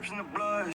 Crips in the blood.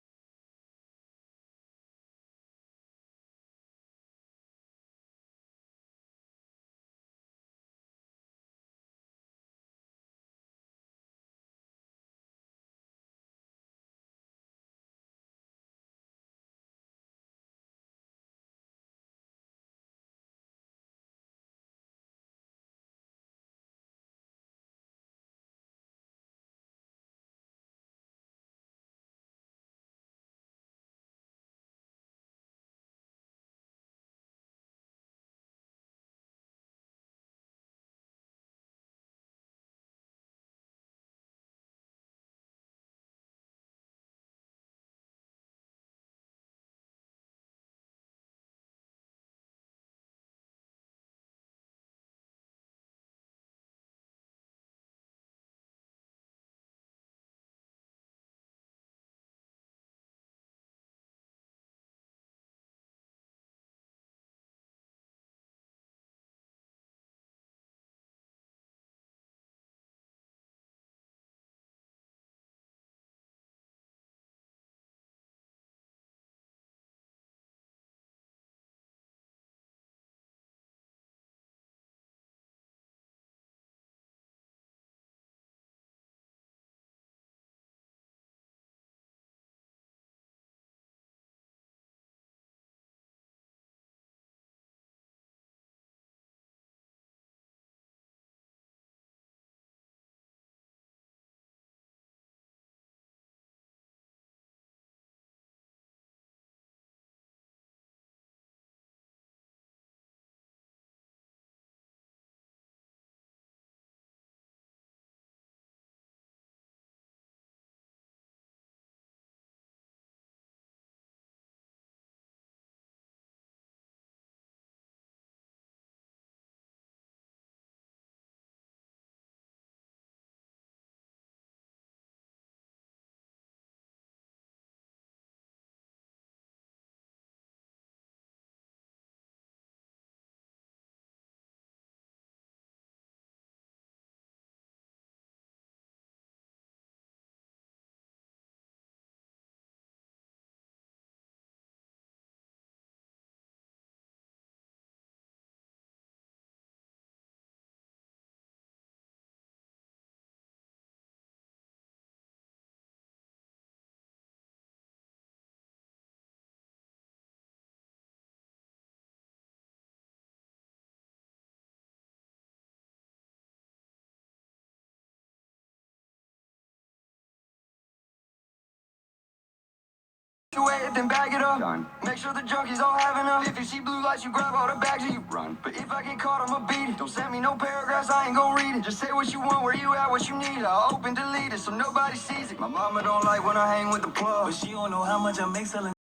You weigh it, then bag it up. Done. Make sure the junkies all have enough. If you see blue lights, you grab all the bags and you run. But if I get caught, I'ma beat it. Don't send me no paragraphs, I ain't gon' read it. Just say what you want, where you at, what you need. I'll open, delete it, so nobody sees it. My mama don't like when I hang with the plug, but she don't know how much I make selling.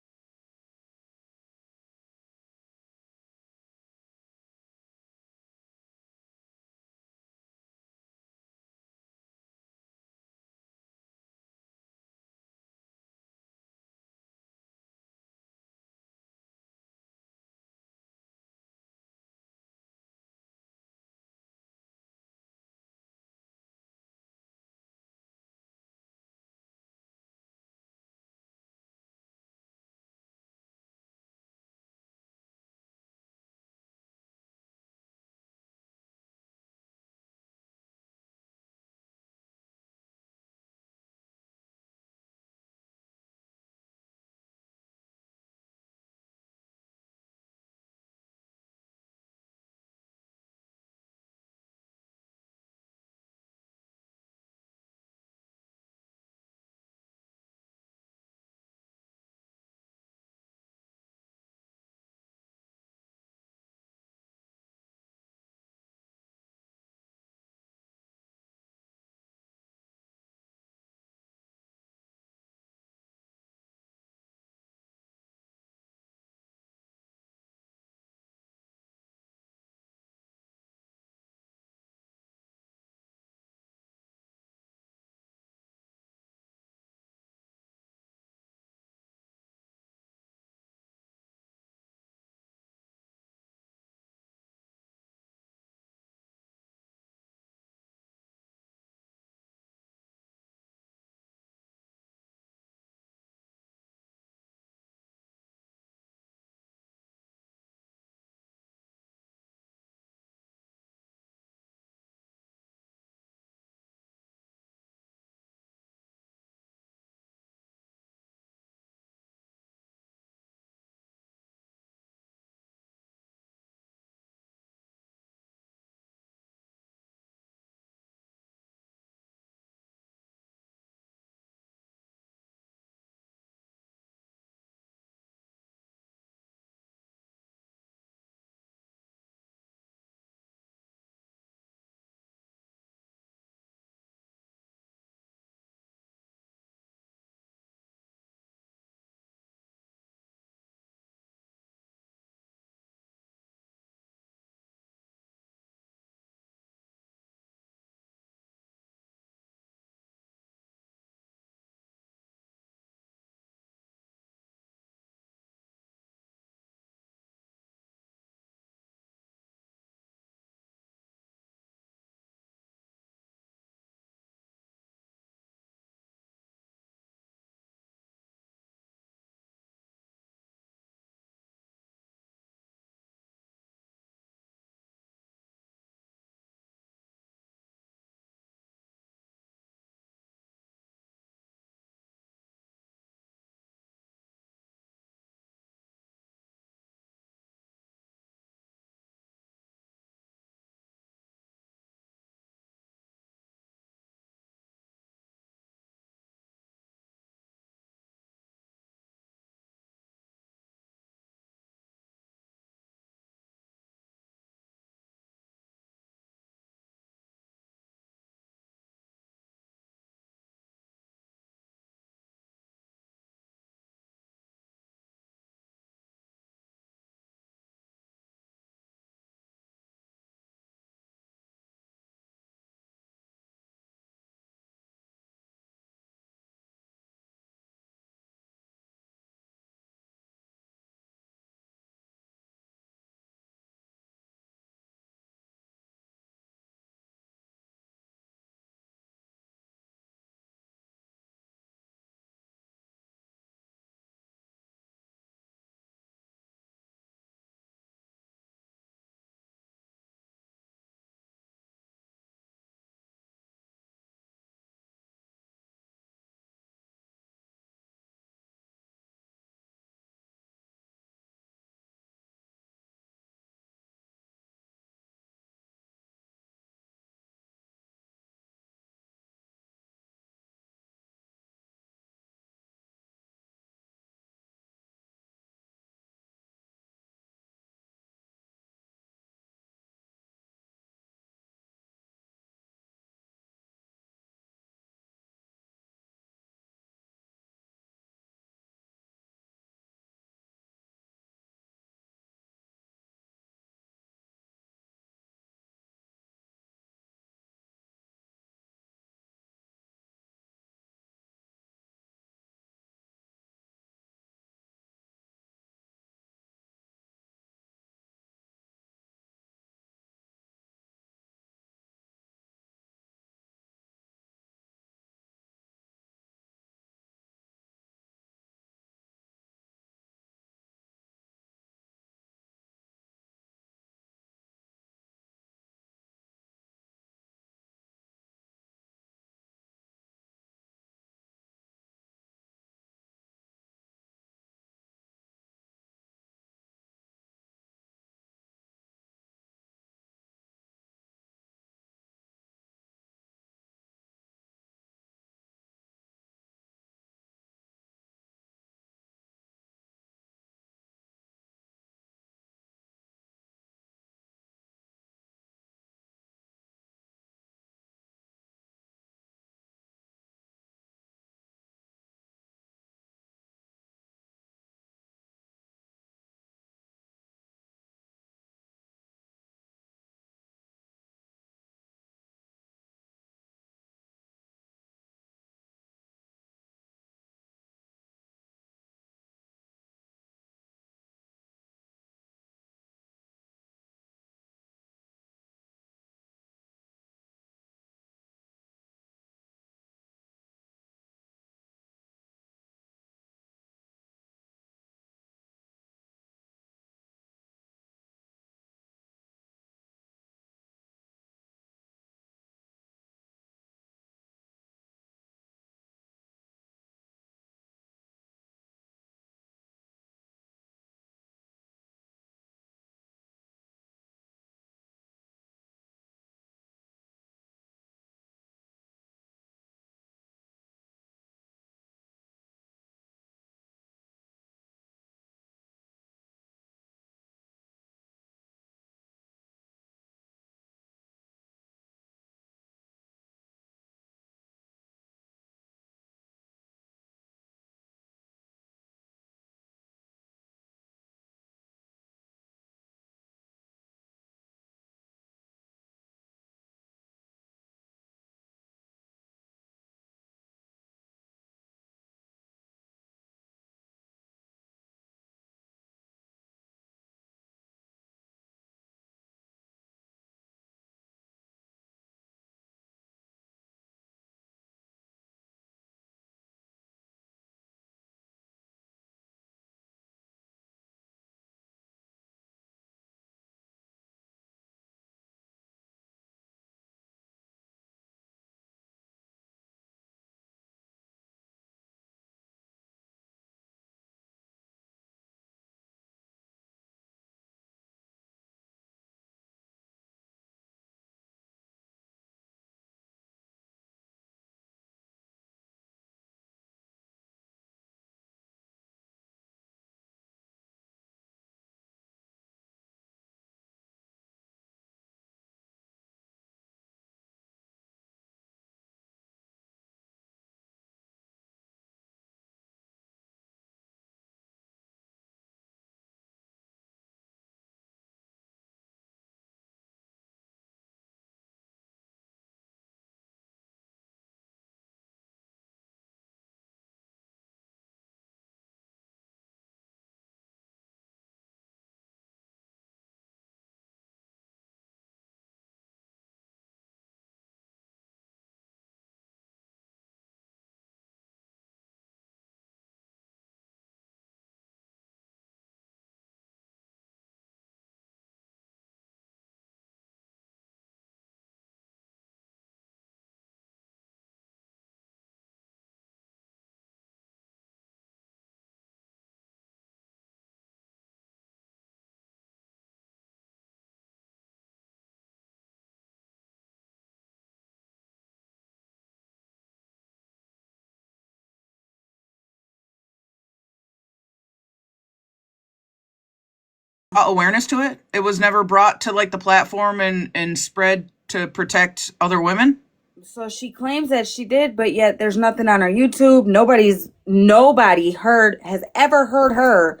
brought awareness to it? It was never brought to like the platform and spread to protect other women? So she claims that she did, but yet there's nothing on her YouTube. Nobody has ever heard her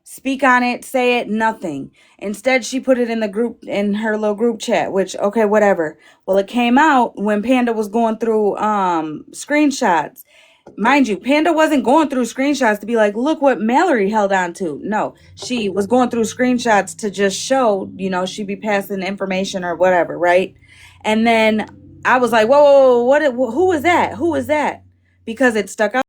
speak on it, say it, nothing. Instead, she put it in the group, in her little group chat, which, okay, whatever. Well, it came out when Panda was going through screenshots. Mind you, Panda wasn't going through screenshots to be like, look what Mallory held on to. No, she was going through screenshots to just show, she'd be passing information or whatever, right? And then I was like, whoa, whoa, whoa, who was that? Who was that? Because it stuck out.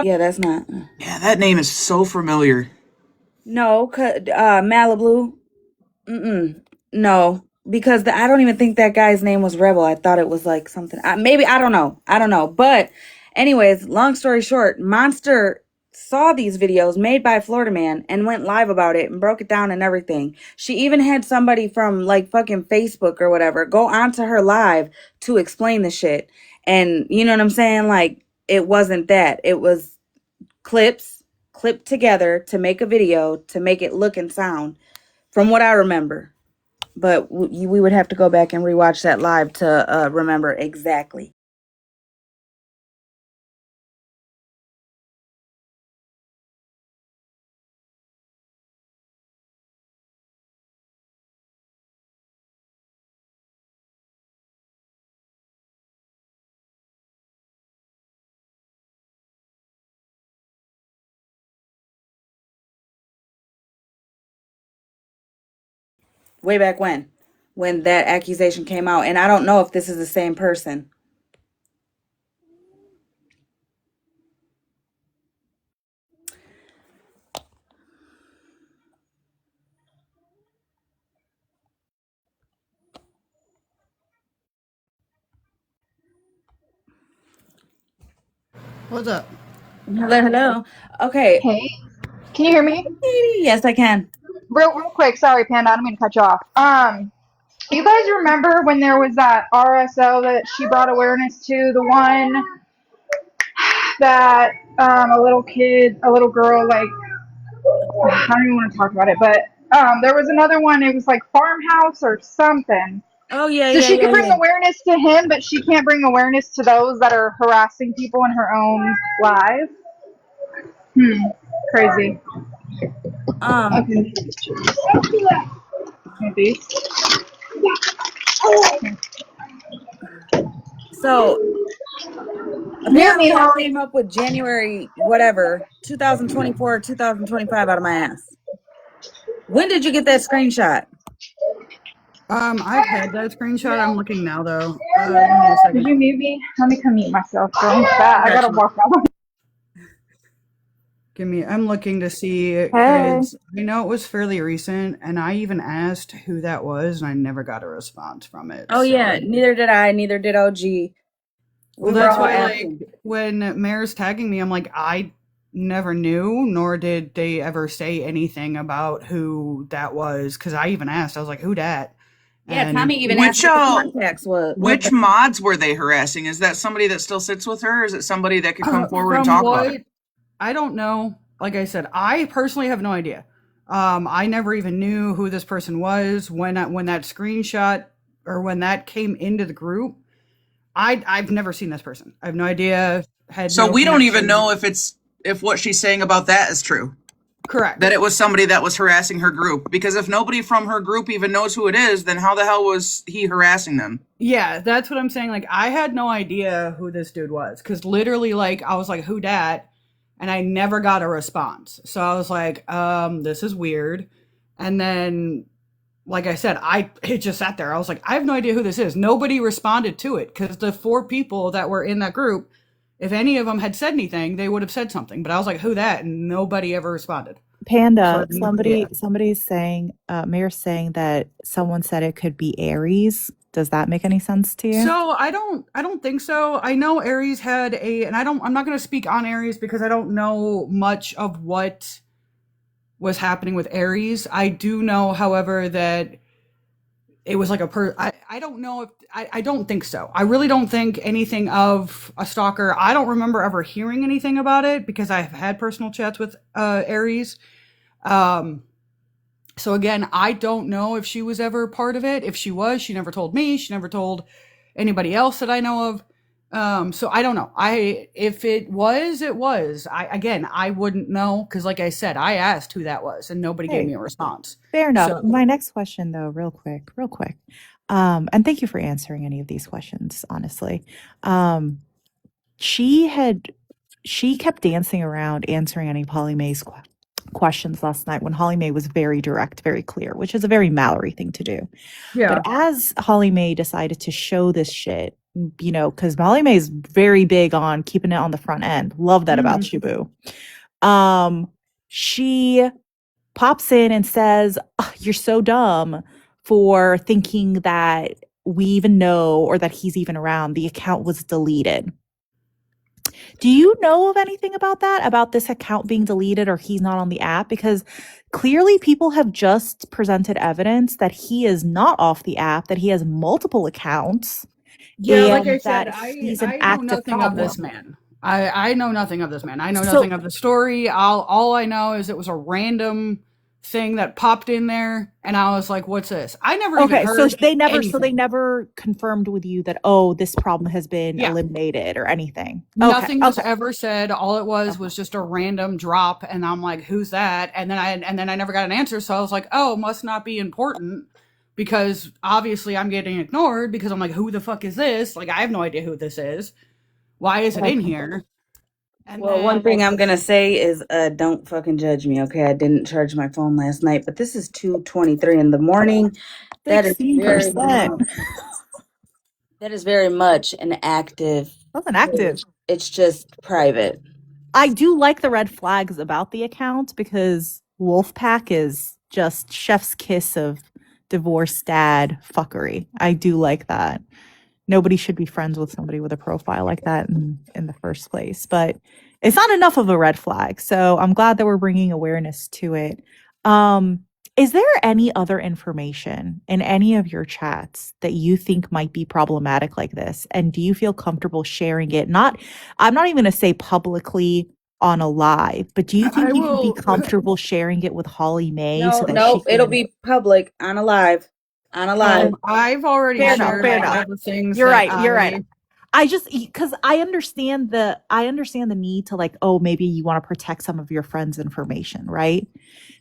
Yeah, that's not. Yeah, that name is so familiar. No, Malibu. Mm-mm. No, because I don't even think that guy's name was Rebel. I thought it was like something. Maybe I don't know. I don't know. But, anyways, long story short, Monster saw these videos made by Florida Man and went live about it and broke it down and everything. She even had somebody from like fucking Facebook or whatever go onto her live to explain the shit. And you know what I'm saying? Like, it wasn't that. It was clips clipped together to make a video to make it look and sound, from what I remember. But we would have to go back and rewatch that live to remember exactly. Way back when that accusation came out. And I don't know if this is the same person. What's up? Hello, hello. Okay. Hey, can you hear me? Yes, I can. Real quick. Sorry, Panda. I don't mean to cut you off. You guys remember when there was that RSO that she brought awareness to? The one that a little kid, a little girl, like I don't even want to talk about it, but there was another one. It was like farmhouse or something. Oh, yeah, So yeah, she yeah, could bring yeah. awareness to him, but she can't bring awareness to those that are harassing people in her own live. Crazy. Um, Okay. Maybe. so Mute apparently me, I Holly. came up with January, whatever, 2024, 2025 out of my ass. When did you get that screenshot? I've had that screenshot. I'm looking now though. Give me a Did second. you mute me? Let me come mute myself. Girl. That. I Got gotta you. walk out. I'm looking to see Hey. because I know it was fairly recent, and I even asked who that was, and I never got a response from it. Oh, yeah. So, Neither did I. Neither did OG. well, We were that's all why, like, asking. when Mayor's tagging me, I'm like, I never knew, nor did they ever say anything about who that was. Because I even asked, I was like, who dat? Yeah, And Tommy even asked Which what the contacts was. What which the mods were they harassing? Is that somebody that still sits with her? Or is it somebody that could come forward and from talk about it? what I don't know. Like I said, I personally have no idea. I never even knew who this person was when that screenshot or when that came into the group. I've never seen this person. I have no idea. Had So no we don't even connection. know if what she's saying about that is true. That Correct. it was somebody that was harassing her group. Because if nobody from her group even knows who it is, then how the hell was he harassing them? Yeah, that's what I'm saying. Like I had no idea who this dude was because literally, like I was like, "Who dat?" and I never got a response. So I was like, this is weird." And then like I said, it just sat there. I was like, I have no idea who this is. Nobody responded to it because the four people that were in that group, if any of them had said anything, they would have said something. But I was like, who that? And nobody ever responded. So I Panda, have no idea. somebody's saying, Mayor's saying that someone said it could be Aries. Does that make any sense to you? So I don't think so. I know Aries had and I'm not going to speak on Aries because I don't know much of what was happening with Aries. I do know, however, that it was like I don't know if I don't think so. I really don't think anything of a stalker. I don't remember ever hearing anything about it because I've had personal chats with Aries. Um, so again, I don't know if she was ever part of it. If she was, she never told me. She never told anybody else that I know of. So I don't know. If it was, it was. I wouldn't know because, like I said, I asked who that was, and nobody gave Hey, me a response. fair enough. So My next question, though, real quick. And thank you for answering any of these questions, honestly. Um, she had she kept dancing around answering any of HollyMae's questions last night when HollyMae was very direct, very clear, which is a very Mallory thing to do. But yeah, as HollyMae decided to show this shit you know, because HollyMae is very big on keeping it on the front end. Love that about Shibu. She pops in and says, "Ugh, you're so dumb for thinking that we even know or that he's even around. The account was deleted." Do you know of anything about that? About this account being deleted or he's not on the app? Because clearly people have just presented evidence that he is not off the app, that he has multiple accounts. Yeah, like I And said, that he's an I know active nothing of this problem. man. I know nothing of this man. I know So nothing of the story. All I know is it was a random thing that popped in there, and I was like, "What's this?" I never even okay, so heard they anything. never confirmed with you that, oh, this problem has been Yeah, eliminated or anything. Okay, nothing was okay, ever said. All it okay. was just a random drop, and I'm like, "Who's that?" And then I never got an answer, so I was like, "Oh, must not be important." Because obviously I'm getting ignored because I'm like, who the fuck is this? Like, I have no idea who this is. Why is it in here? And Well, one then, thing I'm gonna say is, don't fucking judge me, okay? I didn't charge my phone last night, but this is 2:23 in the morning. That is very 16%. that is very much an active Wasn't active. page. It's just private. I do like the red flags about the account because Wolfpack is just chef's kiss of divorced dad fuckery. I do like that. Nobody should be friends with somebody with a profile like that in the first place. But it's not enough of a red flag. So I'm glad that we're bringing awareness to it. Um, is there any other information in any of your chats that you think might be problematic like this? And do you feel comfortable sharing it? I'm not even going to say publicly on a live, but do you I think you could be will. comfortable sharing it with HollyMae so No, that she nope, it'll can? be public on a live. On a live. I've already Fair enough. shared Fair all enough. the things You're that right. You're right. I just because I understand the need to like, oh, maybe you want to protect some of your friends' information, right?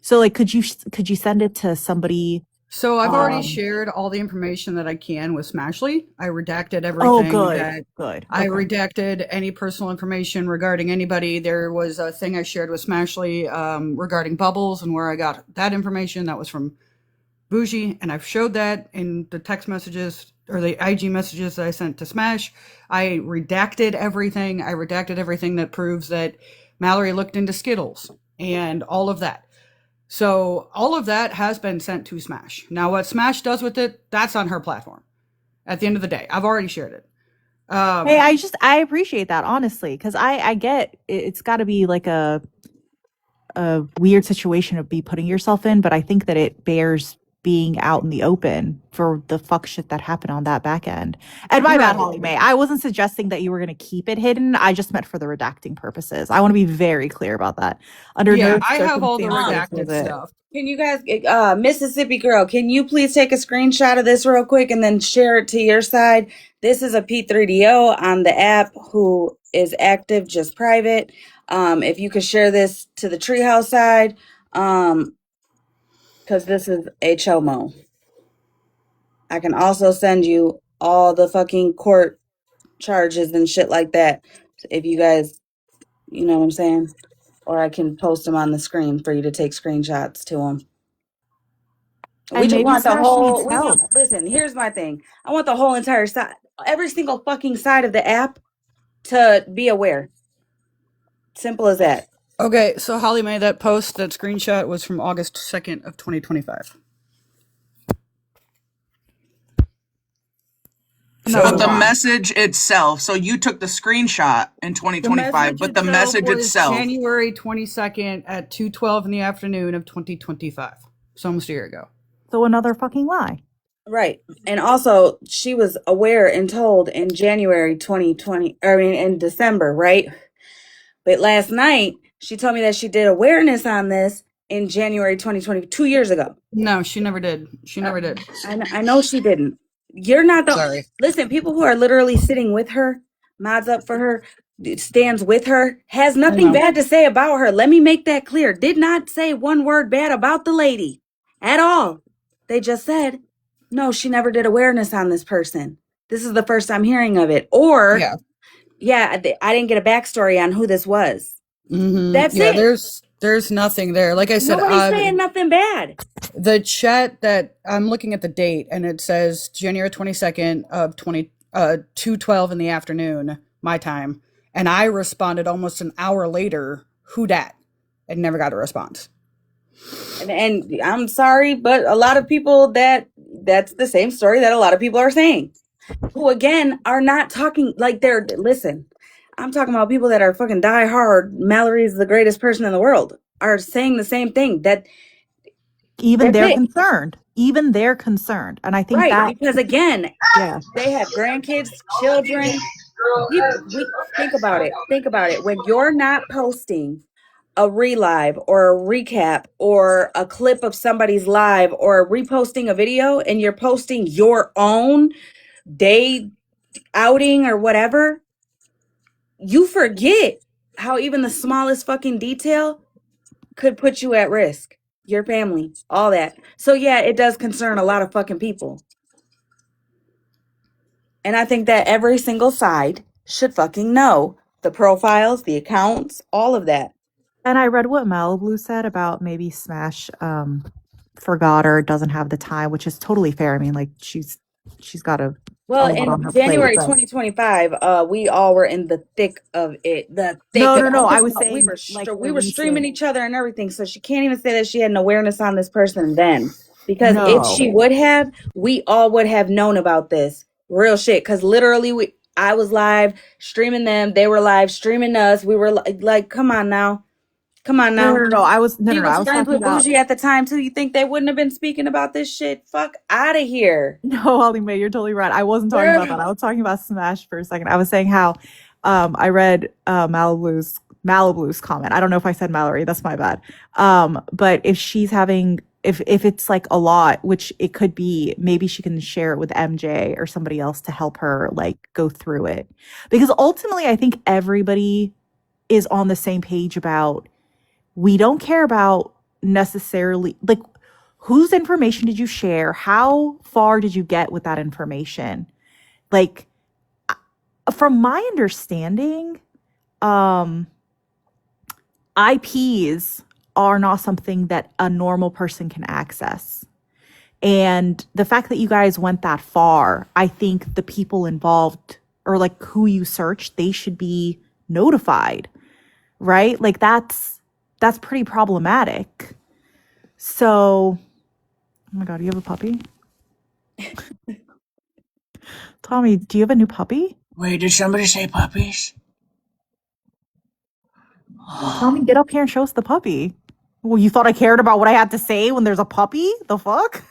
So like could you send it to somebody? So I've already Um shared all the information that I can with Smashly. I redacted oh everything good. that Good. I Okay. redacted any personal information regarding anybody. There was a thing I shared with Smashly regarding Bubbles and where I got that information. That was from Bougie, and I've showed that in the text messages or the IG messages that I sent to Smash. I redacted everything. I redacted everything that proves that Mallory looked into Skittles and all of that. So all of that has been sent to Smash. Now, what Smash does with it, that's on her platform. At the end of the day, I've already shared it. Hey, I appreciate that honestly because I get it's got to be like a weird situation to be putting yourself in, but I think that it bears being out in the open for the fuck shit that happened on that back end. And my bad, Right. HollyMae. I wasn't suggesting that you were going to keep it hidden. I just meant for the redacting purposes. I want to be very clear about that. Under Yeah, no I have all the circumstances was redacted it. stuff. Can you guys, Mississippi girl, can you please take a screenshot of this real quick and then share it to your side? This is a P3DO on the app who is active, just private. If you could share this to the Treehouse side, because this is a chomo. I can also send you all the fucking court charges and shit like that. If you guys, you know what I'm saying? Or I can post them on the screen for you to take screenshots to them. We And just maybe want the Smash needs whole. We help. want. Listen, here's my thing. I want the whole entire side, every single fucking side of the app, to be aware. Simple as that. Okay, so HollyMae, that post, that screenshot was from August 2nd of 2025. No, But the why? message itself, so you took the screenshot in The 2025, message but the itself message was itself, January 22nd at 2:12 in the afternoon of 2025. So almost a year ago. So another fucking lie. Right. And also, she was aware and told in January 2020, I mean, in December, right? But last night, she told me that she did awareness on this in January 2020, 2 years ago. No, she never did. She never did. I know she didn't. You're not the. Sorry. Listen, people who are literally sitting with her, mods up for her, stands with her, has nothing bad to say about her. Let me make that clear. Did not say one word bad about the lady at all. They just said, no, she never did awareness on this person. This is the first I'm hearing of it. Or, yeah, I didn't get a backstory on who this was. That's Yeah, it. there's nothing there. Like I said, Nobody's saying nothing bad. the chat that I'm looking at the date and it says January 22nd of 2:12 in the afternoon, my time, and I responded almost an hour later, who dat? And never got a response. And I'm sorry, but a lot of people that's the same story that a lot of people are saying, who again are not talking like listen. I'm talking about people that are fucking die hard. Mallory's the greatest person in the world. Are saying the same thing that Even that's they're it. concerned. Even they're concerned. And I think Right, that, because again, yeah. they have grandkids, children. We think about it. Think about it. When you're not posting a relive or a recap or a clip of somebody's live or reposting a video and you're posting your own day outing or whatever, you forget how even the smallest fucking detail could put you at risk, your family, all that. So yeah, it does concern a lot of fucking people. And I think that every single side should fucking know the profiles, the accounts, all of that. And I read what Malibu said about maybe Smash forgot or doesn't have the time, which is totally fair. I mean, like she's got a Well, lot on in her plate. January But 2025, we all were in the thick of it. The thick no, of no, no. I it. was We saying were like we the were streaming recent. each other and everything. So she can't even say that she had an awareness on this person then, because if No. she would have, we all would have known about this. Real shit. Because literally, I was live streaming them. They were live streaming us. We were like, come on now. Come on No, now. no, no, no. I was She was I was friends talking with about Bougie at the time too. You think they wouldn't have been speaking about this shit? Fuck out of here. no, HollyMae, you're totally right. I wasn't talking about that. I was talking about Smash for a second. I was saying how I read Malibu's comment. I don't know if I said Mallory, that's my bad. But if she's having if it's like a lot, which it could be, maybe she can share it with MJ or somebody else to help her like go through it. Because ultimately I think everybody is on the same page about we don't care about necessarily like whose information did you share? How far did you get with that information? Like from my understanding, IPs are not something that a normal person can access. And the fact that you guys went that far, I think the people involved or like who you searched, they should be notified, right? Like that's pretty problematic. So, oh my God, do you have a puppy? Tommy, do you have a new puppy? Wait, did somebody say puppies? Tommy, get up here and show us the puppy. Well, you thought I cared about what I had to say when there's a puppy? The fuck?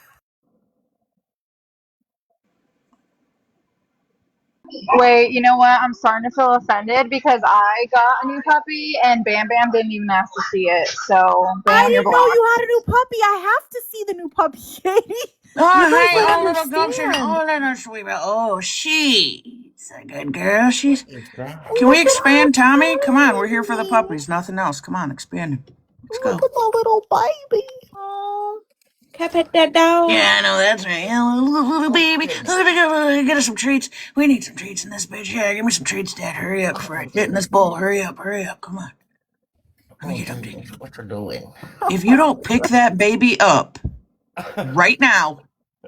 Wait, you know what? I'm starting to feel offended because I got a new puppy and Bam Bam didn't even ask to see it. So, I Bam, you're didn't know blocked. you had a new puppy. I have to see the new puppy, Katie. Oh, You guys hey, don't oh, little gumption. understand. Oh, little sweet. Oh, she's a good girl. She's. Can Look we at her expand, Tommy? Come on, we're here for the baby. puppies. Nothing else. Come on, expand him. Let's Look go. at the little baby. Oh, can I pet that dog? Yeah, I know, that's right. Yeah, little baby. Get us some treats. We need some treats in this bitch. Yeah, give me some treats, Dad. Hurry up before I get in this bowl. Hurry up, hurry up. Come on. Let me get up to you. What you're doing? If you don't pick that baby up right now.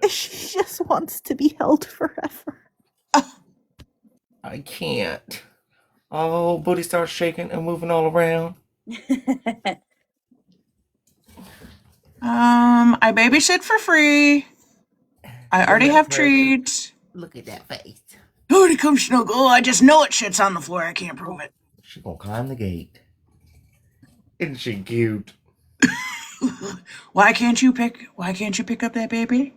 She just wants to be held forever. I can't. Oh, booty starts shaking and moving all around. I babysit for free. I already have treats. Look at that face. Oh, to come snuggle. Oh, I just know it shits on the floor. I can't prove it. She gonna climb the gate. Isn't she cute? Why can't you pick up that baby?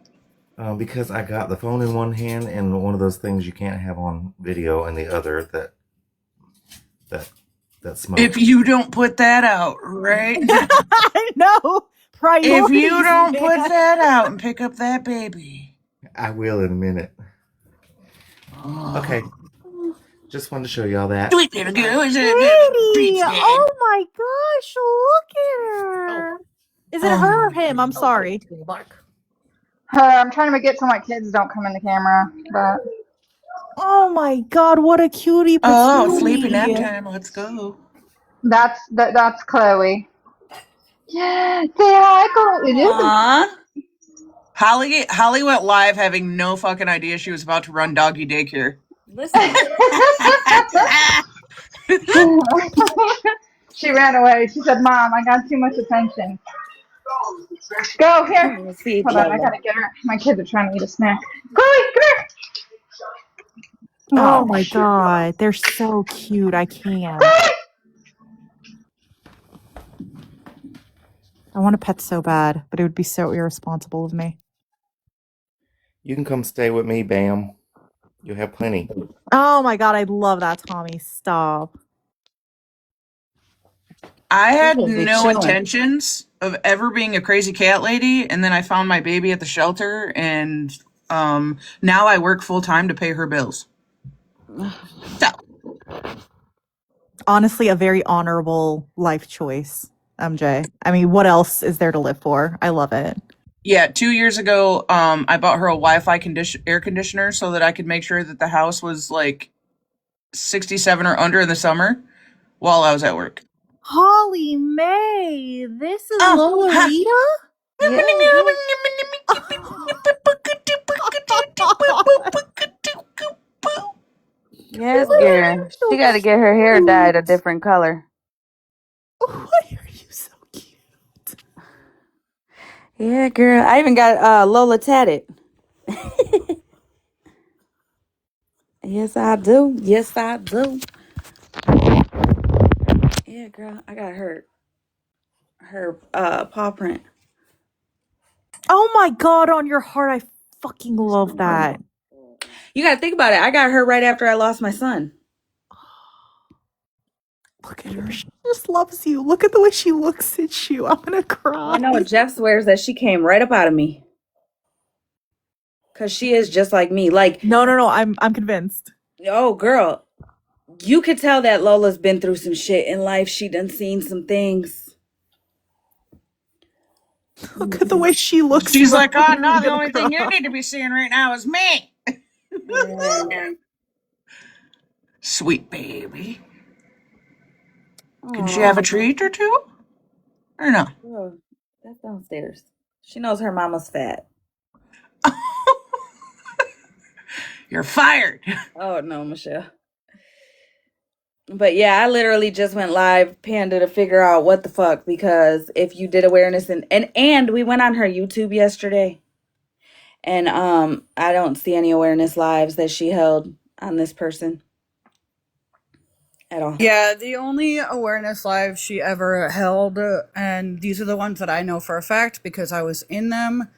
Because I got the phone in one hand and one of those things you can't have on video, and the other that smokes. If you don't put that out, right? I know. Priorities, If you don't man. put that out and pick up that baby. I will in a minute. Okay. Just wanted to show y'all that. Sweet little girl. Is it Katie, oh my gosh, look at her. Is it her or him? I'm sorry. I'm trying to get so my kids don't come in the camera, but Oh my God, what a cutie patootie. Oh, sleepy nap time. Let's go. that's Chloe. Yeah, say hi, Chloe. Aw. Holly went live having no fucking idea she was about to run doggy daycare. Listen. She ran away. She said, "Mom, I got too much attention." Go here. Let's feed Hold on, I Lola. gotta get her. My kids are trying to eat a snack. Chloe, come here. Oh Oh, my shoot. god, they're so cute. I can't. Chloe! I want a pet so bad, but it would be so irresponsible of me. You can come stay with me, Bam. You'll have plenty. Oh my god, I love that, Tommy. Stop. I had People be no chilling. intentions of ever being a crazy cat lady, and then I found my baby at the shelter, and now I work full time to pay her bills. So, Honestly, a very honorable life choice, MJ. I mean, what else is there to live for? I love it. yeah, 2 years ago, I bought her a Wi-Fi air conditioner so that I could make sure that the house was like 67 or under in the summer while I was at work. HollyMae, this is Oh, Lola ha. Rita? Yes, girl. She got to get her hair dyed a different color. Why are you so cute? Yeah, girl. I even got Lola tatted. Yes, I do. Yes, I do. Yeah, girl. I got her paw print. Oh my god, on your heart, I fucking love that. You got to think about it. I got her right after I lost my son. Look at her. She just loves you. Look at the way she looks at you. I'm gonna cry. I know Jeff swears that she came right up out of me. Cause she is just like me. Like, No, I'm convinced. oh girl, you could tell that Lola's been through some shit in life. She done seen some things. Look at the way she looks. She's at like, me. oh I'm no, the gonna only thing you cry. need to be seeing right now is me. Sweet baby. Can she have a treat or two? Or no? Oh, that's downstairs. She knows her mama's fat. You're fired. Oh no, Michelle. But yeah, I literally just went live Panda to figure out what the fuck, because if you did awareness and we went on her YouTube yesterday. And I don't see any awareness lives that she held on this person at all. Yeah, the only awareness live she ever held, and these are the ones that I know for a fact because I was in them.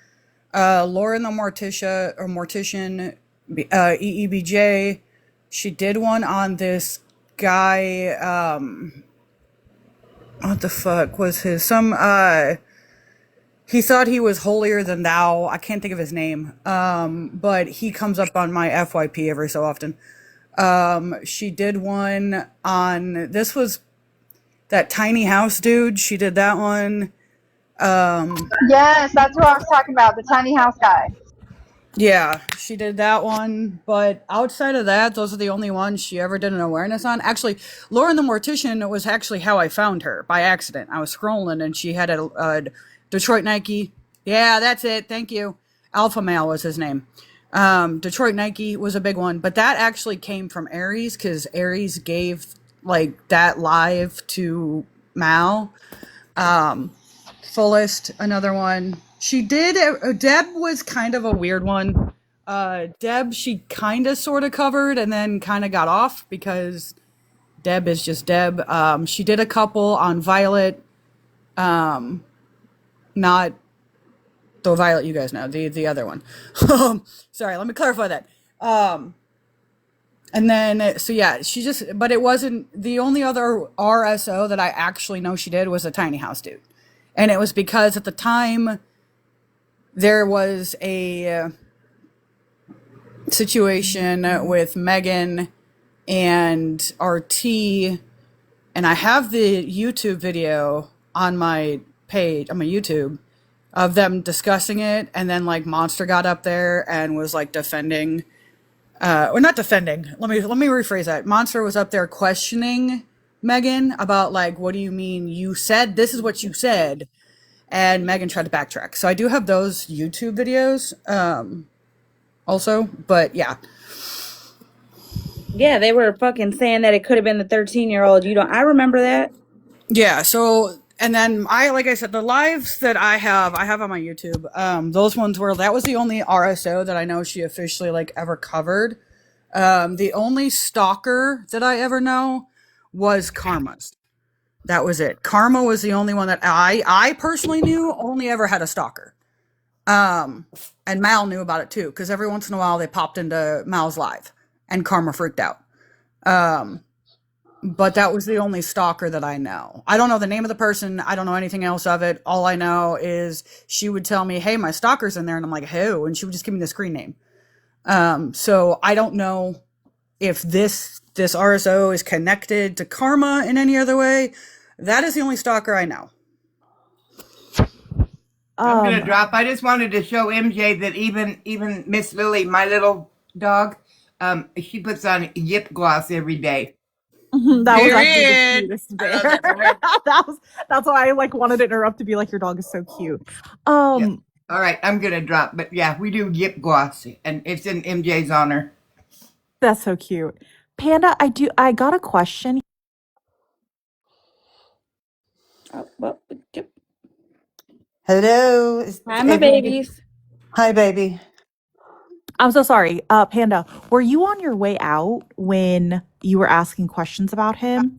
Lauren the Mortician, EEBJ, she did one on this guy, what the fuck was his, he thought he was holier than thou. I can't think of his name. But he comes up on my FYP every so often. She did one on, this was that tiny house dude. She did that one. Yes, that's what I was talking about. The tiny house guy. Yeah, she did that one. But outside of that, those are the only ones she ever did an awareness on. Actually, Lauren the Mortician was actually how I found her by accident. I was scrolling and she had a Detroit Nike. Yeah, that's it. Thank you. Alpha Male was his name. Detroit Nike was a big one, but that actually came from Aries because Aries gave like that live to Mal. Fullest, another one. She did. Deb was kind of a weird one. Deb, she kind of sort of covered and then kind of got off because Deb is just Deb. She did a couple on Violet. Not the Violet you guys know, the other one. Sorry, let me clarify that. And then, so yeah, she just, but it wasn't, the only other RSO that I actually know she did was a tiny house dude. And it was because at the time there was a situation with Megan and RT, and I have the YouTube video on my page, on my YouTube, of them discussing it, and then like Monster got up there and was like defending, or not defending. Let me rephrase that. Monster was up there questioning Megan about like, what do you mean you said this is what you said, and Megan tried to backtrack. So I do have those YouTube videos, also, but yeah. Yeah, they were fucking saying that it could have been the 13-year-old. You don't. I remember that. Yeah, so and then like I said, the lives that I have on my YouTube. Those ones were that was the only RSO that I know she officially like ever covered. The only stalker that I ever know was Karma's. That was it. Karma was the only one that I personally knew only ever had a stalker. And Mal knew about it too, because every once in a while they popped into Mal's live, and Karma freaked out. But that was the only stalker that I know. I don't know the name of the person. I don't know anything else of it. All I know is she would tell me, "Hey, my stalker's in there," and I'm like, "Who?" And she would just give me the screen name. So I don't know if this RSO is connected to Karma in any other way. That is the only stalker I know. I'm gonna drop. I just wanted to show MJ that even Miss Lily, my little dog, she puts on lip gloss every day. That was actually the Period. cutest bear. That's why I like wanted to interrupt to be like, your dog is so cute. Yeah. All right, I'm gonna drop, but yeah, we do lip gloss, and it's in MJ's honor. That's so cute. Panda, I got a question. Oh, well, yep. Hello. Hi, my babies. Hi, baby. I'm so sorry. Panda, were you on your way out when you were asking questions about him?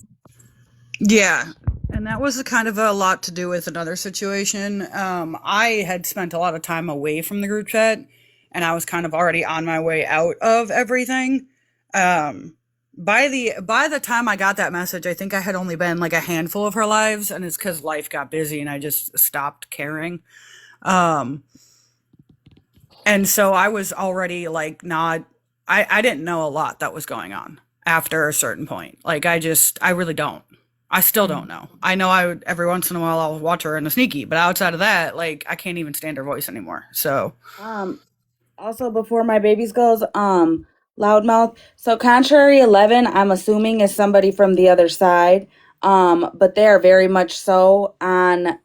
Yeah. And that was kind of a lot to do with another situation. I had spent a lot of time away from the group chat, and I was kind of already on my way out of everything. By the time I got that message, I think I had only been like a handful of her lives, and it's because life got busy and I just stopped caring. And so I was already like I didn't know a lot that was going on after a certain point. Like I really don't. I still don't know. I know I would every once in a while I'll watch her in a sneaky, but outside of that, like I can't even stand her voice anymore. So Also, before my babies goes, loudmouth. So contrary 11, I'm assuming is somebody from the other side. But they are very much so on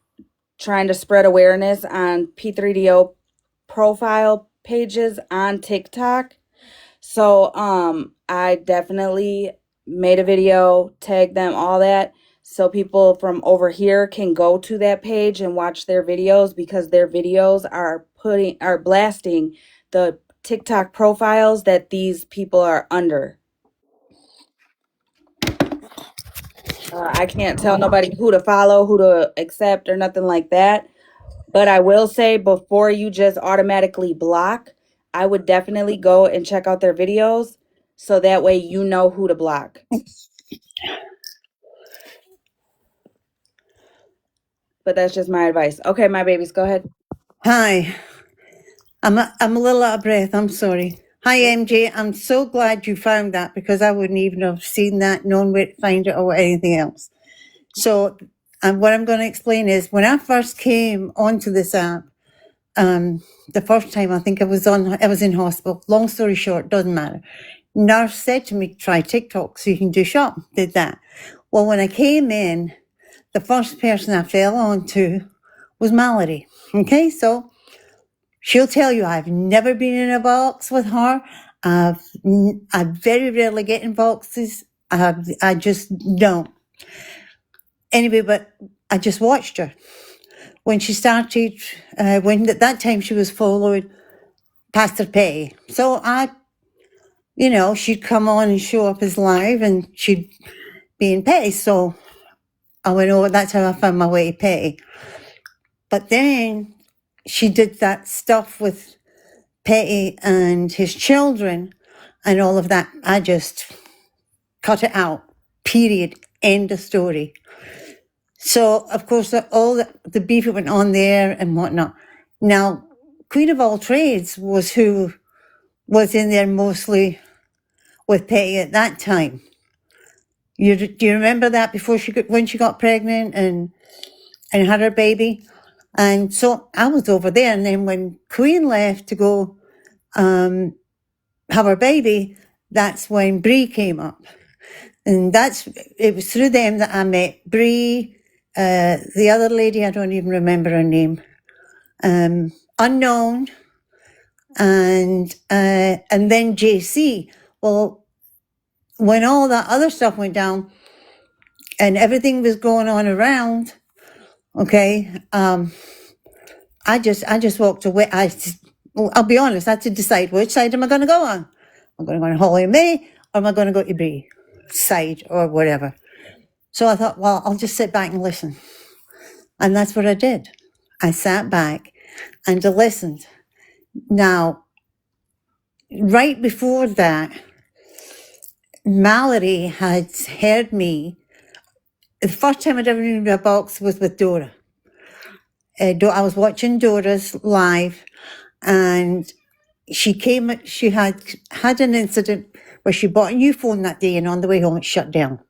trying to spread awareness on P3DO profile pages on TikTok. So I definitely made a video, tagged them, all that, so people from over here can go to that page and watch their videos, because their videos are blasting the TikTok profiles that these people are under. I can't tell nobody who to follow, who to accept, or nothing like that. But I will say, before you just automatically block, I would definitely go and check out their videos, so that way you know who to block. But that's just my advice. Okay, my babies, go ahead. Hi. I'm a little out of breath. I'm sorry. Hi, MJ. I'm so glad you found that, because I wouldn't even have seen that, known where to find it or anything else. So, what I'm going to explain is, when I first came onto this app, the first time I think I was in hospital. Long story short, doesn't matter. Nurse said to me, try TikTok so you can do shop. Did that. Well, when I came in, the first person I fell onto was Mallory. Okay, so she'll tell you I've never been in a box with her. I very rarely get in boxes. I just don't. Anyway, but I just watched her. When she started, when at that time she was following Pastor Pay. So she'd come on and show up as live, and she'd be in Pay. So I went, oh, that's how I found my way to Pay. But then she did that stuff with Petty and his children and all of that. I just cut it out. Period. End of story. So, of course, all the beef that went on there and whatnot. Now, Queen of All Trades was who was in there mostly with Petty at that time. Do you remember that before when she got pregnant and had her baby? And so I was over there. And then when Queen left to go have her baby, that's when Bree came up. And it was through them that I met Bree, the other lady, I don't even remember her name, Unknown, and then JC. Well, when all that other stuff went down and everything was going on around, okay, I just walked away. I'll be honest, I had to decide which side am I going to go on. I'm going to go on HollyMae, or am I going to go to Bree side or whatever. So I thought, well, I'll just sit back and listen. And that's what I did. I sat back and I listened. Now, right before that, Mallory had heard me. The first time I'd ever been in a box was with Dora. I was watching Dora's live, and she had an incident where she bought a new phone that day, and on the way home it shut down.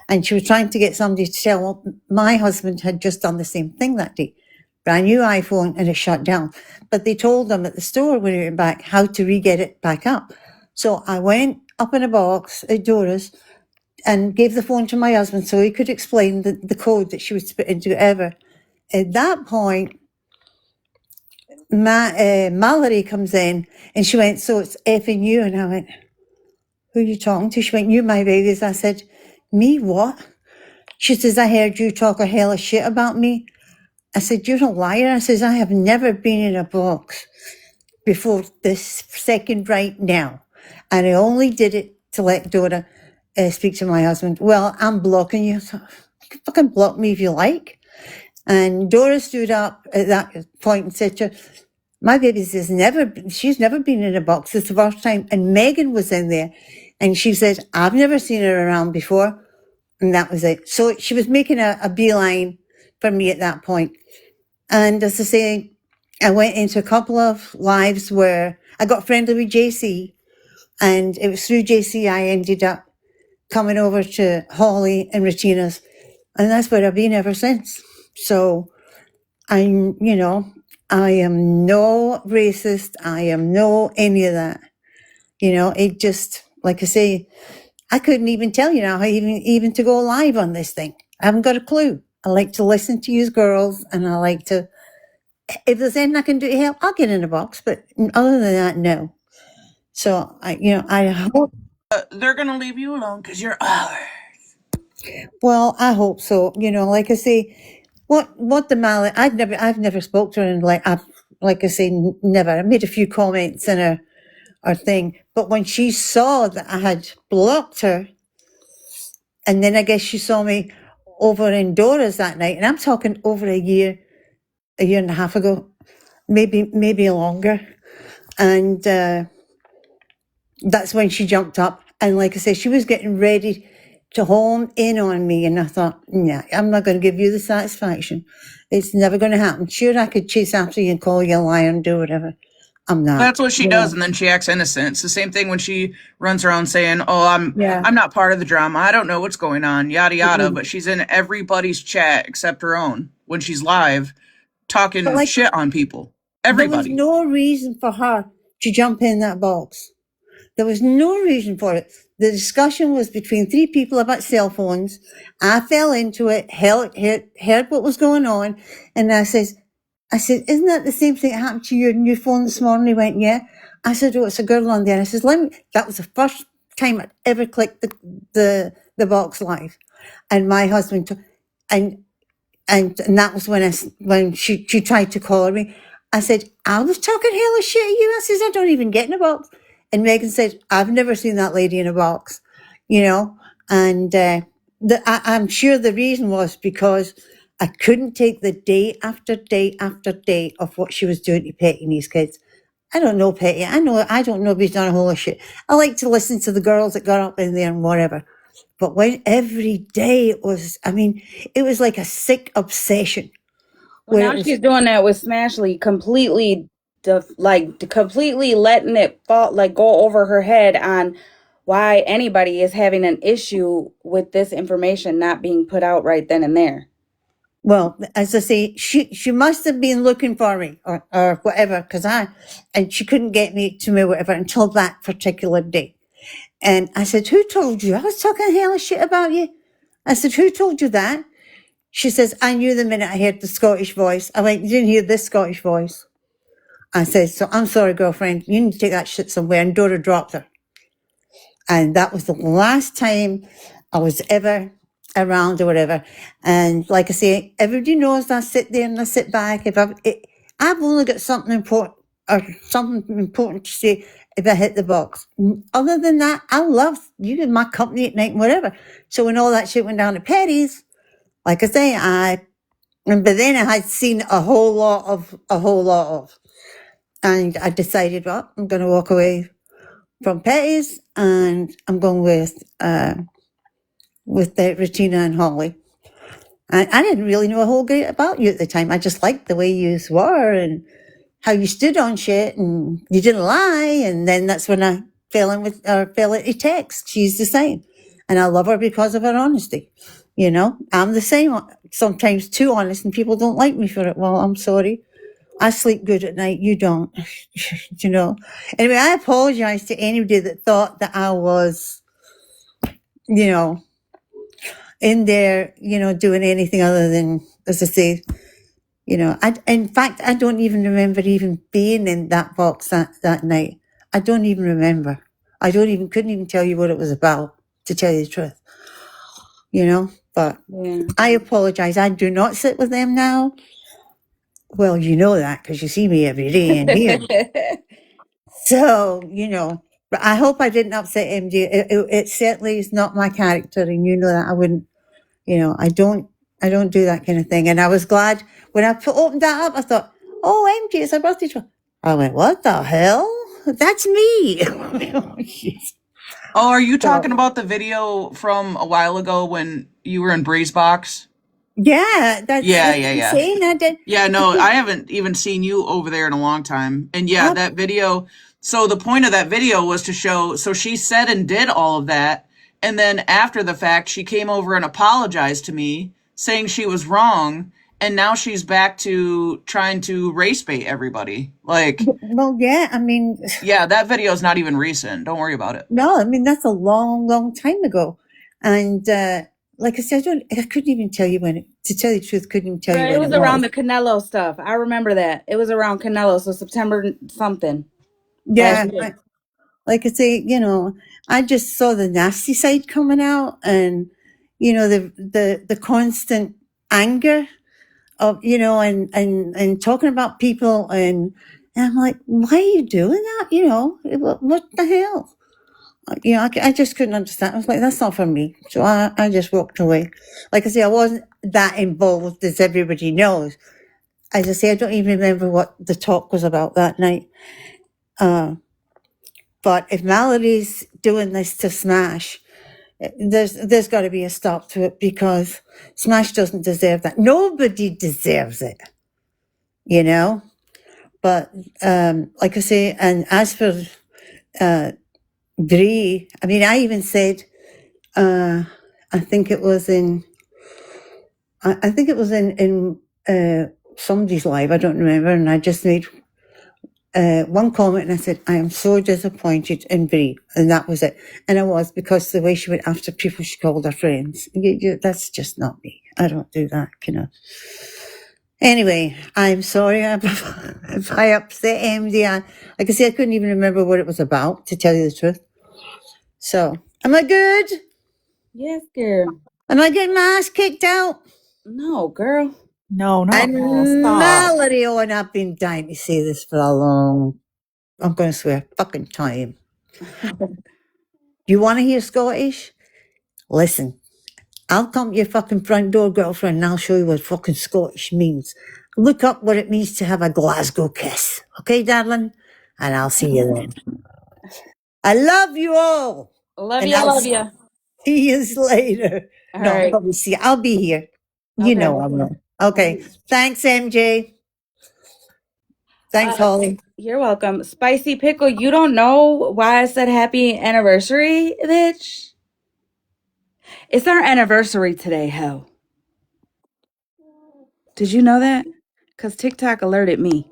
And she was trying to get somebody to tell, well, my husband had just done the same thing that day. Brand new iPhone, and it shut down. But they told them at the store when we went back how to re-get it back up. So I went up in a box at Dora's and gave the phone to my husband so he could explain the code that she was put into whatever. At that point, Mallory comes in and she went, so it's effing you. And I went, who are you talking to? She went, you, my babies. I said, me, what? She says, I heard you talk a hell of shit about me. I said, you're a liar. I says, I have never been in a box before this second right now. And I only did it to let Dora speak to my husband. Well, I'm blocking you. So you can fucking block me if you like. And Dora stood up at that point and said to her, my baby she's never been in a box. It's the first time. And Megan was in there and she said, I've never seen her around before. And that was it. So she was making a beeline for me at that point. And as I say, I went into a couple of lives where I got friendly with JC, and it was through JC I ended up coming over to Holly and Regina's, and that's where I've been ever since. So I am no racist. I am no any of that. It just, like I say, I couldn't even tell you now how even to go live on this thing. I haven't got a clue. I like to listen to you girls, and I like to, if there's anything I can do to help, I'll get in a box. But other than that, no. So I hope. They're gonna leave you alone because you're ours. Well, I hope so. Like I say, what the Mallet? I've never spoke to her, and like I say, never. I made a few comments in her thing, but when she saw that I had blocked her, and then I guess she saw me over in Dora's that night, and I'm talking over a year and a half ago, maybe longer, and that's when she jumped up. And like I said, she was getting ready to home in on me, and I thought, nah, I'm not going to give you the satisfaction. It's never going to happen. Sure, I could chase after you and call you a liar and do whatever. I'm not. That's what she does, and then she acts innocent. It's the same thing when she runs around saying, "Oh, I'm not part of the drama. I don't know what's going on." Yada yada. But she's in everybody's chat except her own when she's live, talking shit on people. Everybody. There was no reason for her to jump in that box. There was no reason for it. The discussion was between three people about cell phones. I fell into it, heard what was going on, and I said, isn't that the same thing that happened to your new phone this morning? He went, yeah. I said, oh, it's a girl on there. I said, that was the first time I'd ever clicked the box live. And my husband, and that was when she tried to call me. I said, I was talking hell of shit at you. I says, I don't even get in a box. And Megan said, I've never seen that lady in a box, and I'm sure the reason was because I couldn't take the day after day after day of what she was doing to Petty and these kids. I don't know Petty. I don't know if he's done a whole lot of shit. I like to listen to the girls that got up in there and whatever. But when every day it was like a sick obsession. Well, now she's doing that with Smashley, completely letting it fall, go over her head on why anybody is having an issue with this information not being put out right then and there. Well, as I say, she must have been looking for me or whatever, and she couldn't get me to me whatever until that particular day. And I said, who told you? I was talking hell shit about you. I said, who told you that? She says, I knew the minute I heard the Scottish voice. I went, you didn't hear this Scottish voice. I said, so I'm sorry, girlfriend. You need to take that shit somewhere. And Dora dropped her. And that was the last time I was ever around or whatever. And like I say, everybody knows I sit there and I sit back. I've only got something important to say if I hit the box. Other than that, I love you in my company at night and whatever. So when all that shit went down at Petty's, like I say, but then I had seen a whole lot of, and I decided, well, I'm going to walk away from Petty's and I'm going with Regina and Holly. I didn't really know a whole great about you at the time. I just liked the way you were and how you stood on shit and you didn't lie. And then that's when I fell into text. She's the same. And I love her because of her honesty. You know, I'm the same, sometimes too honest, and people don't like me for it. Well, I'm sorry. I sleep good at night. You don't, you know. Anyway, I apologize to anybody that thought that I was, you know, in there, you know, doing anything other than, as I say, you know, in fact, I don't even remember even being in that box that night. I don't even remember. Couldn't even tell you what it was about, to tell you the truth, you know, but I apologize. I do not sit with them now. Well, you know that because you see me every day in here. So, you know, but I hope I didn't upset MJ. It certainly is not my character, and you know that I wouldn't, you know, I don't do that kind of thing. And I was glad when I opened that up, I thought, oh, MJ, it's her birthday. I went, what the hell? That's me. Oh, are you talking about the video from a while ago when you were in Bree's box? Yeah, that's Yeah. saying I did. Yeah, no, I haven't even seen you over there in a long time. And yeah, that video. So the point of that video was to show, so she said and did all of that. And then after the fact, she came over and apologized to me, saying she was wrong. And now she's back to trying to race bait everybody. Like, well, yeah, I mean, yeah, that video is not even recent. Don't worry about it. no, I mean, that's a long time ago. And, like I said, I couldn't even tell you when to tell you the truth, couldn't even tell you when it was around the Canelo stuff. I remember that. It was around Canelo, so September something. Yeah. Like I say, you know, I just saw the nasty side coming out and, you know, the constant anger of, you know, and talking about people and I'm like, why are you doing that? You know, what the hell? You know, I just couldn't understand. I was like, that's not for me. So I just walked away. Like I say, I wasn't that involved as everybody knows. As I say, I don't even remember what the talk was about that night. But if Melody's doing this to Smash, there's got to be a stop to it because Smash doesn't deserve that. Nobody deserves it, you know. But like I say, and as for Brie, I mean, I even said, I think it was in somebody's live. I don't remember, and I just made one comment and I said, I am so disappointed in Brie. And that was it. And I was, because the way she went after people she called her friends. That's just not me. I don't do that, you know. Anyway, I'm sorry if I upset MD. Like I said, I couldn't even remember what it was about, to tell you the truth. So, am I good? Yes, girl. Am I getting my ass kicked out? No, girl. No, not And at all. Stop. Melody, and I've been dying to say this for a long, I'm going to swear, fucking time. You want to hear Scottish? Listen, I'll come to your fucking front door, girlfriend, and I'll show you what fucking Scottish means. Look up what it means to have a Glasgow kiss. Okay, darling? And I'll see you then. I love you all. Love And you, I'll love you. see you later. All No, right. probably see you. I'll be here. You Okay. know I will. Okay. Thanks, MJ. Thanks, Holly. You're welcome. Spicy Pickle, you don't know why I said happy anniversary, bitch? It's our anniversary today, hell. Did you know that? Because TikTok alerted me.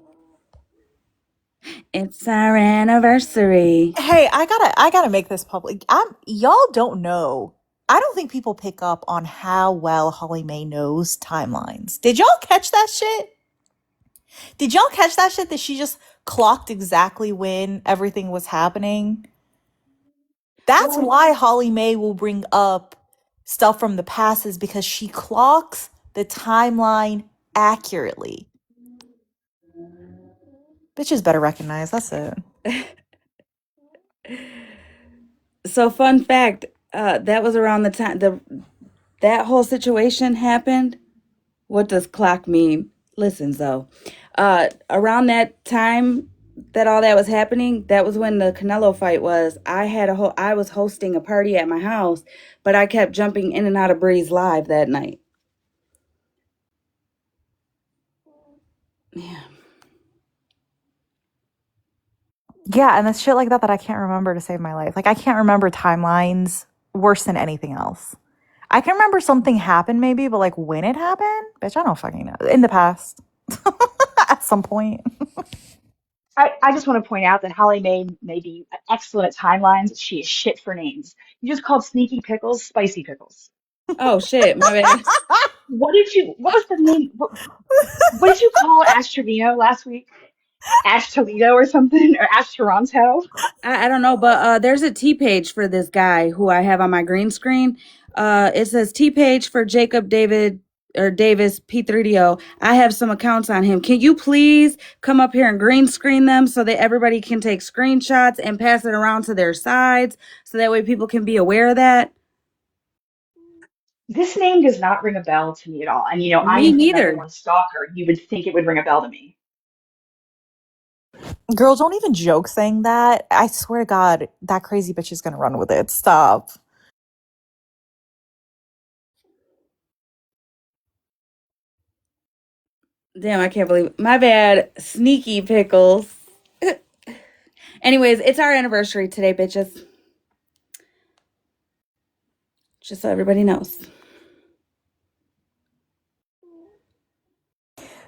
It's our anniversary. Hey, I gotta make this public. Y'all don't know. I don't think people pick up on how well HollyMae knows timelines. Did y'all catch that shit? Did y'all catch that shit that she just clocked exactly when everything was happening? That's why HollyMae will bring up stuff from the past, is because she clocks the timeline accurately. Bitches better recognize, that's it. So fun fact, that was around the time that whole situation happened. What does clock mean? Listen, though, around that time that all that was happening, that was when the Canelo fight was. I was hosting a party at my house, but I kept jumping in and out of Bree's live that night. Yeah. Yeah, and it's shit like that that I can't remember to save my life. Like, I can't remember timelines worse than anything else. I can remember something happened maybe, but like when it happened, bitch, I don't fucking know. In the past. At some point. I just want to point out that Holly may be excellent at timelines. She is shit for names. You just called Sneaky Pickles Spicy Pickles. Oh shit, my bad. What was the name? What did you call Ash Trevino last week? Ash Toledo or something? Or Ash Toronto? I don't know, but there's a T page for this guy who I have on my green screen. It says T page for Jacob David or Davis P3DO. I have some accounts on him. Can you please come up here and green screen them so that everybody can take screenshots and pass it around to their sides so that way people can be aware of that? This name does not ring a bell to me at all. And I Me am the number neither. one stalker. You would think it would ring a bell to me. Girl, don't even joke saying that. I swear to God, that crazy bitch is gonna run with it. Stop. Damn, I can't believe it. My bad. Sneaky Pickles. Anyways, it's our anniversary today, bitches. Just so everybody knows.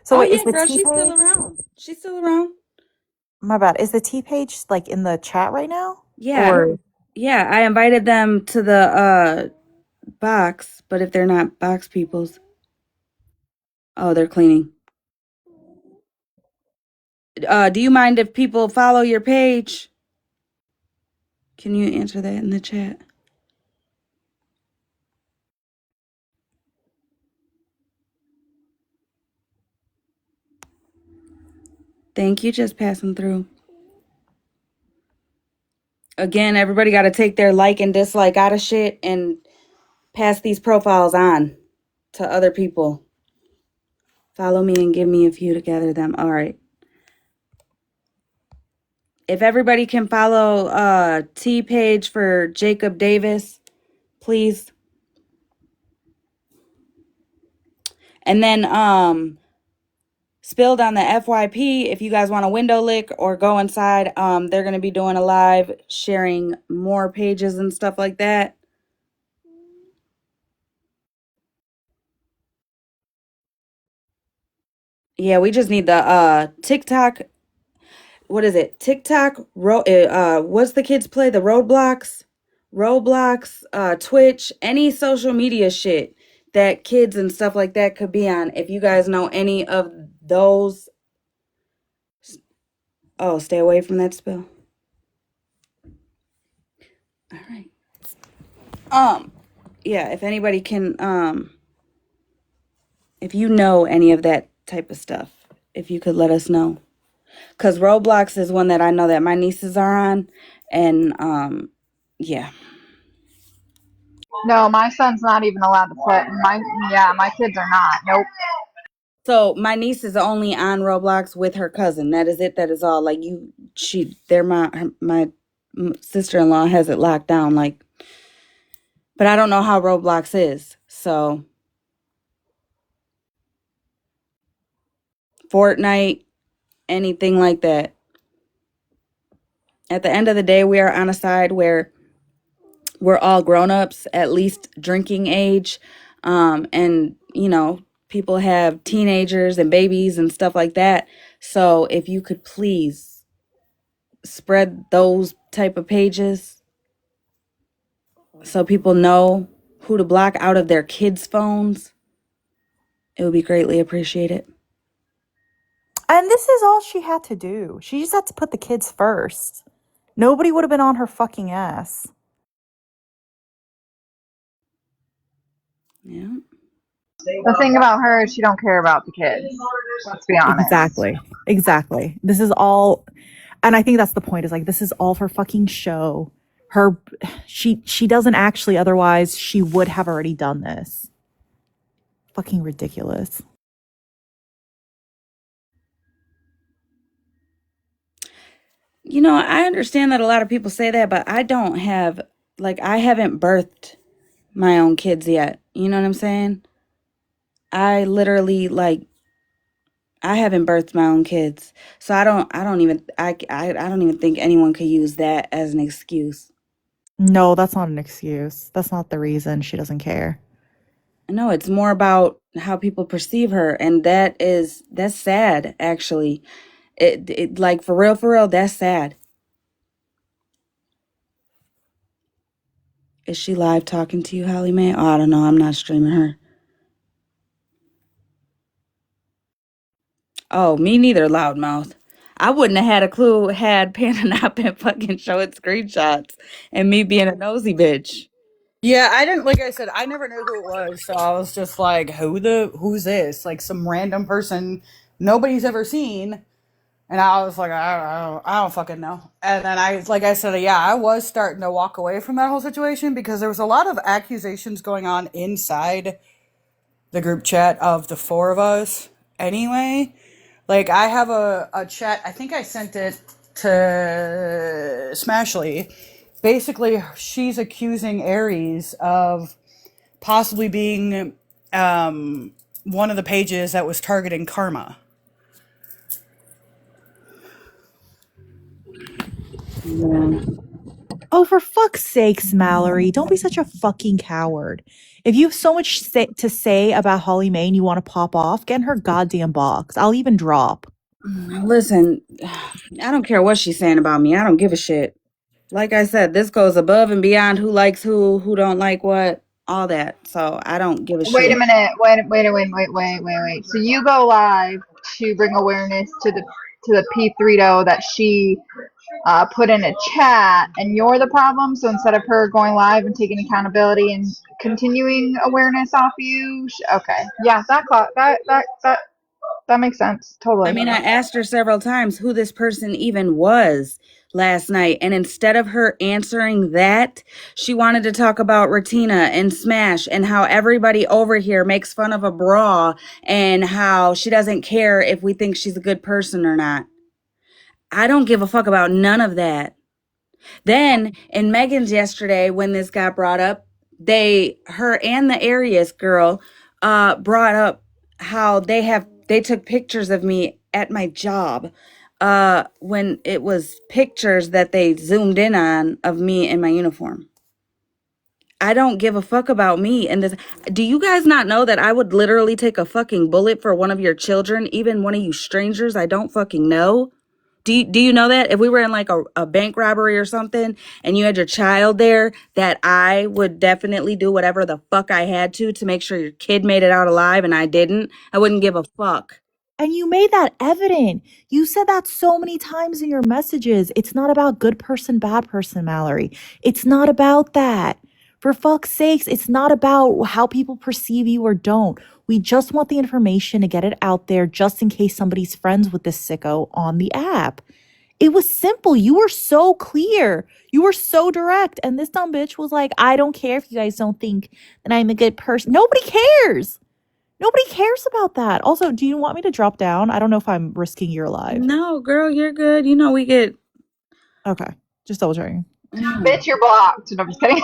So Oh wait, is yeah, the girl, T she's still page? around. She's still around. My bad. Is the T page like in the chat right now? Yeah. Or Yeah, I invited them to the box, but if they're not box peoples, oh, they're cleaning. Do you mind if people follow your page? Can you answer that in the chat? Thank you, just passing through. Again, everybody got to take their like and dislike out of shit and pass these profiles on to other people. Follow me and give me a few to gather them. All right. If everybody can follow T page for Jacob Davis, please. And then Spilled on the FYP, if you guys want a window lick or go inside, they're going to be doing a live sharing more pages and stuff like that. Yeah, we just need the TikTok. What is it? TikTok, what's the kids play? The Roblox, Twitch, any social media shit that kids and stuff like that could be on. If you guys know any of those, oh, stay away from that spill. All right. Yeah, if anybody can, if you know any of that type of stuff, if you could let us know. Because Roblox is one that I know that my nieces are on. And, yeah. No, my son's not even allowed to play. My kids are not. Nope. So my niece is only on Roblox with her cousin. That is it. That is all. Like my sister-in-law has it locked down. Like, but I don't know how Roblox is. So Fortnite, anything like that. At the end of the day, we are on a side where we're all grown-ups, at least drinking age. And, people have teenagers and babies and stuff like that. So if you could please spread those type of pages so people know who to block out of their kids' phones, it would be greatly appreciated. And this is all she had to do. She just had to put the kids first. Nobody would have been on her fucking ass. Yeah. The thing about her is she don't care about the kids. Let's be honest. Exactly. This is all, and I think that's the point, is like, this is all for fucking show. She doesn't actually, otherwise she would have already done this. Fucking ridiculous. You know, I understand that a lot of people say that, but I don't have, like, I haven't birthed my own kids yet. You know what I'm saying? I literally, like, I haven't birthed my own kids. So I don't even, I don't even think anyone could use that as an excuse. No, that's not an excuse. That's not the reason she doesn't care. No, it's more about how people perceive her. And that's sad, actually. It like, for real, that's sad. Is she live talking to you, HollyMae? Oh, I don't know. I'm not streaming her. Oh, me neither, loudmouth. I wouldn't have had a clue had Panda not been fucking showing screenshots and me being a nosy bitch. Yeah, I didn't, like I said, I never knew who it was, so I was just like, who's this? Like some random person nobody's ever seen. And I was like, I don't fucking know. And then like I said, yeah, I was starting to walk away from that whole situation because there was a lot of accusations going on inside the group chat of the four of us anyway. Like, I have a chat, I think I sent it to Smashly. Basically, she's accusing Aries of possibly being one of the pages that was targeting Karma. Yeah. Oh, for fuck's sakes, Mallory, don't be such a fucking coward. If you have so much to say about HollyMae and you want to pop off, get in her goddamn box. I'll even drop. Listen, I don't care what she's saying about me. I don't give a shit. Like I said, this goes above and beyond who likes who don't like what, all that. So I don't give a Wait a shit. minute. Wait. So you go live to bring awareness to the P3 that she put in a chat, and you're the problem. So instead of her going live and taking accountability and continuing awareness off you, okay, yeah, that makes sense I totally. mean, I asked her several times who this person even was last night. And instead of her answering that, she wanted to talk about Ratina and Smash and how everybody over here makes fun of a bra and how she doesn't care if we think she's a good person or not. I don't give a fuck about none of that. Then in Megan's yesterday, when this got brought up, her and the Arias girl brought up how they took pictures of me at my job when it was pictures that they zoomed in on of me in my uniform. I don't give a fuck about me. And this, do you guys not know that I would literally take a fucking bullet for one of your children, even one of you strangers I don't fucking know? Do you know that if we were in like a bank robbery or something and you had your child there, that I would definitely do whatever the fuck I had to make sure your kid made it out alive, and I didn't? I wouldn't give a fuck. And you made that evident. You said that so many times in your messages. It's not about good person, bad person, Mallory. It's not about that. For fuck's sakes, it's not about how people perceive you or don't. We just want the information to get it out there just in case somebody's friends with this sicko on the app. It was simple. You were so clear. You were so direct. And this dumb bitch was like, I don't care if you guys don't think that I'm a good person. Nobody cares. Nobody cares about that. Also, do you want me to drop down? I don't know if I'm risking your life. No, girl, you're good. You know, we get. Okay. Just double checking. Bitch, you're blocked. No, I'm just kidding.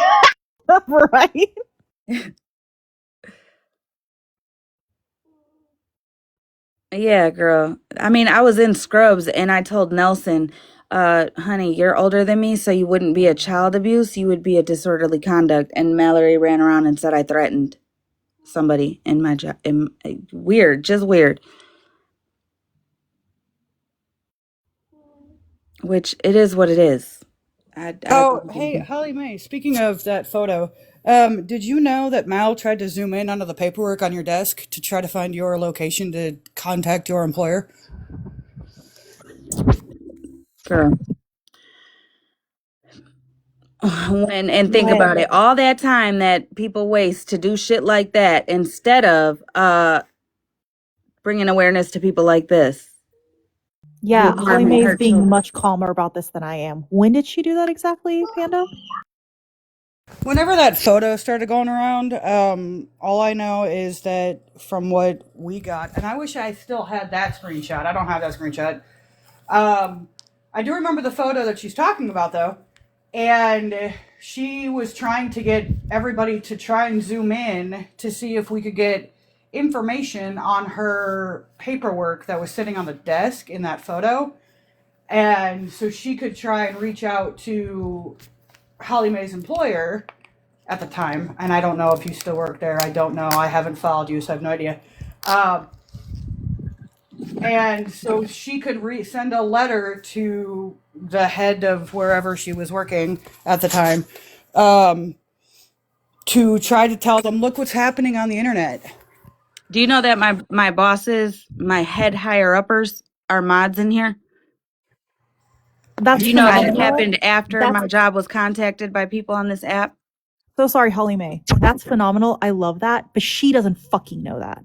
Right? Yeah, girl. I mean, I was in Scrubs and I told Nelson, honey, you're older than me, so you wouldn't be a child abuse, you would be a disorderly conduct. And Mallory ran around and said I threatened somebody in my job. Weird, just weird. Which it is what it is. Oh, hey, HollyMae, speaking of that photo, did you know that Mal tried to zoom in onto the paperwork on your desk to try to find your location to contact your employer? Girl. And think about it, all that time that people waste to do shit like that instead of bringing awareness to people like this. Yeah, Who harming HollyMae is her being children. much calmer about this than I am. When did she do that exactly, Panda? Whenever that photo started going around, all I know is that from what we got, and I wish I still had that screenshot. I don't have that screenshot. I do remember the photo that she's talking about, though, and she was trying to get everybody to try and zoom in to see if we could get information on her paperwork that was sitting on the desk in that photo, and so she could try and reach out to HollyMae's employer at the time, and I don't know if you still work there. I don't know. I haven't followed you, so I have no idea. And so she could send a letter to the head of wherever she was working at the time, to try to tell them, look what's happening on the internet. Do you know that my bosses, my head higher uppers, are mods in here? That's Do you know that phenomenal. happened after That's my job was contacted by people on this app? so sorry, HollyMae. That's phenomenal. I love that, but she doesn't fucking know that.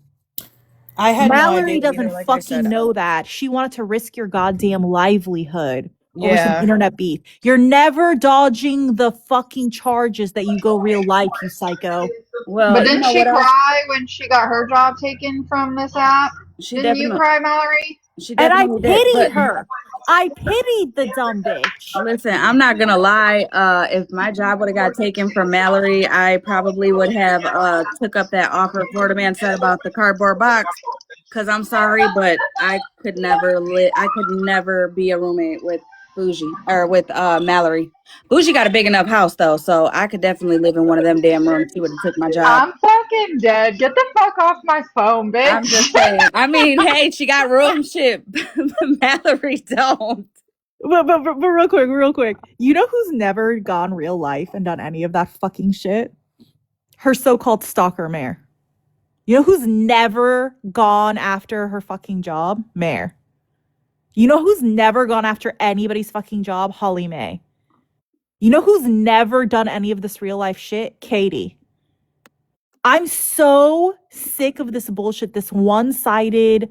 I had Mallory no idea doesn't either, like I fucking said. know that. She wanted to risk your goddamn livelihood over some Yeah. internet beef. You're never dodging the fucking charges that you go real life, you psycho. Well, But you didn't know she what else? cry when she got her job taken from this app? She Didn't you definitely, cry, Mallory? she And I definitely did. pitied But her. I pitied the dumb bitch. listen, I'm not gonna lie. If my job would have got taken from Mallory, I probably would have took up that offer Florida Man said about the cardboard box. Cause I'm sorry, but I could never I could never be a roommate with Bougie or with Mallory. Bougie got a big enough house though, so I could definitely live in one of them damn rooms. She would have took my job. I'm fucking dead. Get the fuck off my phone, I'm bitch. just saying. I mean, hey, she got room shit. Mallory don't. But real quick. You know who's never gone real life and done any of that fucking shit? Her so-called stalker mayor. You know who's never gone after her fucking job? Mayor. You know who's never gone after anybody's fucking job? HollyMae. You know who's never done any of this real life shit? Katie. I'm so sick of this bullshit, this one-sided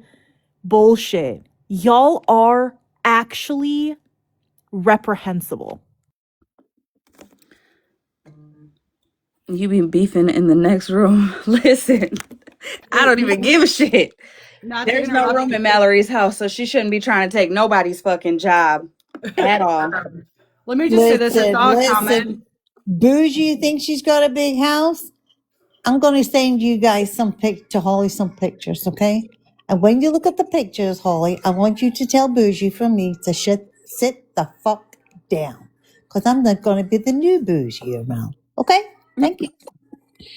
bullshit. Y'all are actually reprehensible. You be beefing in the next room. Listen, I don't even give a shit. There's no room in Mallory's house, so she shouldn't be trying to take nobody's fucking job at all. Let me just say this as dog comment. Listen, Bougie thinks she's got a big house. I'm going to send you guys some pictures, okay? And when you look at the pictures, Holly, I want you to tell Bougie from me to sit the fuck down. Because I'm not going to be the new Bougie around. Okay? Thank you.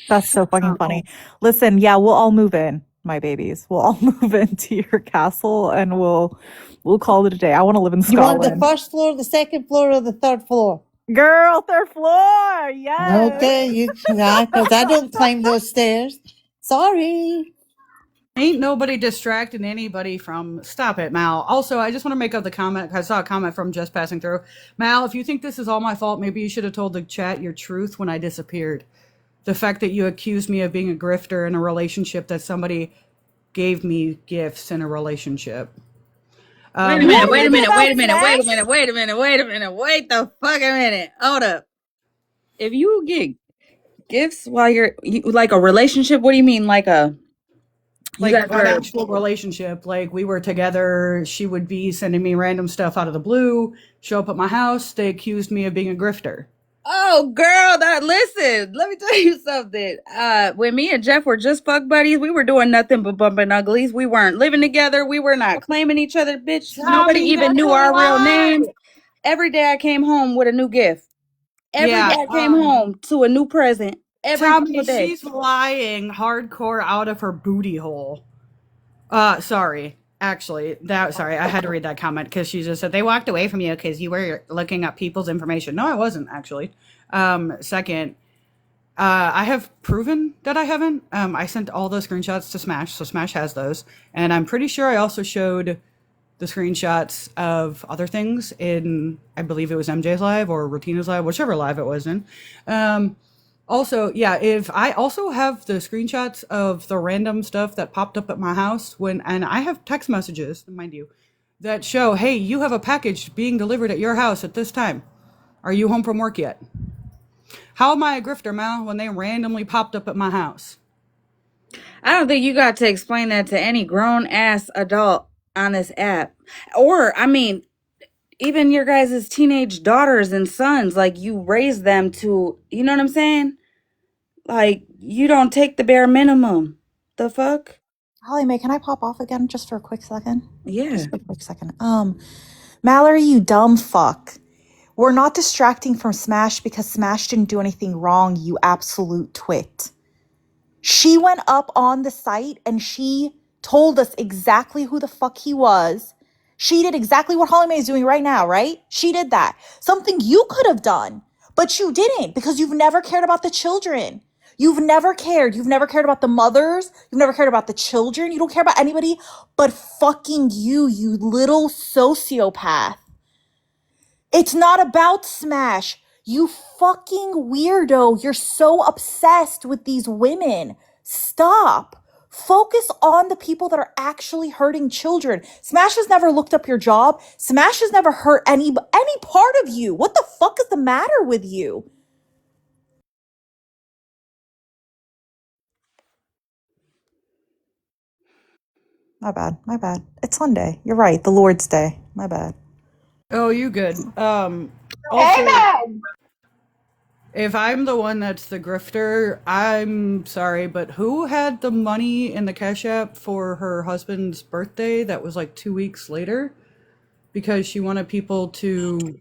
That's so fucking funny. Listen, yeah, we'll all move in, my babies. We'll all move into your castle and we'll call it a day. I want to live in Scotland. You want the first floor, the second floor, or the third floor? Girl, third floor. Yes. Okay, because I don't climb those stairs. Sorry. Ain't nobody distracting anybody from. Stop it, Mal. Also, I just want to make up the comment. I saw a comment from Just Passing Through. Mal, if you think this is all my fault, maybe you should have told the chat your truth when I disappeared. The fact that you accused me of being a grifter in a relationship that somebody gave me gifts in a relationship. Wait a the fucking minute. Hold up. If you get gifts while like a relationship, what do you mean? Like an actual relationship. Like we were together. She would be sending me random stuff out of the blue, show up at my house. They accused me of being a grifter. Oh, girl, listen, let me tell you something. When me and Jeff were just fuck buddies, we were doing nothing but bumping uglies. We weren't living together. We were not claiming each other, bitch. Nobody even knew our real names. Every day I came home with a new gift. Every day I came home to a new present. Every day. She's lying hardcore out of her booty hole. Sorry. Actually, I had to read that comment because she just said they walked away from you because you were looking up people's information. No, I wasn't actually. Second, I have proven that I haven't. I sent all those screenshots to Smash, so Smash has those, and I'm pretty sure I also showed the screenshots of other things in, I believe it was MJ's live or Rotina's live, whichever live it was in. Also, yeah, if I also have the screenshots of the random stuff that popped up at my house and I have text messages, mind you, that show, hey, you have a package being delivered at your house at this time. Are you home from work yet? How am I a grifter, Mal, when they randomly popped up at my house? I don't think you got to explain that to any grown-ass adult on this app. Or, I mean, even your guys' teenage daughters and sons, like, you raise them to, you know what I'm saying? Like, you don't take the bare minimum. The fuck? HollyMae, can I pop off again just for a quick second? Yeah. Just for a quick second. Mallory, you dumb fuck. We're not distracting from Smash because Smash didn't do anything wrong, you absolute twit. She went up on the site and she told us exactly who the fuck he was. She did exactly what HollyMae is doing right now, right? She did that. Something you could have done, but you didn't because you've never cared about the children. You've never cared. You've never cared about the mothers. You've never cared about the children. You don't care about anybody but fucking you little sociopath. It's not about Smash. You fucking weirdo. You're so obsessed with these women. Stop. Focus on the people that are actually hurting children. Smash has never looked up your job. Smash has never hurt any part of you. What the fuck is the matter with you? My bad. It's Sunday. You're right. The Lord's Day. My bad. Oh, you good. Also, Amen. if I'm the one that's the grifter, I'm sorry, but who had the money in the Cash App for her husband's birthday that was like 2 weeks later? Because she wanted people to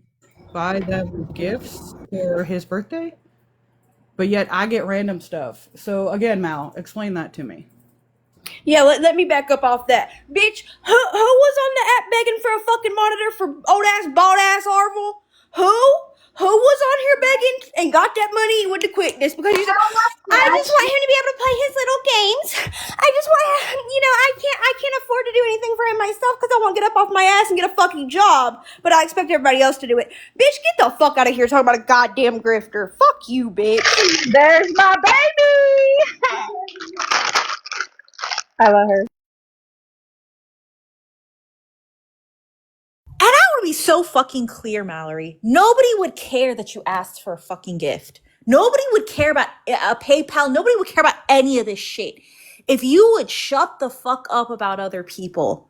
buy them gifts for his birthday? But yet I get random stuff. So again, Mal, explain that to me. Yeah, let me back up off that. Bitch, who was on the app begging for a fucking monitor for old ass, bald ass Harville? Who? Who was on here begging and got that money with the quickness? Because you said, I just want him to be able to play his little games. I just want, I can't afford to do anything for him myself because I won't get up off my ass and get a fucking job. But I expect everybody else to do it. Bitch, get the fuck out of here talking about a goddamn grifter. Fuck you, bitch. There's my baby. I love her. And I want to be so fucking clear, Mallory. Nobody would care that you asked for a fucking gift. Nobody would care about a PayPal. Nobody would care about any of this shit. If you would shut the fuck up about other people,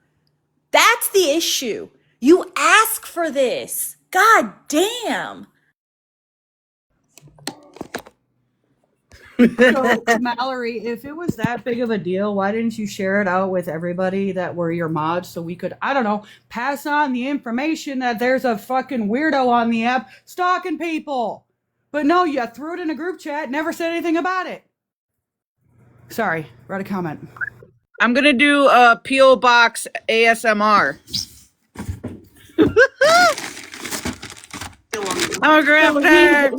that's the issue. You ask for this. God damn. So, Mallory, if it was that big of a deal, why didn't you share it out with everybody that were your mods so we could, I don't know, pass on the information that there's a fucking weirdo on the app stalking people? But no, you threw it in a group chat, never said anything about it. Sorry, write a comment. I'm gonna do a P.O. Box ASMR. I'm a grifter.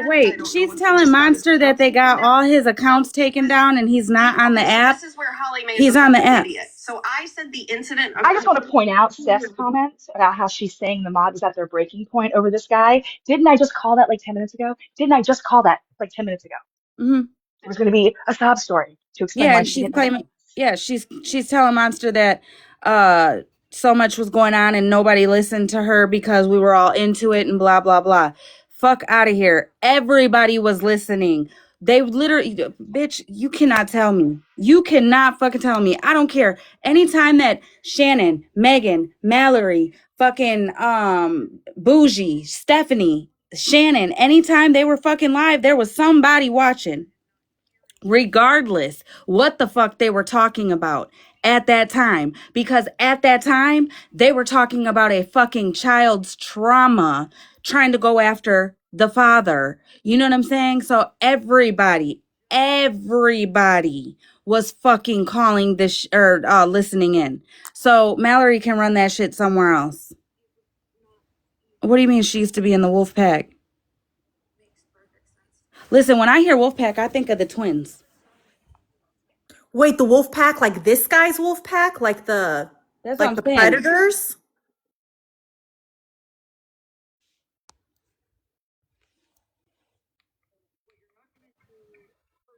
Wait. She's telling Monster that they got all his accounts taken down and he's not on the app. This is where HollyMae He's on the app. idiot. So I said the incident. I just want to point out Steph's comment about how she's saying the mods is at their breaking point over this guy. Didn't I just call that like 10 minutes ago? Mm-hmm. There was going to be a sob story to explain why she she's didn't. claiming. Yeah, she's telling Monster that so much was going on and nobody listened to her because we were all into it and blah blah blah. Fuck out of here. Everybody was listening. They literally, bitch, you cannot tell me. You cannot fucking tell me. I don't care. Anytime that Shannon, Megan, Mallory, fucking Bougie, Stephanie, Shannon, anytime they were fucking live, there was somebody watching. Regardless what the fuck they were talking about at that time, because at that time they were talking about a fucking child's trauma trying to go after the father. You know what I'm saying? So everybody was fucking calling this or listening in. So Mallory can run that shit somewhere else. What do you mean she used to be in the wolf pack? Listen, when I hear wolf pack, I think of the twins. Wait, the wolf pack, like this guy's wolf pack? Like the That's Like what the I'm saying. predators?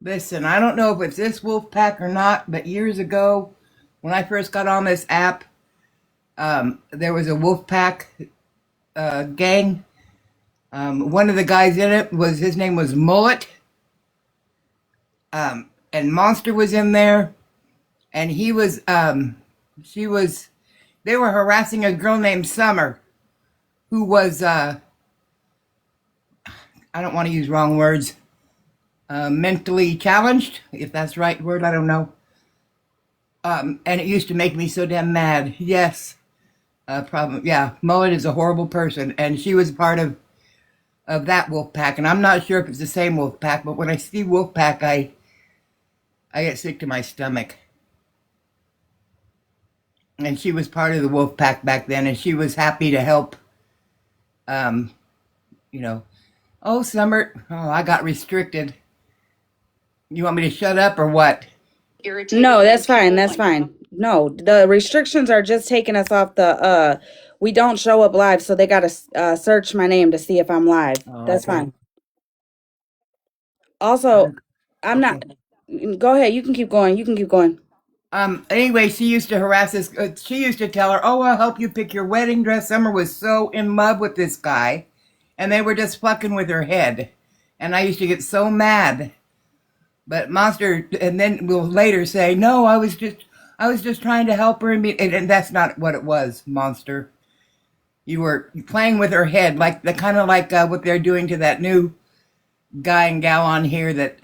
Listen, I don't know if it's this wolf pack or not, but years ago, when I first got on this app, there was a wolf pack gang. One of the guys in it his name was Mullet, and Monster was in there, and they were harassing a girl named Summer, who was, I don't want to use wrong words, mentally challenged, if that's the right word, I don't know. And it used to make me so damn mad. Yes. Mullet is a horrible person, and she was part of that wolf pack. And I'm not sure if it's the same wolf pack, but when I see wolf pack, I get sick to my stomach. And she was part of the wolf pack back then, and she was happy to help. Oh, Summer, I got restricted. You want me to shut up or what? No, that's fine. That's fine. No, the restrictions are just taking us off the we don't show up live, so they gotta search my name to see if I'm live. That's Okay. fine. Also, I'm not. Go ahead. You can keep going. You can keep going. Anyway, she used to harass this. She used to tell her, "Oh, I'll help you pick your wedding dress." Summer was so in love with this guy, and they were just fucking with her head. And I used to get so mad. But Monster, and then will later say, "No, I was just trying to help her," and that's not what it was, Monster. You were playing with her head, like the kind of like what they're doing to that new guy and gal on here that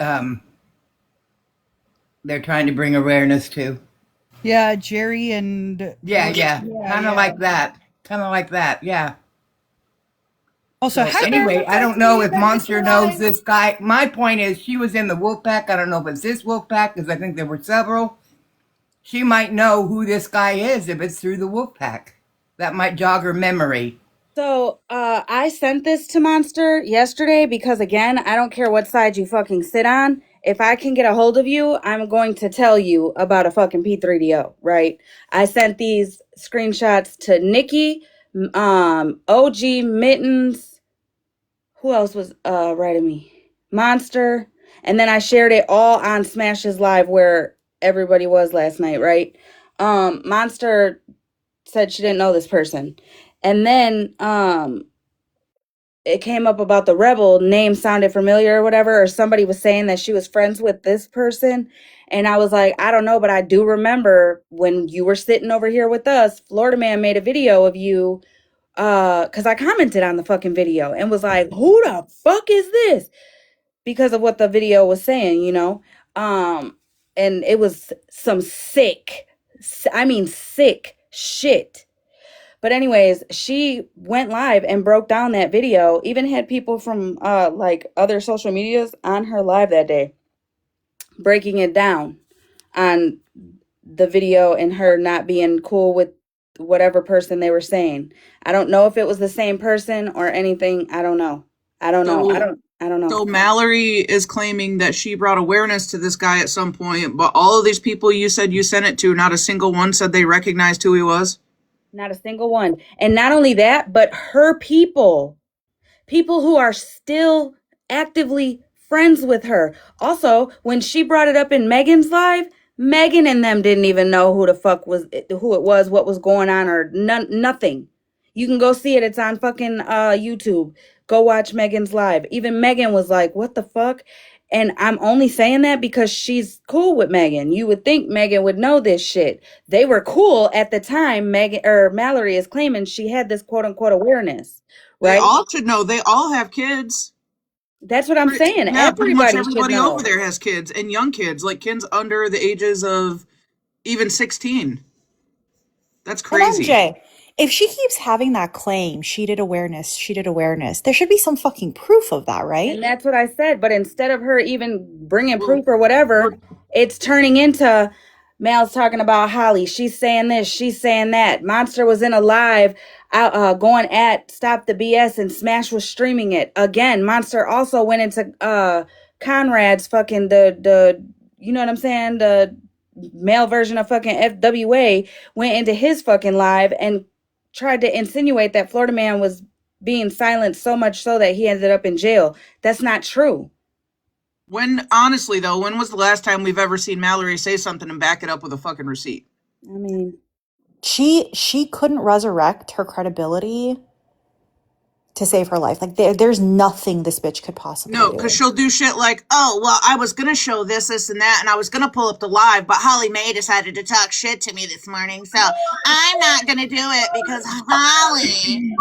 they're trying to bring awareness to. Yeah, Jerry and Yeah. Kind of like that. Yeah. Also, So anyway, I don't know if Monster knows this guy. My point is, she was in the wolf pack. I don't know if it's this wolf pack, because I think there were several. She might know who this guy is if it's through the wolf pack. That might jog her memory. So, I sent this to Monster yesterday because, again, I don't care what side you fucking sit on. If I can get a hold of you, I'm going to tell you about a fucking P3DO, right? I sent these screenshots to Nikki, OG Mittens. Who else was writing me? Monster. And then I shared it all on Smash's Live where everybody was last night, right? Monster said she didn't know this person. And then it came up about the rebel name sounded familiar or whatever, or somebody was saying that she was friends with this person. And I was like, I don't know, but I do remember when you were sitting over here with us, Florida Man made a video of you because I commented on the fucking video and was like, who the fuck is this? Because of what the video was saying, you know? And it was some sick shit. But anyways, she went live and broke down that video, even had people from like other social medias on her live that day, breaking it down on the video and her not being cool with whatever person they were saying. I don't know if it was the same person or anything. I don't know. I don't know. So Mallory is claiming that she brought awareness to this guy at some point, but all of these people you said you sent it to, not a single one said they recognized who he was? Not a single one. And not only that, but her people who are still actively friends with her. Also, when she brought it up in Megan's live, Megan and them didn't even know who it was, what was going on, or nothing. You can go see it. It's on fucking YouTube. Go watch Megan's live. Even Megan was like, what the fuck? And I'm only saying that because she's cool with Megan. You would think Megan would know this shit. They were cool at the time. Mallory is claiming she had this quote unquote awareness. Right? They all should know. They all have kids. That's what I'm saying. Yeah, pretty much Everybody everybody over there has kids, and young kids, like kids under the ages of even 16. That's crazy. But MJ, if she keeps having that claim, she did awareness, there should be some fucking proof of that, right? And that's what I said. But instead of her even bringing proof or whatever, it's turning into Mal's talking about Holly. She's saying this, she's saying that. Monster was in a live going at Stop the BS, and Smash was streaming it. Again, Monster also went into Conrad's fucking the you know what I'm saying? The male version of fucking FWA, went into his fucking live and tried to insinuate that Florida Man was being silent so much so that he ended up in jail. That's not true. Honestly though, when was the last time we've ever seen Mallory say something and back it up with a fucking receipt? I mean, she couldn't resurrect her credibility to save her life. Like there's nothing this bitch could possibly do. No, because she'll do shit like, oh, well, I was going to show this and that, and I was going to pull up the live, but HollyMae decided to talk shit to me this morning, so I'm not going to do it because Holly.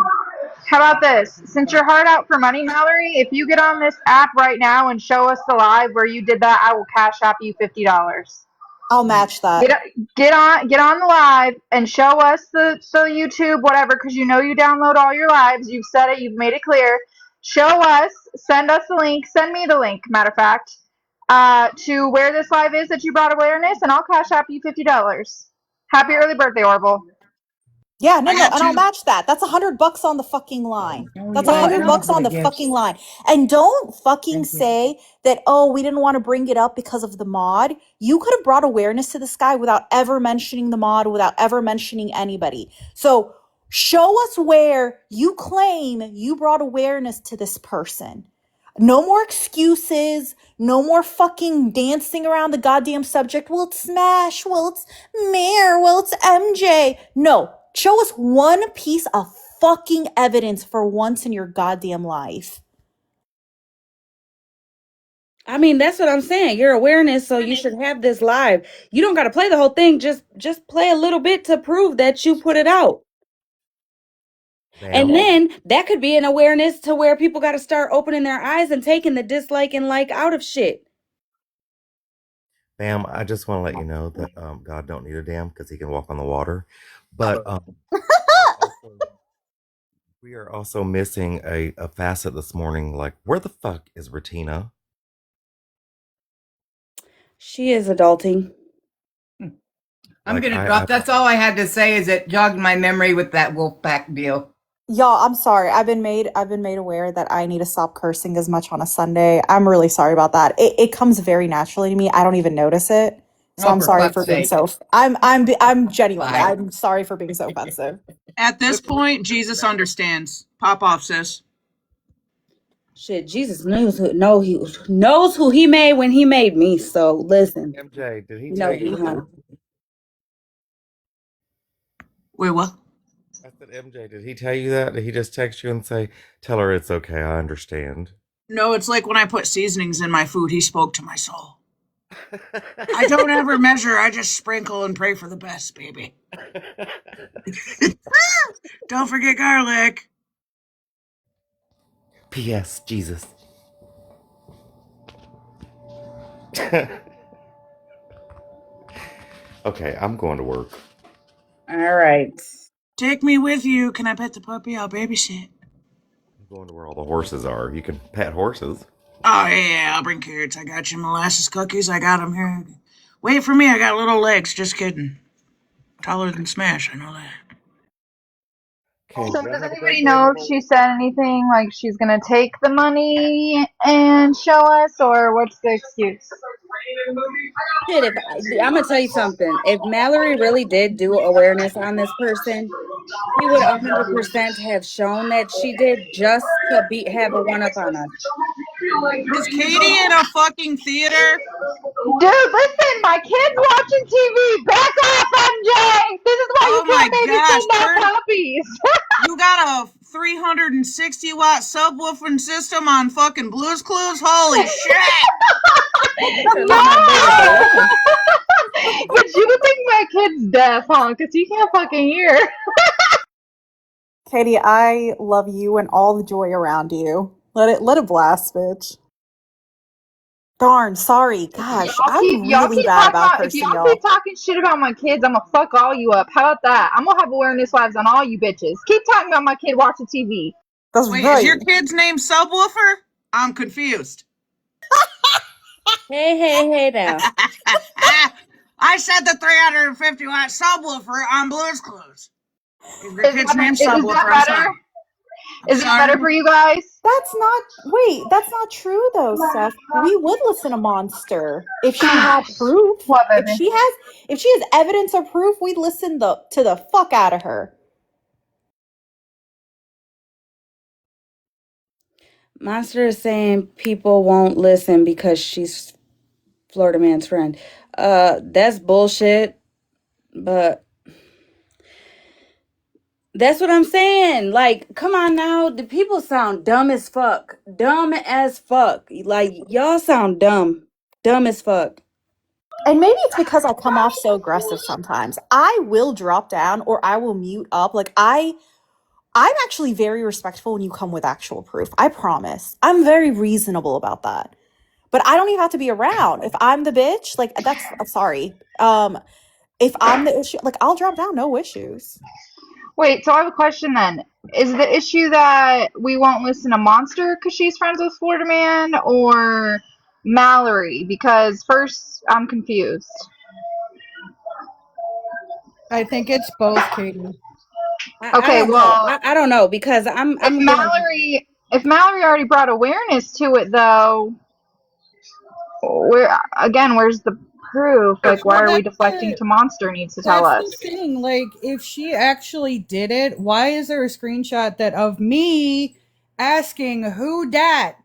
How about this? Since you're hard out for money, Mallory, if you get on this app right now and show us the live where you did that, I will cash app you $50. I'll match that. Get on the live and show us the YouTube, whatever, because you know you download all your lives. You've said it. You've made it clear. Show us. Send us the link. Send me the link, matter of fact, to where this live is that you brought awareness, and I'll cash app you $50. Happy early birthday, Orville. Yeah, no, and I'll match that. That's $100 on the fucking line. That's $100 on the fucking line. And don't fucking say that, oh, we didn't want to bring it up because of the mod. You could have brought awareness to this guy without ever mentioning the mod, without ever mentioning anybody. So show us where you claim you brought awareness to this person. No more excuses. No more fucking dancing around the goddamn subject. Well, it's Smash. Well, it's Mare. Well, it's MJ. No. Show us one piece of fucking evidence for once in your goddamn life. I mean, that's what I'm saying. Your awareness, so you should have this live. You don't got to play the whole thing. Just play a little bit to prove that you put it out. And then that could be an awareness to where people got to start opening their eyes and taking the dislike and like out of shit. Bam, I just want to let you know that God don't need a dam because he can walk on the water. But we are also missing a facet this morning. Like, where the fuck is Retina? She is adulting. I'm going to drop. That's all I had to say is it jogged my memory with that Wolfpack deal. Y'all, I'm sorry. I've been made aware that I need to stop cursing as much on a Sunday. I'm really sorry about that. It comes very naturally to me. I don't even notice it. So I'm sorry for being so. I'm genuine. I'm sorry for being so offensive. At this point, Jesus understands. Pop off, sis. Shit, Jesus knows who he made when he made me. So listen. MJ, did he tell you? Wait, what? I said, MJ, did he tell you that? Did he just text you and say, tell her it's okay, I understand? No, it's like when I put seasonings in my food, he spoke to my soul. I don't ever measure, I just sprinkle and pray for the best, baby. Don't forget garlic. P.S. Jesus. Okay, I'm going to work. All right. Take me with you. Can I pet the puppy? I'll babysit. I'm going to where all the horses are. You can pet horses. Oh, yeah, I'll bring carrots. I got you molasses cookies. I got them here. Wait for me. I got little legs. Just kidding. Taller than Smash. I know that. So does anybody know if she said anything like she's going to take the money and show us, or what's the excuse? Shit, I'm going to tell you something. If Mallory really did do awareness on this person, he would 100% have shown that she did just to have a one-up on us. Is Katie in a fucking theater? Dude, listen, my kid's watching TV. Back off, MJ. This is why you can't babysit no puppies. You got a 360-watt subwoofer system on fucking Blue's Clues? Holy shit! No! But you think my kid's deaf, huh? Because he can't fucking hear. Katie, I love you and all the joy around you. Let it blast, bitch. Darn, sorry. Gosh, I'm really bad about cursing y'all. If y'all keep talking shit about my kids, I'm gonna fuck all you up. How about that? I'm gonna have awareness lives on all you bitches. Keep talking about my kid watching TV. That's Wait, right. Is your kid's name Subwoofer? I'm confused. Hey now. I said the 350-watt subwoofer on Blue's Clues. Is your kid's name Subwoofer? Is it better for you guys? That's not true though, Steph. We would listen to Monster if she had proof. What, If baby? she has evidence or proof, we'd listen to the fuck out of her. Monster is saying people won't listen because she's Florida man's friend. That's bullshit, but that's what I'm saying. Like, come on now. The people sound dumb as fuck. Dumb as fuck. Like, y'all sound dumb. Dumb as fuck. And maybe it's because I come off so aggressive sometimes. I will drop down or I will mute up. Like I'm actually very respectful when you come with actual proof. I promise. I'm very reasonable about that. But I don't even have to be around. If I'm the bitch, like that's I'm sorry. If I'm the issue, like I'll drop down, no issues. Wait, so I have a question then. Is the issue that we won't listen to Monster because she's friends with Florida Man, or Mallory? Because first, I'm confused. I think it's both, Katie. I Okay, don't know. well, I don't know because I'm gonna. if Mallory already brought awareness to it, though, where's the proof? Like, why Well, are we that's deflecting the to Monster? Needs to tell that's the us. thing. Like, if she actually did it, why is there a screenshot that of me asking who dat?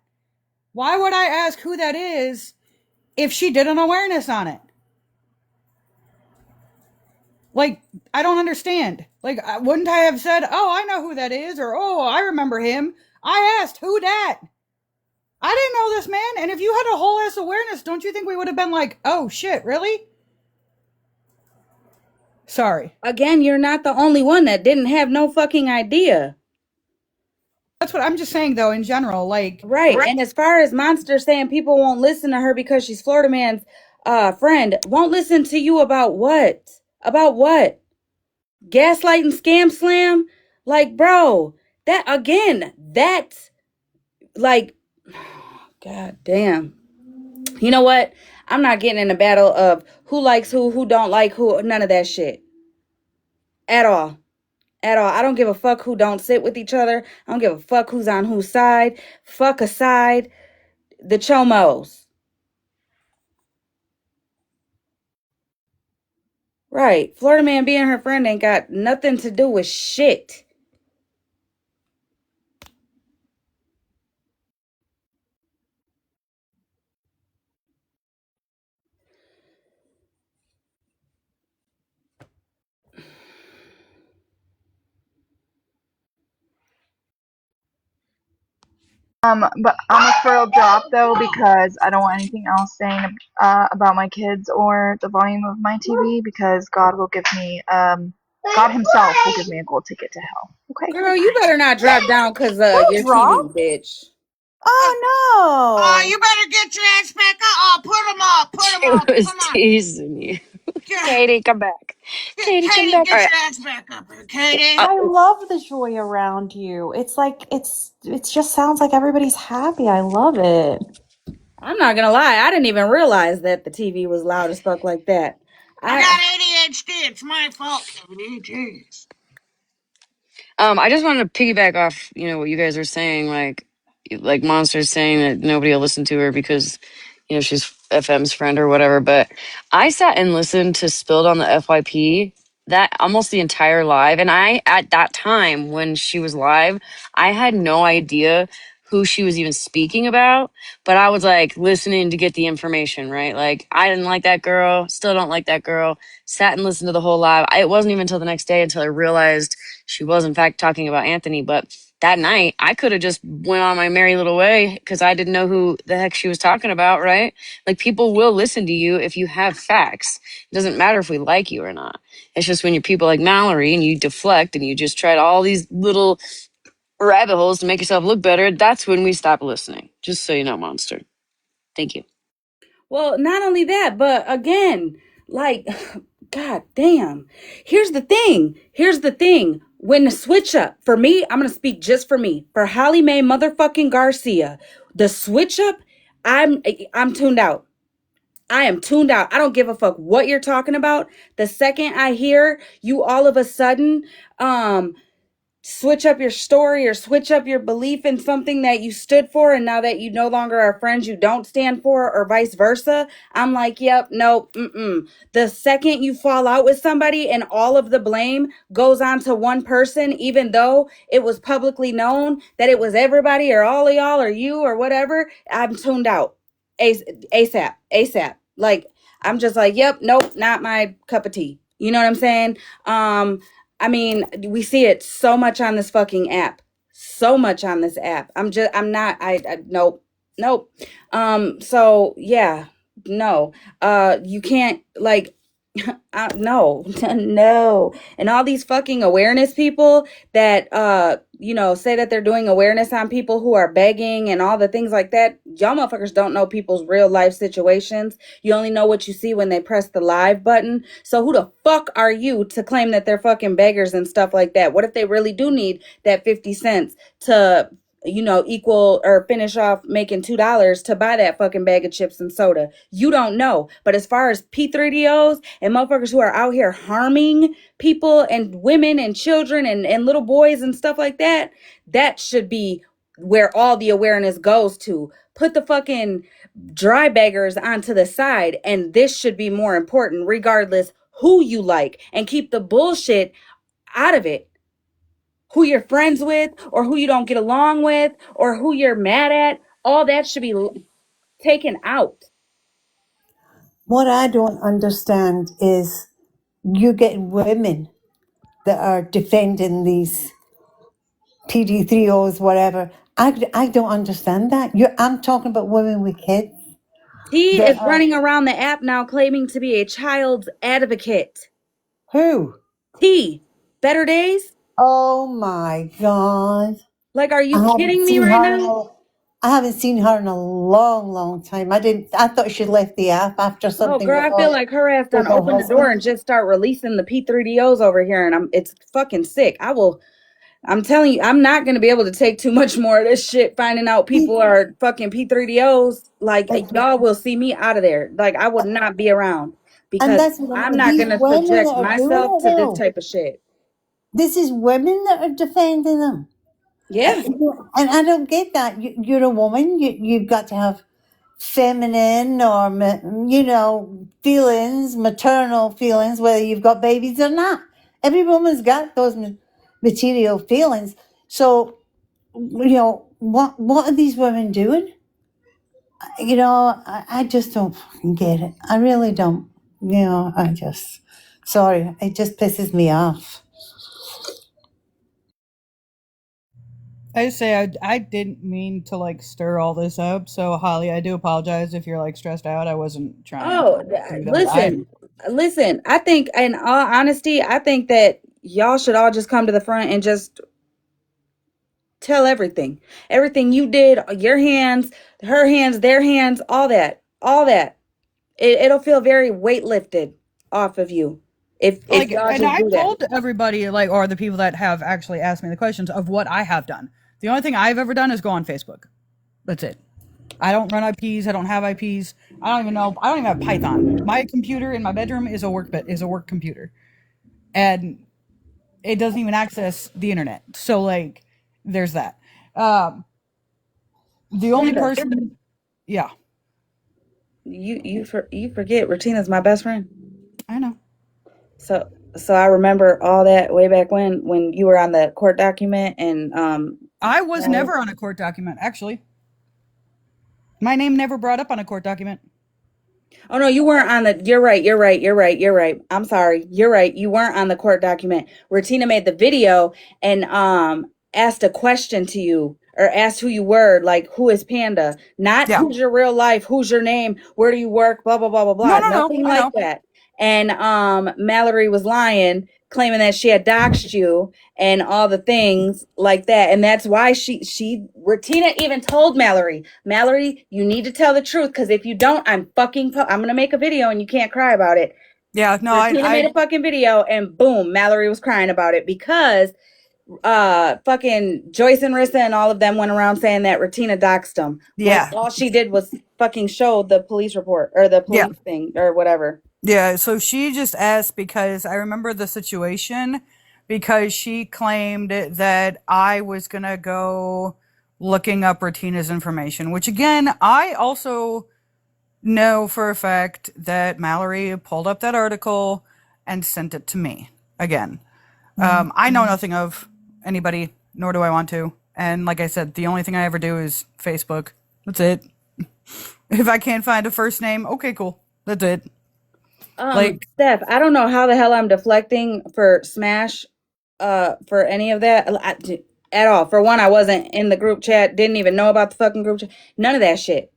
Why would I ask who that is if she did an awareness on it? Like, I don't understand. Like, wouldn't I have said, "Oh, I know who that is," or "Oh, I remember him"? I asked who dat. I didn't know this man, and if you had a whole ass awareness, don't you think we would have been like, "Oh shit, really?" Sorry. Again, you're not the only one that didn't have no fucking idea. That's what I'm just saying, though, in general. Like, Right. And as far as Monster saying people won't listen to her because she's Florida man's friend, won't listen to you about what? About what? Gaslighting, scam slam? Like, bro, that again, that's like, god damn. You know what? I'm not getting in a battle of who likes who don't like who, none of that shit. At all. At all. I don't give a fuck who don't sit with each other. I don't give a fuck who's on whose side. Fuck aside the chomos. Right. Florida man being her friend ain't got nothing to do with shit. But I'm a for real drop though because I don't want anything else saying about my kids or the volume of my TV because God will give me God Himself will give me a gold ticket to hell. Okay. Girl, you better not drop down because Don't your drop. TV, bitch. Oh You better get your ass back up. Oh, put them up. Put them She up. was Come on. teasing you. Yeah. Katie, come back. Katie, come Katie, back. get All your right. ass back up here, Katie. I love the joy around you. It's like it just sounds like everybody's happy. I love it. I'm not gonna lie, I didn't even realize that the TV was loud as fuck like that. I got ADHD. It's my fault, Katie. Jeez. I just wanted to piggyback off, what you guys are saying, like Monster's saying that nobody will listen to her because, she's FM's friend or whatever. But I sat and listened to Spilled on the FYP that almost the entire live. And at that time when she was live, I had no idea who she was even speaking about, but I was like listening to get the information, right? Like I didn't like that girl, still don't like that girl, sat and listened to the whole live. It wasn't even until the next day until I realized she was in fact talking about Anthony. But that night I could have just went on my merry little way because I didn't know who the heck she was talking about, right? Like people will listen to you if you have facts. It doesn't matter if we like you or not. It's just when you're people like Mallory and you deflect and you just try all these little rabbit holes to make yourself look better, that's when we stop listening. Just so you know, Monster. Thank you. Well, not only that, but again, like, god damn. Here's the thing. When the switch up, for me, I'm gonna speak just for me. For HollyMae motherfucking Garcia, the switch up, I'm tuned out. I am tuned out. I don't give a fuck what you're talking about. The second I hear you all of a sudden, switch up your story or switch up your belief in something that you stood for, and now that you no longer are friends you don't stand for, or vice versa, I'm like, yep, nope, the second you fall out with somebody and all of the blame goes on to one person, even though it was publicly known that it was everybody or all of y'all or you or whatever, I'm tuned out. ASAP. Like, I'm just like, yep, nope, not my cup of tea. You know what I'm saying? I mean, we see it so much on this fucking app. So much on this app. Nope. So yeah, no. You can't, like, no, no. And all these fucking awareness people that, say that they're doing awareness on people who are begging and all the things like that. Y'all motherfuckers don't know people's real life situations. You only know what you see when they press the live button. So who the fuck are you to claim that they're fucking beggars and stuff like that? What if they really do need that 50 cents to, equal or finish off making $2 to buy that fucking bag of chips and soda? You don't know. But as far as P3DOs and motherfuckers who are out here harming people and women and children and little boys and stuff like that, that should be where all the awareness goes to. Put the fucking dry beggars onto the side, and this should be more important regardless who you like, and keep the bullshit out of it. Who you're friends with, or who you don't get along with, or who you're mad at, all that should be taken out. What I don't understand is you get women that are defending these PD3Os, whatever. I don't understand that. I'm talking about women with kids. He is running around the app now claiming to be a child's advocate. Who? T. Better Days? Oh my God. Like, are you kidding me right now? I haven't seen her in a long, long time. I thought she left the app after something. Oh, girl, I feel like her ass done open the door and just start releasing the P3DOs over here, and it's fucking sick. I'm telling you, I'm not going to be able to take too much more of this shit, finding out people are fucking P3DOs. Like, y'all will see me out of there. Like, I would not be around, because I'm not going to subject myself to this type of shit. This is women that are defending them. Yeah. And I don't get that. You're a woman. You've got to have feminine or, feelings, maternal feelings, whether you've got babies or not. Every woman's got those material feelings. So, what are these women doing? I just don't fucking get it. I really don't. Sorry, it just pisses me off. I just say I didn't mean to like stir all this up. So Holly, I do apologize if you're like stressed out. I wasn't trying. Oh, listen. I think, in all honesty, I think that y'all should all just come to the front and just tell everything you did, your hands, her hands, their hands, all that. It'll feel very weightlifted off of you if y'all just do that. Told everybody, or the people that have actually asked me the questions of what I have done. The only thing I've ever done is go on Facebook. That's it. I don't run IPs. I don't have IPs. I don't even know. I don't even have Python. My computer in my bedroom is a work computer, and it doesn't even access the internet. So there's that. The only person, yeah. You forget Retina's my best friend. I know. So I remember all that way back when you were on the court document, and I was never on a court document, actually. My name never brought up on a court document. Oh no, you weren't on the. You're right. I'm sorry. You're right. You weren't on the court document. Retina made the video and asked a question to you, or asked who you were, like, who is Panda? Not who's your real life, who's your name, where do you work, blah blah blah blah blah. Nothing like that. And Mallory was lying, claiming that she had doxed you and all the things like that. And that's why Retina even told Mallory, you need to tell the truth, because if you don't, I'm gonna make a video and you can't cry about it. Yeah, no, Retina made a fucking video, and boom, Mallory was crying about it, because fucking Joyce and Rissa and all of them went around saying that Retina doxed them. Yeah. All she did was fucking show the police report, or the police thing, or whatever. Yeah, so she just asked because I remember the situation because she claimed that I was going to go looking up Retina's information, which again, I also know for a fact that Mallory pulled up that article and sent it to me again. I know nothing of anybody, nor do I want to. And like I said, the only thing I ever do is Facebook. That's it. If I can't find a first name, okay, cool. That's it. Steph, I don't know how the hell I'm deflecting for Smash, for any of that at all. For one, I wasn't in the group chat, didn't even know about the fucking group chat. None of that shit.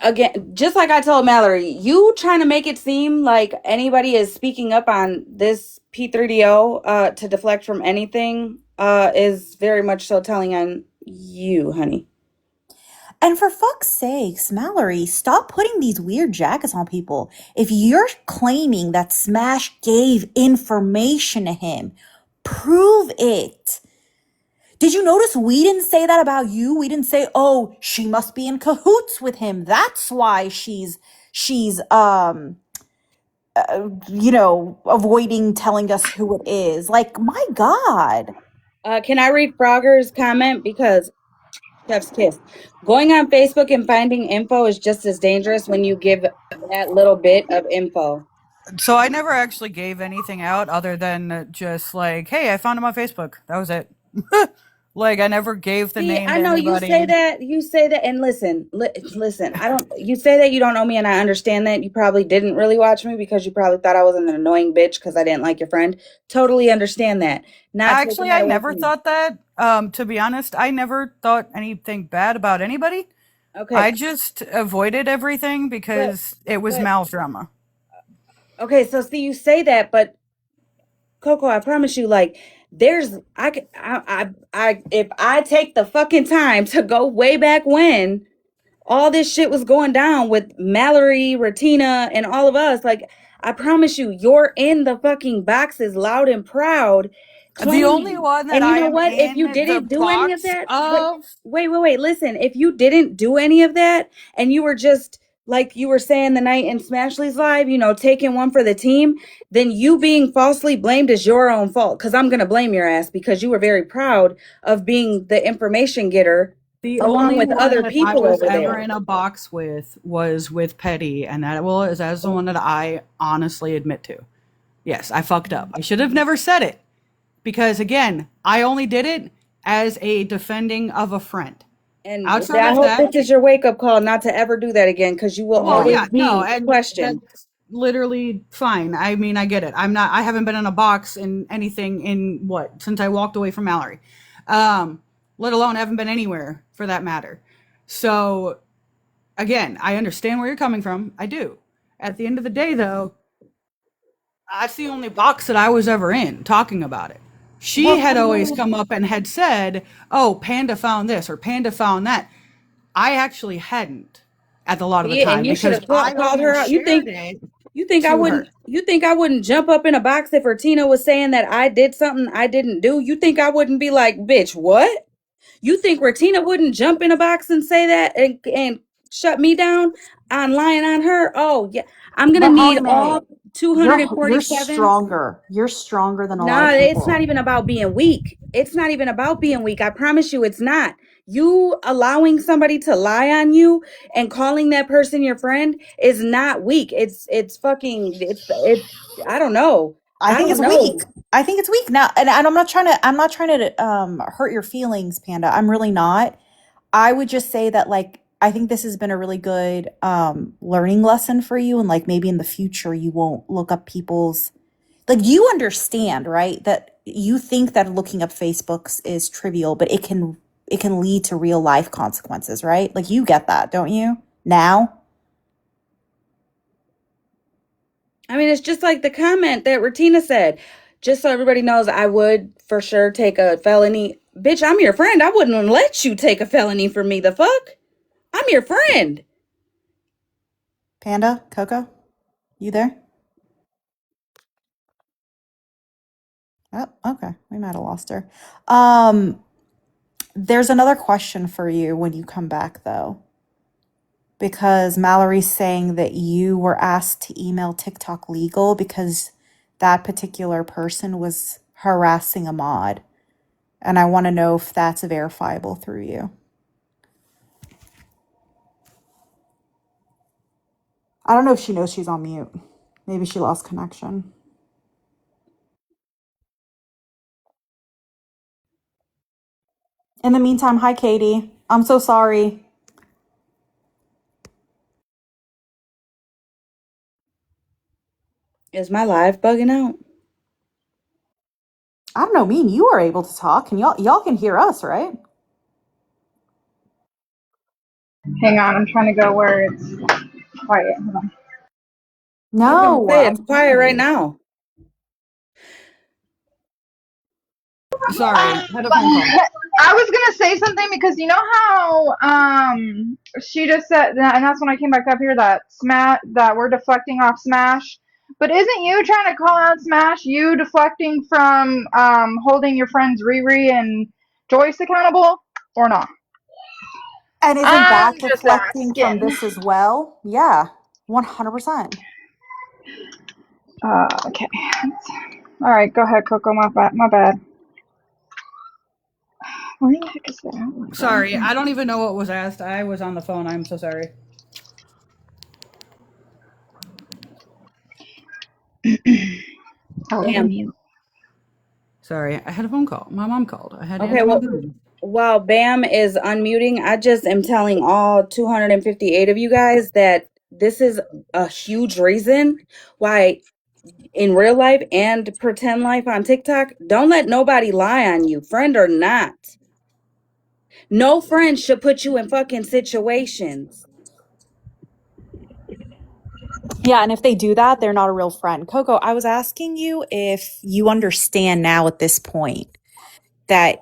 Again, just like I told Mallory, you trying to make it seem like anybody is speaking up on this P3DO to deflect from anything is very much so telling on you, honey. And for fuck's sakes, Mallory, stop putting these weird jackets on people. If you're claiming that Smash gave information to him, prove it. Did you notice we didn't say that about you? We didn't say, oh, she must be in cahoots with him. That's why she's avoiding telling us who it is. Like, my God. Can I read Frogger's comment? Because chef's kiss. Going on Facebook and finding info is just as dangerous when you give that little bit of info. So I never actually gave anything out other than just like, hey, I found him on Facebook. That was it. Like, I never gave the name to I know anybody. you say that, and listen, you say that you don't know me, and I understand that. You probably didn't really watch me because you probably thought I was an annoying bitch because I didn't like your friend. Totally understand that. Actually, I never thought that. To be honest, I never thought anything bad about anybody. Okay. I just avoided everything because it was Mal's drama. Okay, so see, you say that, but Coco, I promise you, like, if I take the fucking time to go way back when all this shit was going down with Mallory, Retina, and all of us, like, I promise you, you're in the fucking boxes loud and proud. The only one that I am in if you didn't do any of that, wait, listen, if you didn't do any of that and you were just like you were saying the night in Smashley's live, taking one for the team, then you being falsely blamed is your own fault, because I'm going to blame your ass because you were very proud of being the information getter along with other people over there. I was ever in a box was with Petty, and that was the one that I honestly admit to. Yes, I fucked up. I should have never said it. Because again, I only did it as a defending of a friend. And I hope this is your wake-up call not to ever do that again, because you will always be questioned. That's literally fine. I mean, I get it. I haven't been in a box in anything since I walked away from Mallory. Let alone haven't been anywhere for that matter. So again, I understand where you're coming from. I do. At the end of the day though, that's the only box that I was ever in talking about it. She had always come up and had said, oh, Panda found this or Panda found that. I actually hadn't at a lot of the time. And you should have called her out. You think I wouldn't jump up in a box if Retina was saying that I did something I didn't do? You think I wouldn't be like, bitch, what? You think Retina wouldn't jump in a box and say that and shut me down on lying on her? Oh, yeah. I'm going to need all 247. You're stronger than a lot of people. No, it's not even about being weak. I promise you it's not. You allowing somebody to lie on you and calling that person your friend is not weak. It's I don't know. I think it's weak. I think it's weak now, and I'm not trying to hurt your feelings, Panda. I'm really not. I would just say that, like, I think this has been a really good learning lesson for you, and like maybe in the future you won't look up people's, like, you understand, right? That you think that looking up Facebooks is trivial, but it can lead to real life consequences, right? Like, you get that, don't you? Now. I mean, it's just like the comment that Retina said. Just so everybody knows, I would for sure take a felony. Bitch, I'm your friend. I wouldn't let you take a felony for me. The fuck? I'm your friend. Panda, Coco, you there? Oh, okay. We might have lost her. There's another question for you when you come back, though. Because Mallory's saying that you were asked to email TikTok legal because that particular person was harassing a mod. And I want to know if that's verifiable through you. I don't know if she knows she's on mute. Maybe she lost connection. In the meantime, hi, Katie. I'm so sorry. Is my live bugging out? I don't know. Me and you are able to talk, and y'all can hear us, right? Hang on, I'm trying to go where it's quiet. Hold on. I was gonna No, say it's quiet right now. Sorry, I had a phone call. I was gonna say something because you know how she just said, and that's when I came back up here, that we're deflecting off Smash. But isn't you trying to call out Smash? You deflecting from holding your friends Riri and Joyce accountable or not? And isn't I'm that just deflecting from asking. this as well? Yeah, 100%. Okay. All right, go ahead, Coco. My bad. Where the heck is that? Sorry, I don't even know what was asked. I was on the phone. I'm so sorry. I was on mute. Sorry, I had a phone call. My mom called. I had to Okay, answer my well, phone. while Bam is unmuting, I just am telling all 258 of you guys that this is a huge reason why in real life and pretend life on TikTok, don't let nobody lie on you, friend or not. No friend should put you in fucking situations. Yeah, and if they do that, they're not a real friend. Coco, I was asking you if you understand now at this point that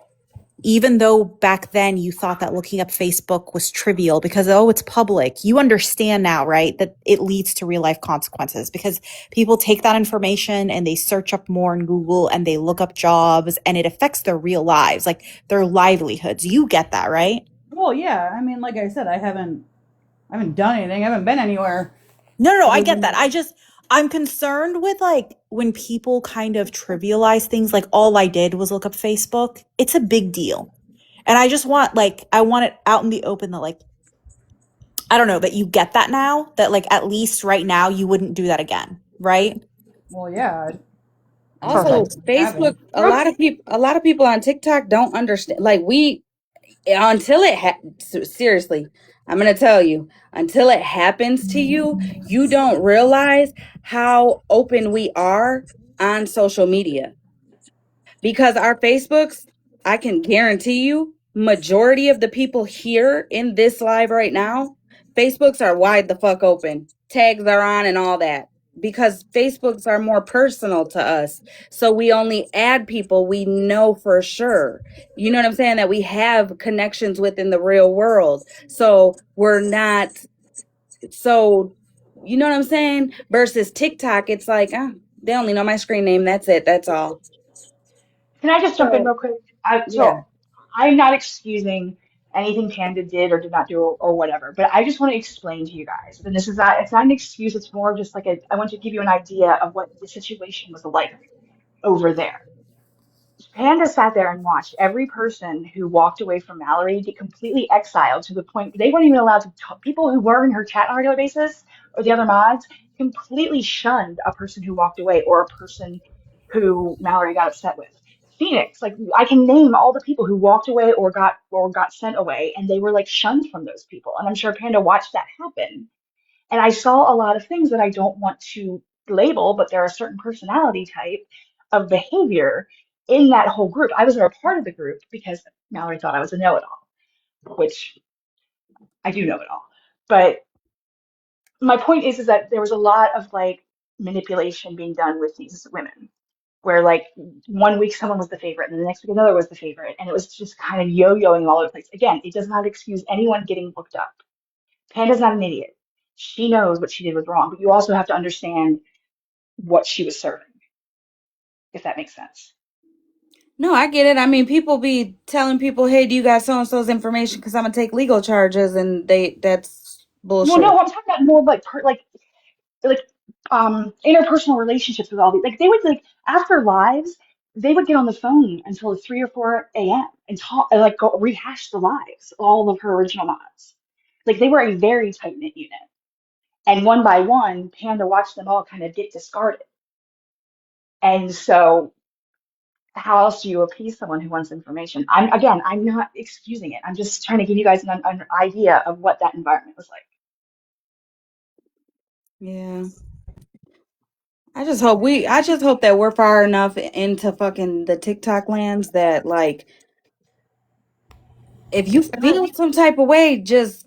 even though back then you thought that looking up Facebook was trivial because, oh, it's public, you understand now, right, that it leads to real life consequences because people take that information and they search up more in Google and they look up jobs and it affects their real lives, like their livelihoods. You get that, right? Well, yeah. I mean, like I said, I haven't done anything. I haven't been anywhere. No, I get that. I'm concerned with like when people kind of trivialize things like all I did was look up Facebook. It's a big deal. And I just want I want it out in the open that like I don't know, that you get that now, that like at least right now you wouldn't do that again, right? Well, yeah. Also, Perfect. Facebook, a lot of people on TikTok don't understand. Like until seriously, I'm going to tell you, until it happens to you, you don't realize how open we are on social media. Because our Facebooks, I can guarantee you, majority of the people here in this live right now, Facebooks are wide the fuck open. Tags are on and all that. Because Facebooks are more personal to us. So we only add people we know for sure. You know what I'm saying? That we have connections with in the real world. So we're not so you know what I'm saying? Versus TikTok, it's like, they only know my screen name. That's it. That's all. Can I just jump in So real quick? yeah. I'm not excusing anything Panda did or did not do or whatever, but I just want to explain to you guys. And this is not, it's not an excuse. It's more just like I want to give you an idea of what the situation was like over there. Panda sat there and watched every person who walked away from Mallory get completely exiled to the point they weren't even allowed to talk. People who were in her chat on a regular basis or the other mods completely shunned a person who walked away or a person who Mallory got upset with. Phoenix, like I can name all the people who walked away or got sent away, and they were like shunned from those people. And I'm sure Panda watched that happen. And I saw a lot of things that I don't want to label, but there are a certain personality type of behavior in that whole group. I was never part of the group because Mallory thought I was a know-it-all, which I do know it all. But my point is that there was a lot of like manipulation being done with these women, where like one week someone was the favorite and the next week another was the favorite, and it was just kind of yo-yoing all over the place. Again, it does not excuse anyone getting looked up. Panda's not an idiot. She knows what she did was wrong, but you also have to understand what she was serving, if that makes sense. No, I get it. I mean, people be telling people, "Hey, do you got so and so's information? Because I'm gonna take legal charges," and that's Well, bullshit. no, I'm talking about more like like interpersonal relationships with all these. Like they would like after lives, they would get on the phone until 3 or 4 a.m. and talk and like go rehash the lives, all of her original mods. Like they were a very tight knit unit, and one by one, Panda watched them all kind of get discarded. And so, how else do you appease someone who wants information? I'm not excusing it. I'm just trying to give you guys an idea of what that environment was like. Yeah. I just hope that we're far enough into fucking the TikTok lands that like if you feel some type of way, just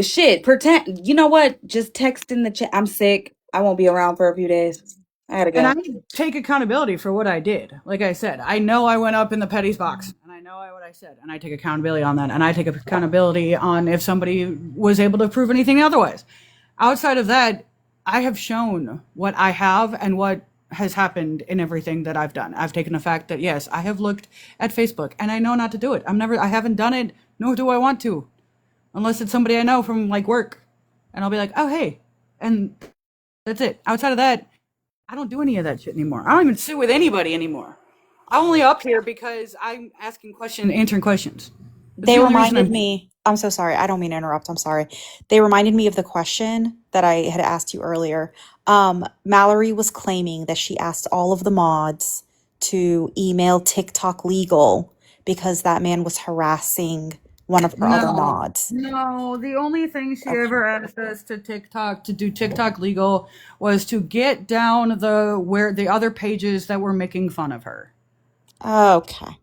shit, pretend. You know what? Just text in the chat. I'm sick. I won't be around for a few days. I gotta And I go. take accountability for what I did. Like I said, I know I went up in the petties box, and I know what I said, and I take accountability on that, and I take accountability on if somebody was able to prove anything otherwise. Outside of that, I have shown what I have and what has happened in everything that I've done. I've taken the fact that yes, I have looked at Facebook, and I know not to do it. I haven't done it, nor do I want to, unless it's somebody I know from like work, and I'll be like, oh hey, and that's it. Outside of that, I don't do any of that shit anymore. I don't even sit with anybody anymore. I'm only up here because I'm asking questions, answering questions. That's They the only reason reminded I'm here. me, I'm so sorry. I don't mean to interrupt. I'm sorry. They reminded me of the question that I had asked you earlier. Mallory was claiming that she asked all of the mods to email TikTok legal because that man was harassing one of her other mods. No, the only thing she Okay. ever asked us to TikTok to do TikTok legal was to get down the other pages that were making fun of her. Okay.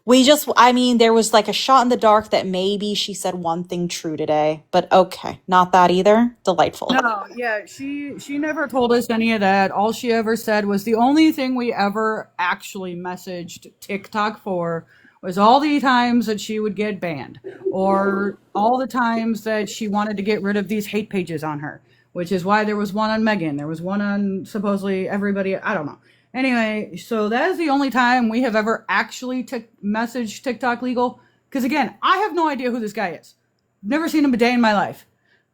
There was like a shot in the dark that maybe she said one thing true today, but okay, not that either. Delightful. No, yeah, she never told us any of that. All she ever said was the only thing we ever actually messaged TikTok for was all the times that she would get banned or all the times that she wanted to get rid of these hate pages on her, which is why there was one on Megan. There was one on supposedly everybody. I don't know. Anyway, so that is the only time we have ever actually messaged TikTok legal. Because again, I have no idea who this guy is. Never seen him a day in my life.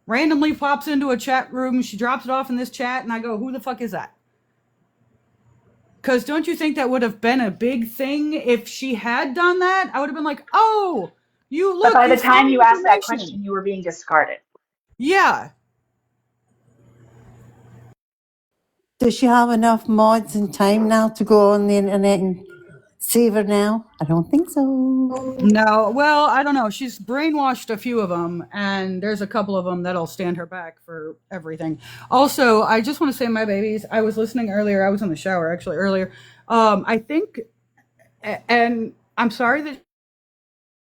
Randomly pops into a chat room. She drops it off in this chat, and I go, who the fuck is that? Because don't you think that would have been a big thing if she had done that? I would have been like, oh, But by the you time found you asked that information. question, you were being discarded. Yeah. Does she have enough mods and time now to go on the internet and save her now? I don't think so. No, well, I don't know. She's brainwashed a few of them, and there's a couple of them that'll stand her back for everything. Also, I just want to say, my babies, I was listening earlier. I was in the shower actually earlier. I think, and I'm sorry that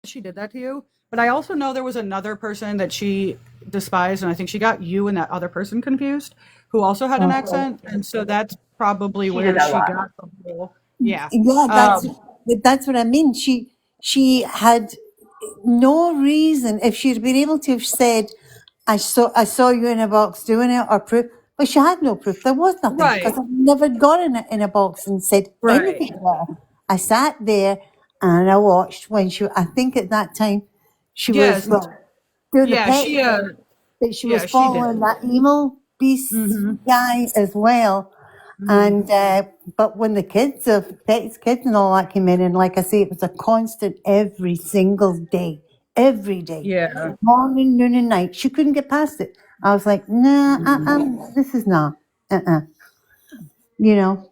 she did that to you, but I also know there was another person that she despised, and I think she got you and that other person confused, who also had an accent, and so that's probably She did where that a she lot. got the whole yeah. Yeah, that's what I mean. She had no reason. If she'd been able to have said, I saw you in a box doing it, or proof, but she had no proof. There was nothing because Right, I've never got in a box and said right. anything to her. I sat there and I watched when she. I think at that time she was Yes, doing the yeah, pet she thing, but she was she did. following that emo beast Mm-hmm. guy as well. Mm-hmm. And but when the Betty's kids and all that came in, and like I say, it was a constant every single day, every day, Yeah. morning, noon, and night. She couldn't get past it. I was like, nah, this is not,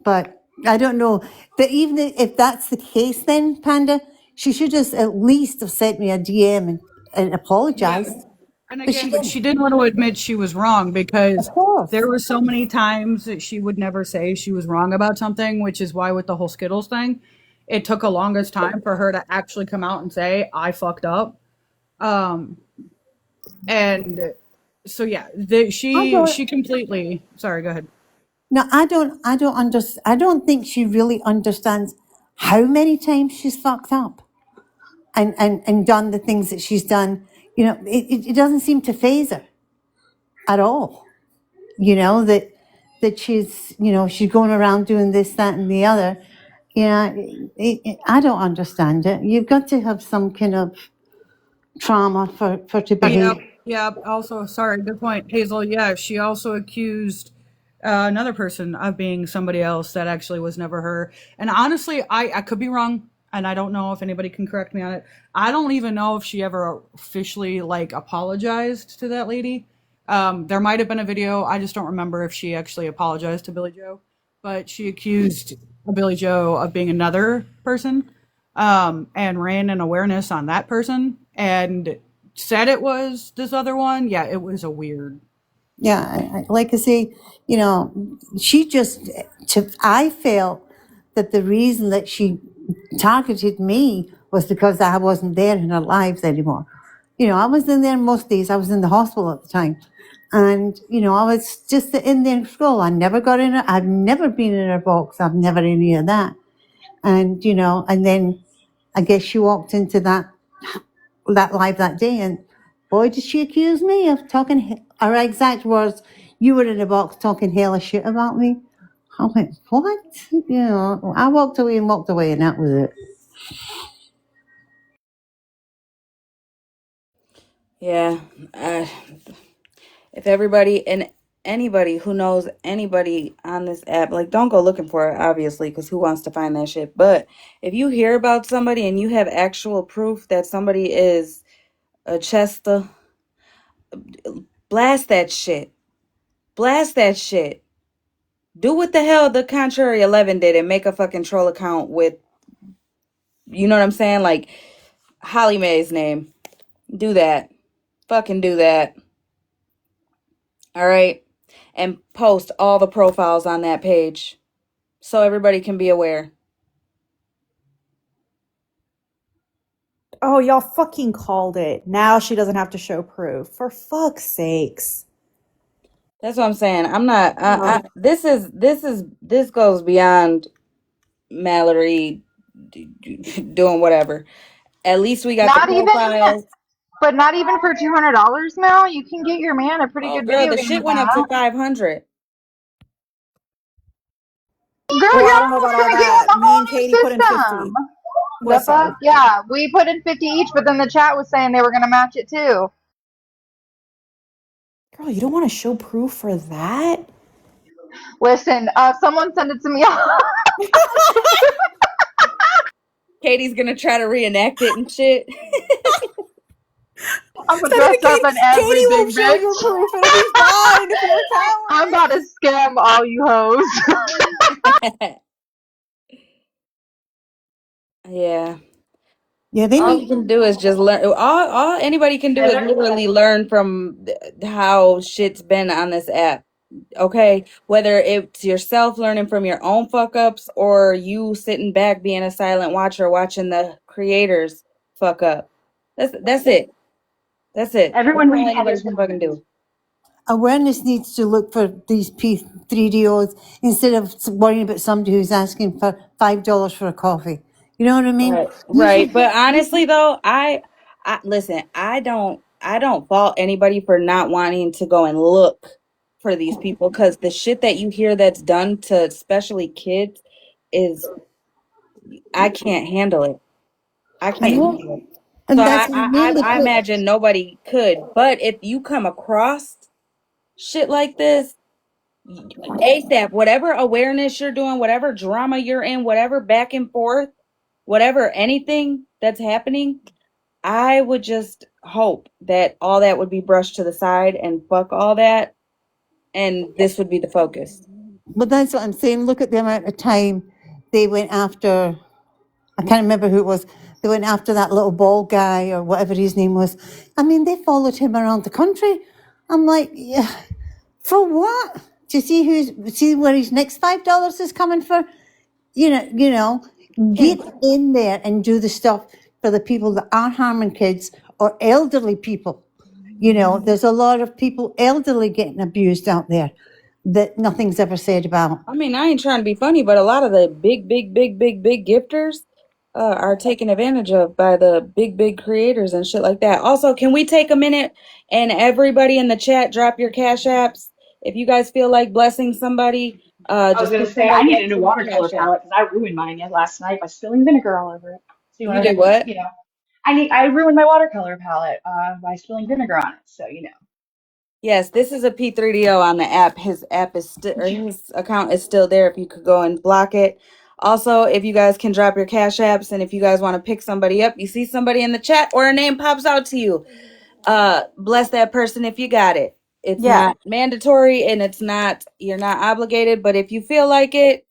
But I don't know. But even if that's the case, then Panda, she should just at least have sent me a DM and Yeah. apologized. And But she again, didn't. she didn't want to admit she was wrong Of because course. there were so many times that she would never say she was wrong about something, which is why with the whole Skittles thing, it took a longest time for her to actually come out and say, I fucked up. And so yeah, I don't. she completely sorry, go ahead. No, I don't think she really understands how many times she's fucked up and done the things that she's done. It doesn't seem to phase her at all. That she's going around doing this, that, and the other. I don't understand it. You've got to have some kind of trauma for to behave. Yep. Also, sorry, good point, Hazel. Yeah, she also accused another person of being somebody else that actually was never her. And honestly, I could be wrong, and I don't know if anybody can correct me on it. I don't even know if she ever officially like apologized to that lady. There might have been a video. I just don't remember if she actually apologized to Billy Joe, but she accused Billy Joe of being another person, and ran an awareness on that person and said it was this other one. Yeah, it was a weird. Yeah, like I say, you know, she just, I felt that the reason that she targeted me was because I wasn't there in her lives anymore. You know, I was in there most days. I was in the hospital at the time. And, you know, I was just in there in school. I never got in her. I've never been in her box. I've never any of that. And, you know, and then I guess she walked into that live that day, and boy, did she accuse me of talking, her exact words, you were in a box talking hella shit about me. I went, what? You know, I walked away, and that was it. Yeah. If everybody and anybody who knows anybody on this app, like, don't go looking for it, obviously, because who wants to find that shit? But if you hear about somebody and you have actual proof that somebody is a Chester, blast that shit. Blast that shit. Do what the hell the Contrary 11 did and make a fucking troll account with, you know what I'm saying? Like, HollyMae's name. Do that. Fucking do that. All right? And post all the profiles on that page so everybody can be aware. Oh, y'all fucking called it. Now she doesn't have to show proof. For fuck's sakes. That's what I'm saying. I'm not. This goes beyond Mallory doing whatever. At least we got the Not even, profiles. but not even for $200, Mel. You can get your man a pretty Oh, good girl, video the game shit with went up to that. 500. Girl, Well, you're I don't know about almost all gonna get him that. a Me whole and new Katie put in system. 50. The fuck? Listen. Yeah, we put in 50 each, but then the chat was saying they were gonna match it too. Girl, you don't want to show proof for that? Listen, someone send it to me. Katie's gonna try to reenact it and shit. I'm gonna Send it dress to up Katie. in Katie everything, won't show your bitch. proof. It'll be fine if you're a I'm coward. about to scam all you hoes. Yeah. Yeah, they All you need, can do is just learn. All anybody can do is Heather? literally learn from how shit's been on this app. Okay, whether it's yourself learning from your own fuck ups or you sitting back being a silent watcher watching the creators fuck up. That's it. That's it. That's Everyone all read anybody Heather's can fucking comment. do. awareness needs to look for these P3DOs instead of worrying about somebody who's asking for $5 for a coffee. You know what I mean? Right. Right. But honestly though, I listen, I don't fault anybody for not wanting to go and look for these people because the shit that you hear that's done to especially kids is I can't handle it. I I can't know. handle it. So And that's mainly I put, imagine nobody could. But if you come across shit like this, ASAP, whatever awareness you're doing, whatever drama you're in, whatever back and forth, whatever anything that's happening, I would just hope that all that would be brushed to the side and fuck all that, and this would be the focus. but that's what I'm saying. Look at the amount of time they went after, I can't remember who it was. They went after that little bald guy or whatever his name was. I mean, they followed him around the country. I'm like, yeah, for what? To see where his next $5 is coming for? Get in there and do the stuff for the people that are harming kids or elderly people. There's a lot of people elderly getting abused out there that nothing's ever said about. I mean, I ain't trying to be funny, but a lot of the big gifters are taken advantage of by the big creators and shit like that. Also, can we take a minute and everybody in the chat drop your cash apps if you guys feel like blessing somebody? I was Just gonna put say I somebody need a new else's watercolor cash app. palette because I ruined mine last night by spilling vinegar all over it. So you You want did to, what? I ruined my watercolor palette by spilling vinegar on it. So Yes, this is a P3DO on the app. His app is still, or his account is still there. If you could go and block it. Also, if you guys can drop your cash apps, and if you guys want to pick somebody up, you see somebody in the chat or a name pops out to you, bless that person if you got it. It's not mandatory and it's not, you're not obligated, but if you feel like it,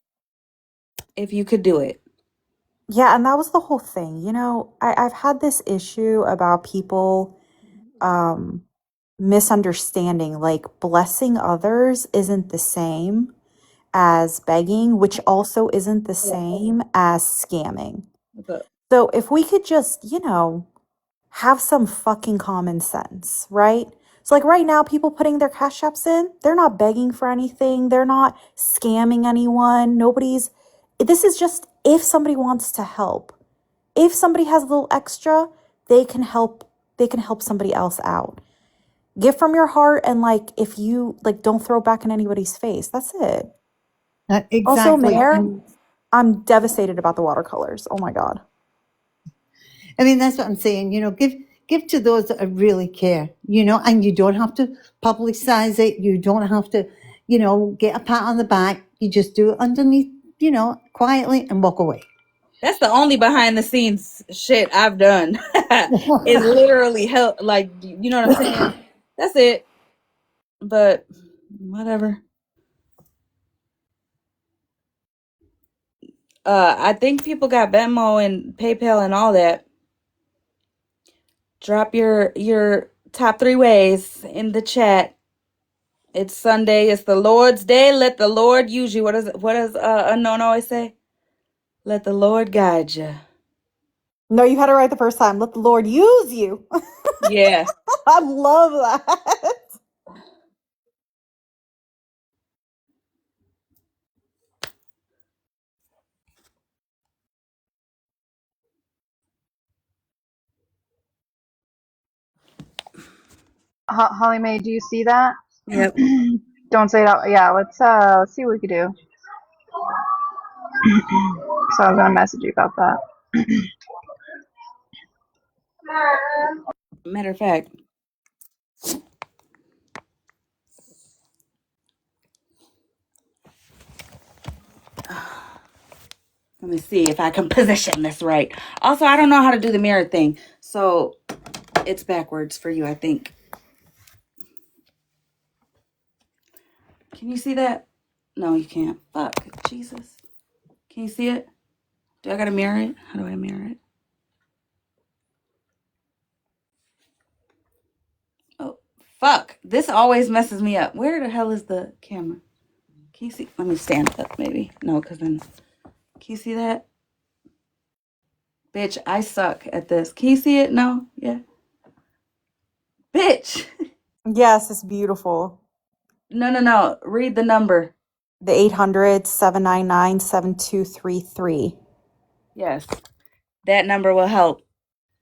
if you could do it. Yeah, and that was the whole thing. You know, I've had this issue about people misunderstanding, like blessing others isn't the same as begging, which also isn't the same as scamming. So if we could just, you know, have some fucking common sense, right? So like right now, people putting their cash apps in, they're not begging for anything. They're not scamming anyone. This is just if somebody wants to help. If somebody has a little extra, they can help somebody else out. Give from your heart, and like if you like don't throw back in anybody's face. That's it. Exactly. Also, Mayor, I'm devastated about the watercolors. Oh my God. I mean, that's what I'm saying. You know, give to those that really care, you know, and you don't have to publicize it. You don't have to, you know, get a pat on the back. You just do it underneath, you know, quietly and walk away. That's the only behind the scenes shit I've done. Is literally help, like, you know what I'm saying? That's it. But whatever. I think people got Venmo and PayPal and all that. Drop your top 3 ways in the chat. It's Sunday. It's the Lord's day. Let the Lord use you. What does Unknown always say? Let the Lord guide you. No, you had it right the first time. Let the Lord use you. Yeah. I love that. HollyMae, do you see that? Yep. Don't say it out. Yeah, let's see what we could do. So I was gonna message you about that. Matter of fact. Let me see if I can position this right. Also, I don't know how to do the mirror thing. So it's backwards for you, I think. Can you see that? No, you can't. Fuck. Jesus. Can you see it? Do I gotta mirror it? How do I mirror it? Oh, fuck. This always messes me up. Where the hell is the camera? Can you see? Let me stand up, maybe. No, because then... Can you see that? Bitch, I suck at this. Can you see it? No? Yeah. Bitch! Yes, it's beautiful. No. Read the number. The 800-799-7233. Yes. That number will help.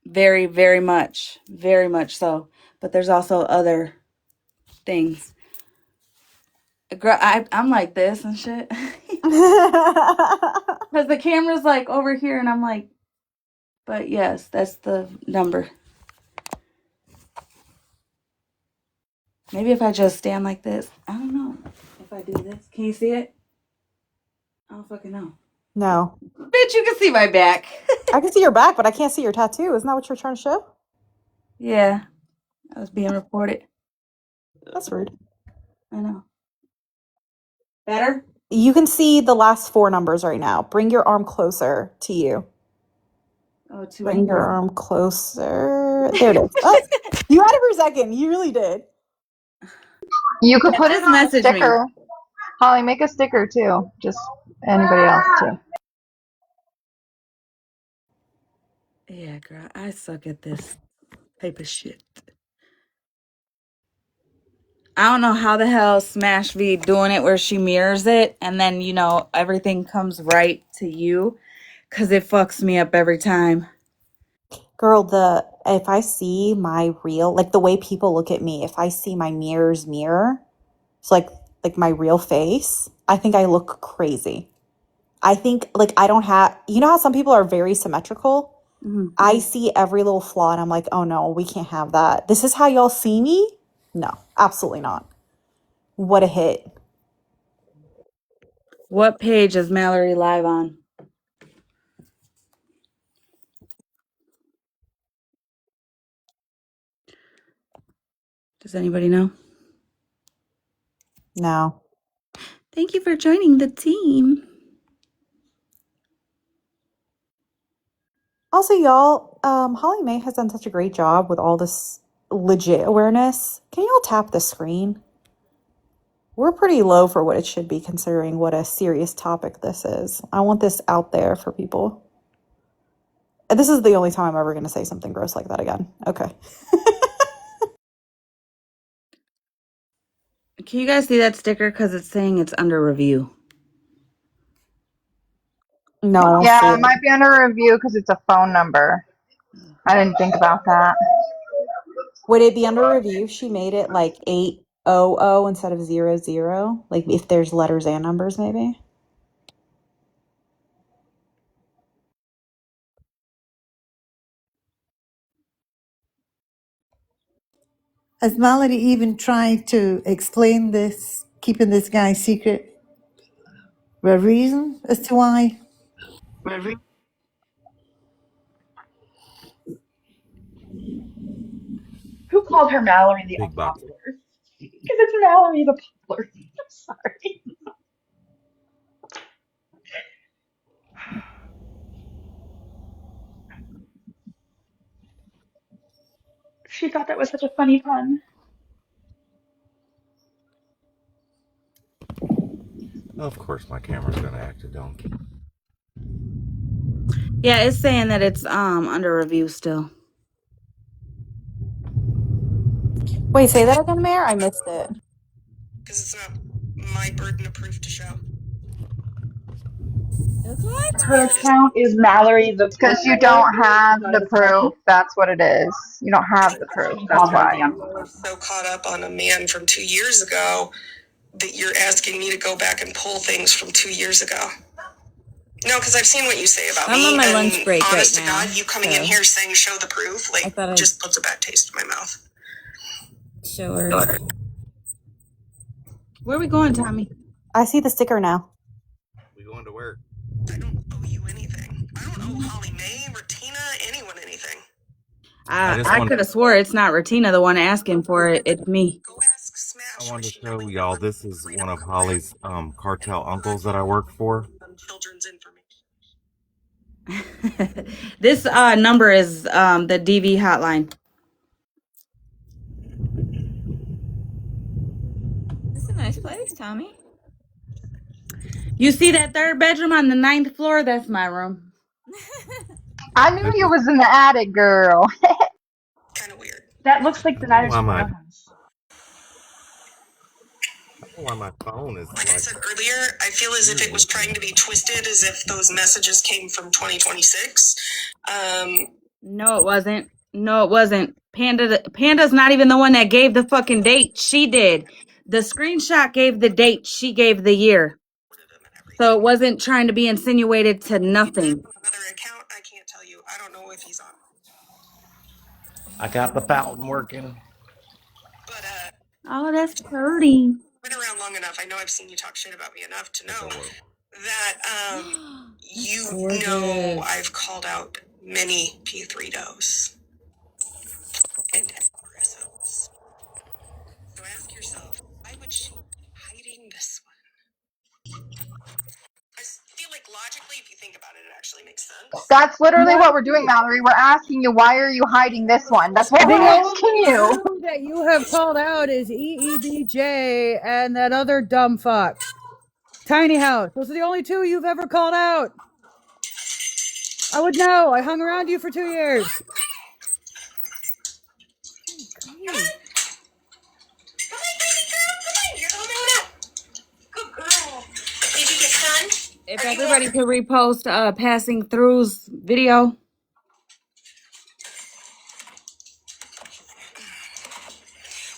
Very, very much. Very much so. But there's also other things. Girl, I'm like this and shit. Because the camera's like over here and I'm like, but yes, that's the number. Maybe if I just stand like this. I don't know. If I do this. Can you see it? I don't fucking know. No. Bitch, you can see my back. I can see your back, but I can't see your tattoo. Isn't that what you're trying to show? Yeah. I was being recorded. That's rude. I know. Better? You can see the last 4 numbers right now. Bring your arm closer to you. Oh, to Bring your arm closer. There it is. Oh, you had it for a second. You really did. You could put it on a message me. sticker. Holly, make a sticker too. Just anybody else too. Yeah, girl, I suck at this type of shit. I don't know how the hell Smash V doing it where she mirrors it and then, you know, everything comes right to you because it fucks me up every time. Girl, if I see my real, like the way people look at me, if I see my mirror's mirror, it's like my real face, I think I look crazy. I think like I don't have, you know how some people are very symmetrical? Mm-hmm. I see every little flaw and I'm like, oh no, we can't have that. This is how y'all see me? No, absolutely not. What a hit. What page is Mallory live on? Does anybody know? No. Thank you for joining the team. Also, y'all, HollyMae has done such a great job with all this legit awareness. Can y'all tap the screen? We're pretty low for what it should be, considering what a serious topic this is. I want this out there for people. And this is the only time I'm ever going to say something gross like that again. Okay. Can you guys see that sticker? Because it's saying it's under review. No, I don't see Yeah, it. it might be under review because it's a phone number. I didn't think about that. Would it be under review if she made it like 800 instead of 00? Like if there's letters and numbers, maybe? Has Mallory even tried to explain this, keeping this guy secret? The reason as to why? Who called her Mallory the Big box. Unpopular? Because it's Mallory the Popular. I'm sorry. She thought that was such a funny pun. Of course, my camera's gonna act a donkey. Yeah, it's saying that it's under review still. Wait, say that again, Mayor? I missed it. Because it's not my burden of proof to show. Her account is Mallory the Because you Popular. don't have Got the it this proof. morning. That's what it is. You don't have the proof. Someone That's called her why. the Unpopular. So caught up on a man from 2 years ago that you're asking me to go back and pull things from 2 years ago. No, because I've seen what you say about me. I'm on my and lunch break honest right to now. God, you coming in here saying show the proof, I like, thought I'd just puts a bad taste in my mouth. show her. Where are we going, Tommy? I see the sticker now. We going to work? I don't owe you anything. I don't owe HollyMae, Retina, anyone anything. I could have swore it's not Retina the one asking for it. It's me. Go ask Smash. I wanted to show y'all. This is one of Holly's cartel uncles that I work for. Children's information. This number is the DV hotline. This is a nice place, Tommy. You see that third bedroom on the 9th floor? That's my room. I knew you was in the attic, girl. Kind of weird. That looks like the I don't know Niners why Corral house. my phone is Like I said earlier, I feel as if it was trying to be twisted, as if those messages came from 2026. No, it wasn't. No, it wasn't. Panda's not even the one that gave the fucking date. She did. The screenshot gave the date. She gave the year. So it wasn't trying to be insinuated to nothing. Another account, I can't tell you. I don't know if he's on. I got the fountain working. But Oh, that's pretty. been around long enough. I know I've seen you talk shit about me enough to know that you know I've called out many P3dos and SRSOs. So ask yourself, why would she be hiding this one? I feel like logically, if you think about it, it actually makes sense. That's literally what we're doing, Mallory. We're asking you, why are you hiding this one? That's what we're The asking only you. two that you have called out is EEBJ and that other dumb fuck. Tiny House. Those are the only two you've ever called out. I would know. I hung around you for 2 years. Come on, baby girl. Come on. You're coming out. Good girl. Did you get done? If everybody could repost passing through's video.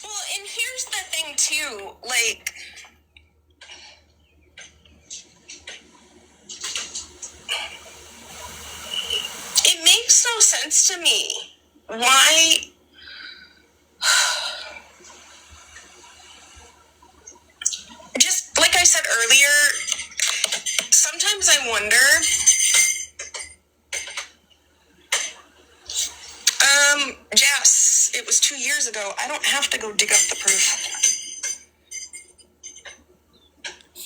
Well, and here's the thing, too. Like, it makes no sense to me. Why? said earlier, sometimes I wonder, Jess, it was 2 years ago. I don't have to go dig up the proof.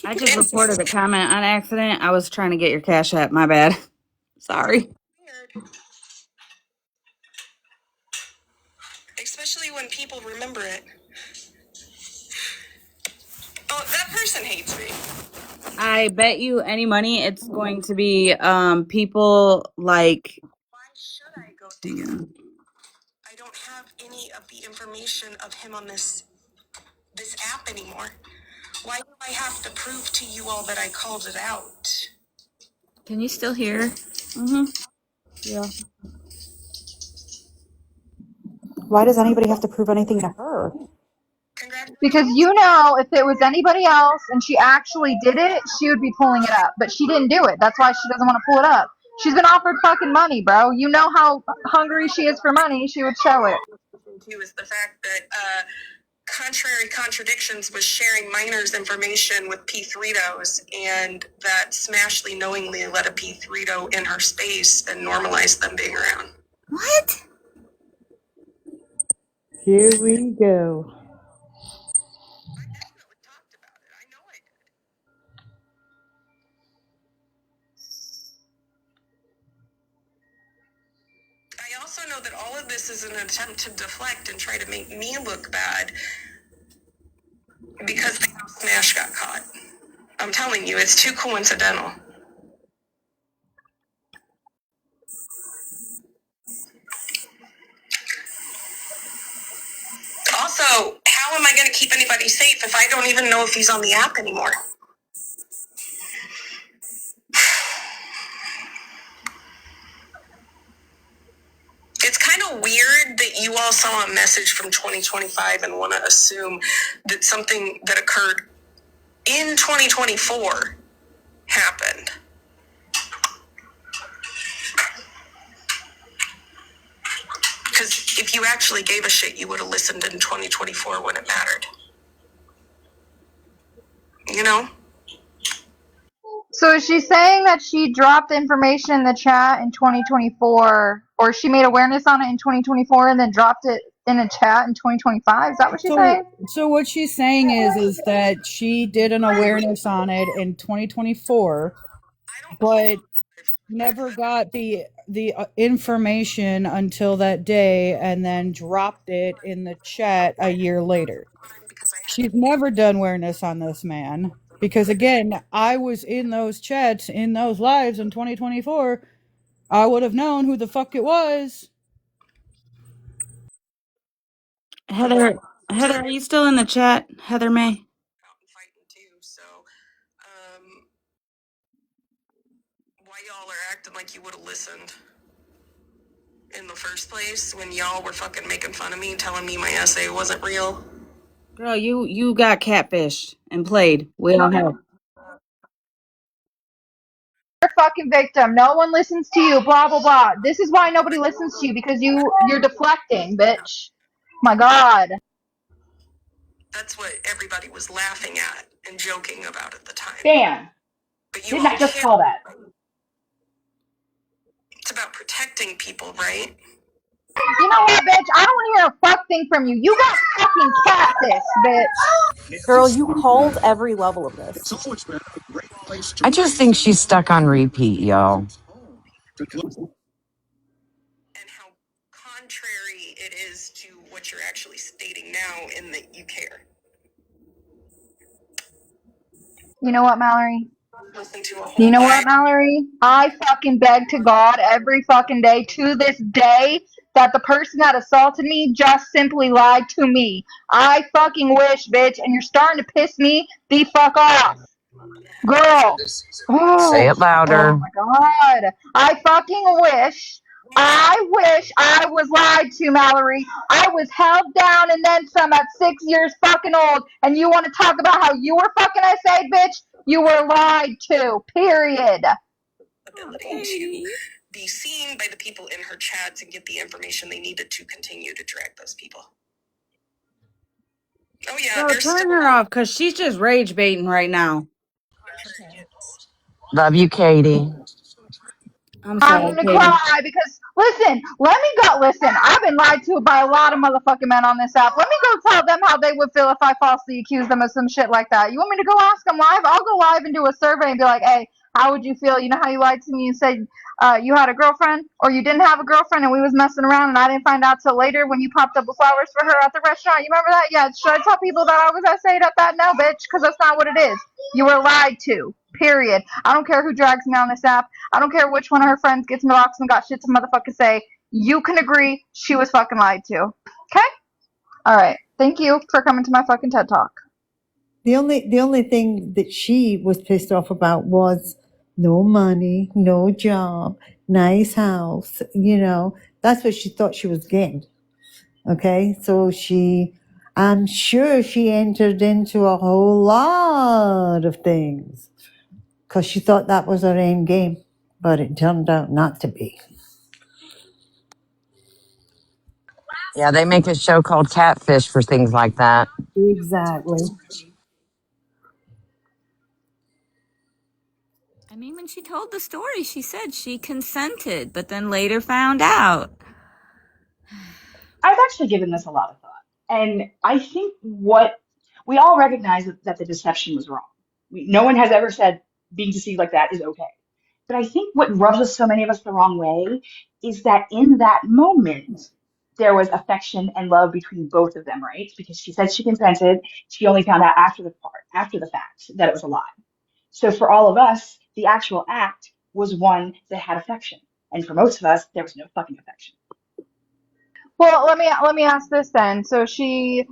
I just reported a comment on accident. I was trying to get your Cash App. My bad. Sorry. Weird. Especially when people remember it. Oh, that person hates me. I bet you any money it's going to be people like. Why should I go dig it up? I don't have any of the information of him on this app anymore. Why do I have to prove to you all that I called it out? Can you still hear? Mm-hmm. Yeah. Why does anybody have to prove anything to her? Because if it was anybody else and she actually did it, she would be pulling it up. But she didn't do it. That's why she doesn't want to pull it up. She's been offered fucking money, bro. You know how hungry she is for money. She would show it. Too is the fact that Contrary Contradictions was sharing minors' information with P3dos, and that Smashley knowingly let a P3do in her space and normalized them being around. What? Here we go. I definitely talked about it. I know I did. I also know that all of this is an attempt to deflect and try to make me look bad because Smash got caught. I'm telling you, it's too coincidental. Also, how am I going to keep anybody safe if I don't even know if he's on the app anymore? It's kind of weird that you all saw a message from 2025 and want to assume that something that occurred in 2024 happened. Because if you actually gave a shit, you would have listened in 2024 when it mattered. You know? So is she saying that she dropped information in the chat in 2024, or she made awareness on it in 2024 and then dropped it in a chat in 2025? Is that what she's saying? So what she's saying is that she did an awareness on it in 2024, but never got the information until that day, and then dropped it in the chat a year later. She's never done awareness on this man because, again, I was in those chats, in those lives in 2024. I would have known who the fuck it was. Heather, are you still in the chat? HollyMae. Why y'all are acting like you would have listened in the first place when y'all were fucking making fun of me, telling me my essay wasn't real? Girl, you got catfished and played. We all have. You're a fucking victim. No one listens to you. Blah blah blah. This is why nobody listens to you, because you're deflecting, bitch. My God. That's what everybody was laughing at and joking about at the time. Damn. But you Didn't I just call that? It's about protecting people, right? You know what, bitch? I don't want to hear a fuck thing from you. You got fucking catfish, bitch. Girl, you called every level of this. I just think she's stuck on repeat, yo. And how contrary it is to what you're actually stating now in that you care. You know what, Mallory? Listen to a whole You know what, Mallory? I fucking beg to God every fucking day to this day that the person that assaulted me just simply lied to me. I fucking wish, bitch, and you're starting to piss me the fuck off. Girl. Oh, Say it louder. oh my God. I wish I was lied to, Mallory. I was held down and then some at 6 years fucking old. And you want to talk about how you were fucking essayed, bitch? You were lied to, period. Ability to be seen by the people in her chats and get the information they needed to continue to drag those people. Oh yeah, Girl, turn her off because she's just rage baiting right now. Love you, Katie. I'm I'm sorry, gonna Katie. cry because listen. I've been lied to by a lot of motherfucking men on this app. Let me go tell them how they would feel if I falsely accused them of some shit like that. You want me to go ask them live? I'll go live and do a survey and be like, hey, how would you feel? You know how you lied to me and said you had a girlfriend or you didn't have a girlfriend and we was messing around and I didn't find out till later when you popped up with flowers for her at the restaurant. You remember that? Yeah. Should I tell people that I was essayed at that? No, bitch, because that's not what it is. You were lied to. Period. I don't care who drags me on this app. I don't care which one of her friends gets in the box and got shit to motherfucking say. You can agree she was fucking lied to. Okay? Alright. Thank you for coming to my fucking TED Talk. The only thing that she was pissed off about was no money, no job, nice house, that's what she thought she was getting. Okay, so I'm sure she entered into a whole lot of things because she thought that was her end game, but it turned out not to be. Yeah, they make a show called Catfish for things like that. Exactly. I mean, when she told the story, she said she consented, but then later found out. I've actually given this a lot of thought. And I think what we all recognize that the deception was wrong. No one has ever said being deceived like that is okay. But I think what rubs us, so many of us, the wrong way is that in that moment, there was affection and love between both of them, right? Because she said she consented. She only found out after the fact, that it was a lie. So for all of us, the actual act was one that had affection. And for most of us, there was no fucking affection. Well, let me ask this then. So she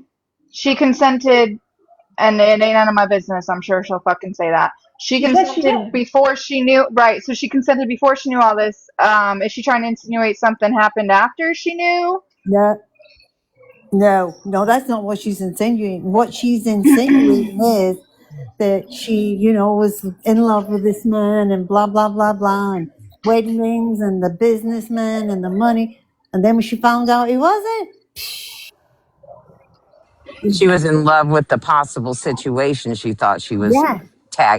consented and it ain't none of my business. I'm sure she'll fucking say that. She She said she consented did. before she knew, right? So she consented before she knew all this. Is she trying to insinuate something happened after she knew? No, that's not what she's insinuating. What she's insinuating is that she, was in love with this man and blah, blah, blah, blah, and wedding rings and the businessman and the money. And then when she found out he wasn't, She was in love with the possible situation she thought she was yeah,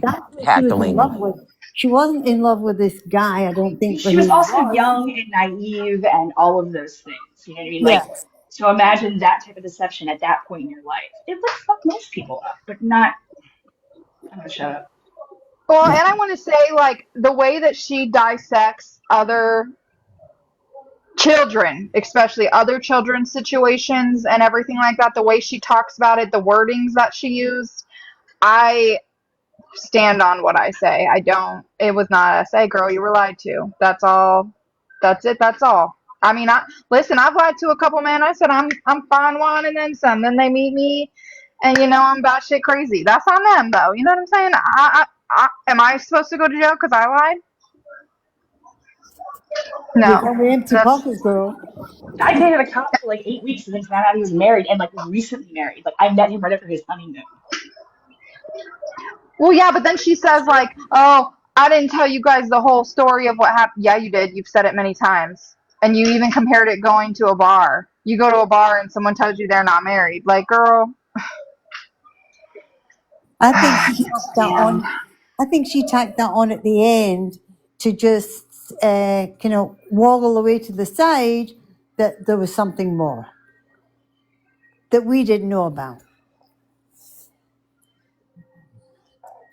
that's what she was in love tackling. with. She wasn't in love with this guy, I don't think, for She who was he also was. young and naive and all of those things. You know what I mean? Yeah. Like, so imagine that type of deception at that point in your life. It would fuck most people up, but not. I'm gonna shut up. Well, and I want to say, like, the way that she dissects other children, especially other children's situations and everything like that, the way she talks about it, the wordings that she used, I stand on what I say. I don't. It was not a say, girl, you were lied to. That's all. That's it. That's all. I mean, listen. I've lied to a couple men. I said I'm fine one and then some. Then they meet me, and I'm batshit crazy. That's on them, though. You know what I'm saying? Am I supposed to go to jail because I lied? You No. got the empty That's pockets, girl. I dated a cop for like 8 weeks and then found out he was married and like was recently married. Like I met him right after his honeymoon. well, yeah. But then she says like, oh, I didn't tell you guys the whole story of what happened. Yeah, you did. You've said it many times, and you even compared it going to a bar. You go to a bar and someone tells you they're not married. Like, girl, I think I she can't tacked that stand. on. I think she tacked that on at the end to just, woggle away to the side that there was something more that we didn't know about.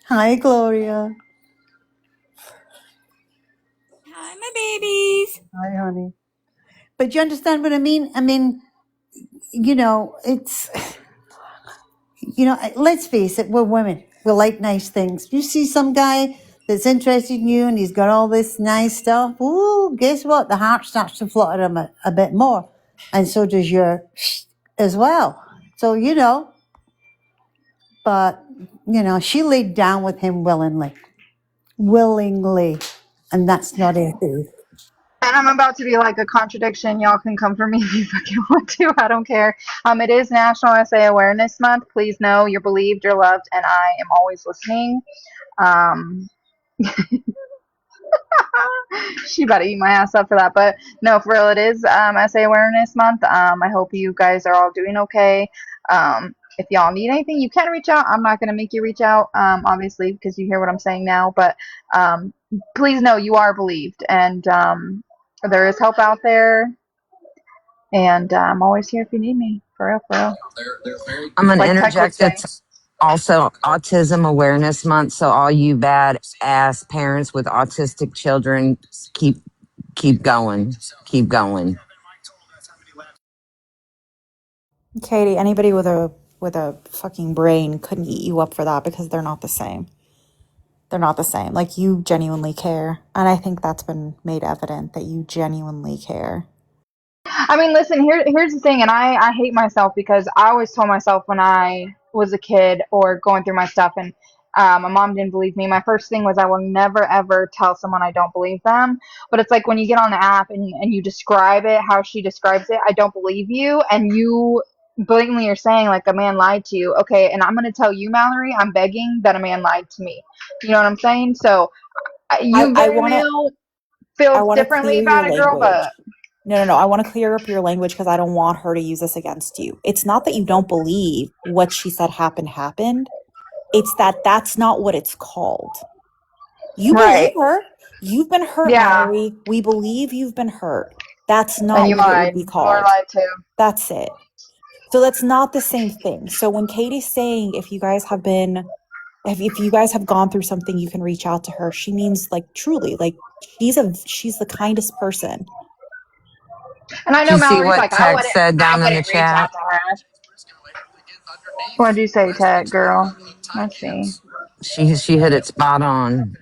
Hi, Gloria. Hi, my babies. Hi, honey. But you understand what I mean? I mean, it's, let's face it, we're women. We like nice things. You see some guy that's interested in you and he's got all this nice stuff. Ooh, guess what? The heart starts to flutter him a bit more. And so does your as well. So, but, she laid down with him willingly. Willingly. And that's not it. And I'm about to be like a contradiction. Y'all can come for me if you fucking want to. I don't care. It is National Essay Awareness Month. Please know you're believed, you're loved, and I am always listening. Um, she better eat my ass up for that. But no, for real, it is Essay Awareness Month. I hope you guys are all doing okay. if y'all need anything, you can reach out. I'm not going to make you reach out, obviously, because you hear what I'm saying now. But please know you are believed, and there is help out there. And I'm always here if you need me. For real, for real. I'm going to Like Tech would interject. say. It's also Autism Awareness Month. So all you bad ass parents with autistic children, keep going. Keep going. Katie, anybody with a fucking brain couldn't eat you up for that because they're not the same. They're not the same. Like, you genuinely care. And I think that's been made evident that you genuinely care. I mean, listen, here's the thing, and I hate myself because I always told myself when I was a kid or going through my stuff, and my mom didn't believe me. My first thing was I will never, ever tell someone I don't believe them. But it's like when you get on the app and you describe it how she describes it, I don't believe you, and you blatantly are saying, like, a man lied to you. Okay, and I'm going to tell you, Mallory, I'm begging that a man lied to me. You know what I'm saying? So you I very want to male feel differently clear your about it, girl, language. but No. I want to clear up your language because I don't want her to use this against you. It's not that you don't believe what she said happened. It's that that's not what it's called. You believe right. her. You've been hurt, Yeah. Mallory. We believe you've been hurt. That's And not you what it would lied. be Laura called. lied too. That's it. So that's not the same thing. So when Katie's saying if you guys have gone through something, you can reach out to her, she means, like, truly, like, she's the kindest person. And I Do know you see Mallory's what like, Tech said I down in the wouldn't reach out chat? to her. What did you say, Tech girl? Let's see. She hit it spot on.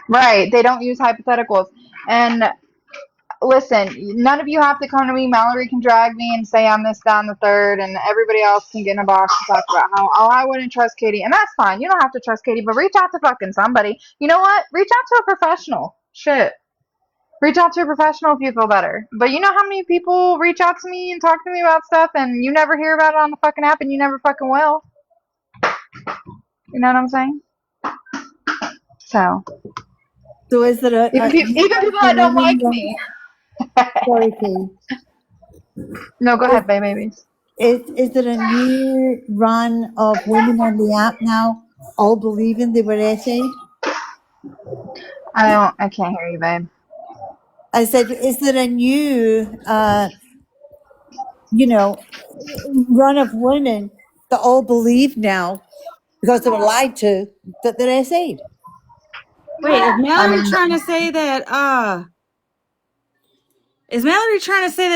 Right. They don't use hypotheticals. And listen, none of you have to come to me. Mallory can drag me and say I'm this, that, and the third, and everybody else can get in a box and talk about how, oh, I wouldn't trust Katie. And that's fine. You don't have to trust Katie, but reach out to fucking somebody. You know what? Reach out to a professional. Shit. Reach out to a professional if you feel better. But you know how many people reach out to me and talk to me about stuff and you never hear about it on the fucking app and you never fucking will? You know what I'm saying? So is there even people that don't like me. sorry, Kate. No, go ahead, babies. Is there a new run of women on the app now, all believing they were essayed? I can't hear you, babe. I said, is there a new, run of women that all believe now, because they were lied to, that they're essayed? Wait, is I Mallory mean, trying to say that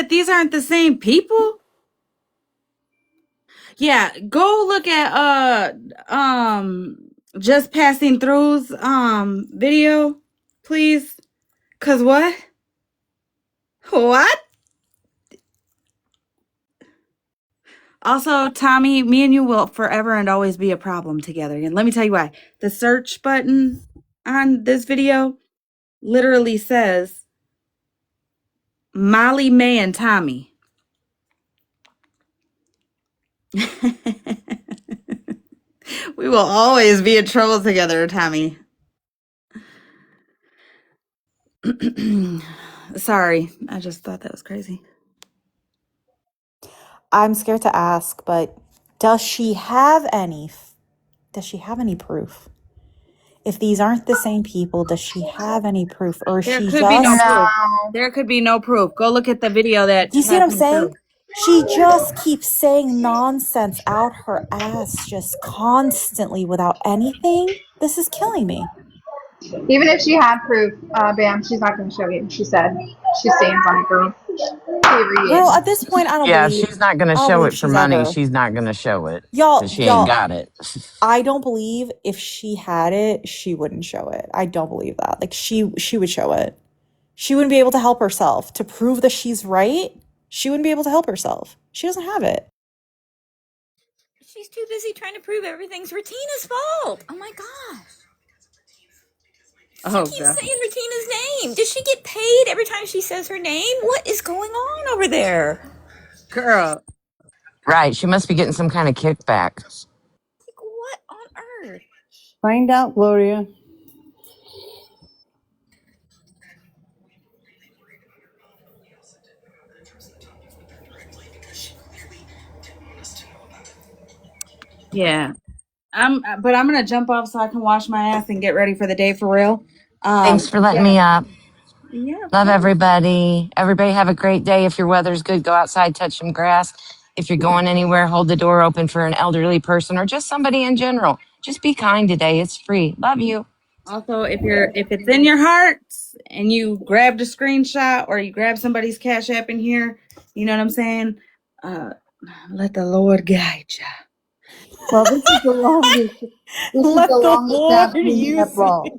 these aren't the same people? Yeah, go look at just passing through's video, please. Cause what? What? Also, Tommy, me and you will forever and always be a problem together. And let me tell you why. The search button on this video literally says HollyMae and Tommy. We will always be in trouble together, Tommy. Sorry, I just thought that was crazy. I'm scared to ask, but does she have any proof? If these aren't the same people, does she have any proof? Or is There she could be no just... proof. no. There could be no proof. Go look at the video that Do you see what I'm passing saying? through. She just keeps saying nonsense out her ass, just constantly without anything. This is killing me. Even if she had proof, Bam, she's not going to show you. She said she stands on it, girl. Period. Girl, at this point, I don't Yeah, believe she's not going to show it for she's money. ever... She's not going to show it because she ain't Y'all, got it. I don't believe if she had it, she wouldn't show it. I don't believe that. Like, she would show it. She wouldn't be able to help herself. To prove that she's right, she wouldn't be able to help herself. She doesn't have it. She's too busy trying to prove everything's Retina's fault. Oh my gosh. She keeps saying Retina's name. Does she get paid every time she says her name? What is going on over there? Girl. Right. She must be getting some kind of kickback. Like, what on earth? Find out, Gloria. Yeah. But I'm gonna jump off so I can wash my ass and get ready for the day for real. Thanks for letting Yeah. me up. Yeah, of Love course. everybody. Everybody have a great day. If your weather's good, go outside, touch some grass. If you're going anywhere, hold the door open for an elderly person or just somebody in general. Just be kind today. It's free. Love you. Also, if it's in your heart and you grabbed a screenshot or you grab somebody's Cash App in here, you know what I'm saying? Let the Lord guide you. Well, this is the longest. This is Let the the longest Lord I've been in a use you. box.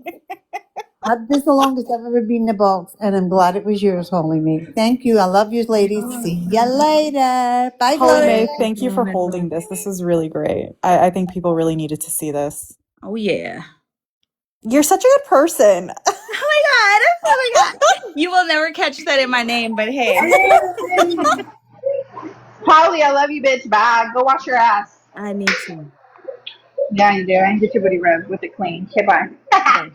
This is the longest I've ever been in a box, and I'm glad it was yours, HollyMae. Thank you. I love you, ladies. See ya later. Bye, Holly Gloria. Mae, thank you for holding this. This is really great. I think people really needed to see this. Oh yeah. You're such a good person. Oh my god. You will never catch that in my name, but hey. Holly, I love you, bitch. Bye. Go wash your ass. I need to. Yeah, you do. And get your booty rubbed with it clean. Okay, bye. Bye.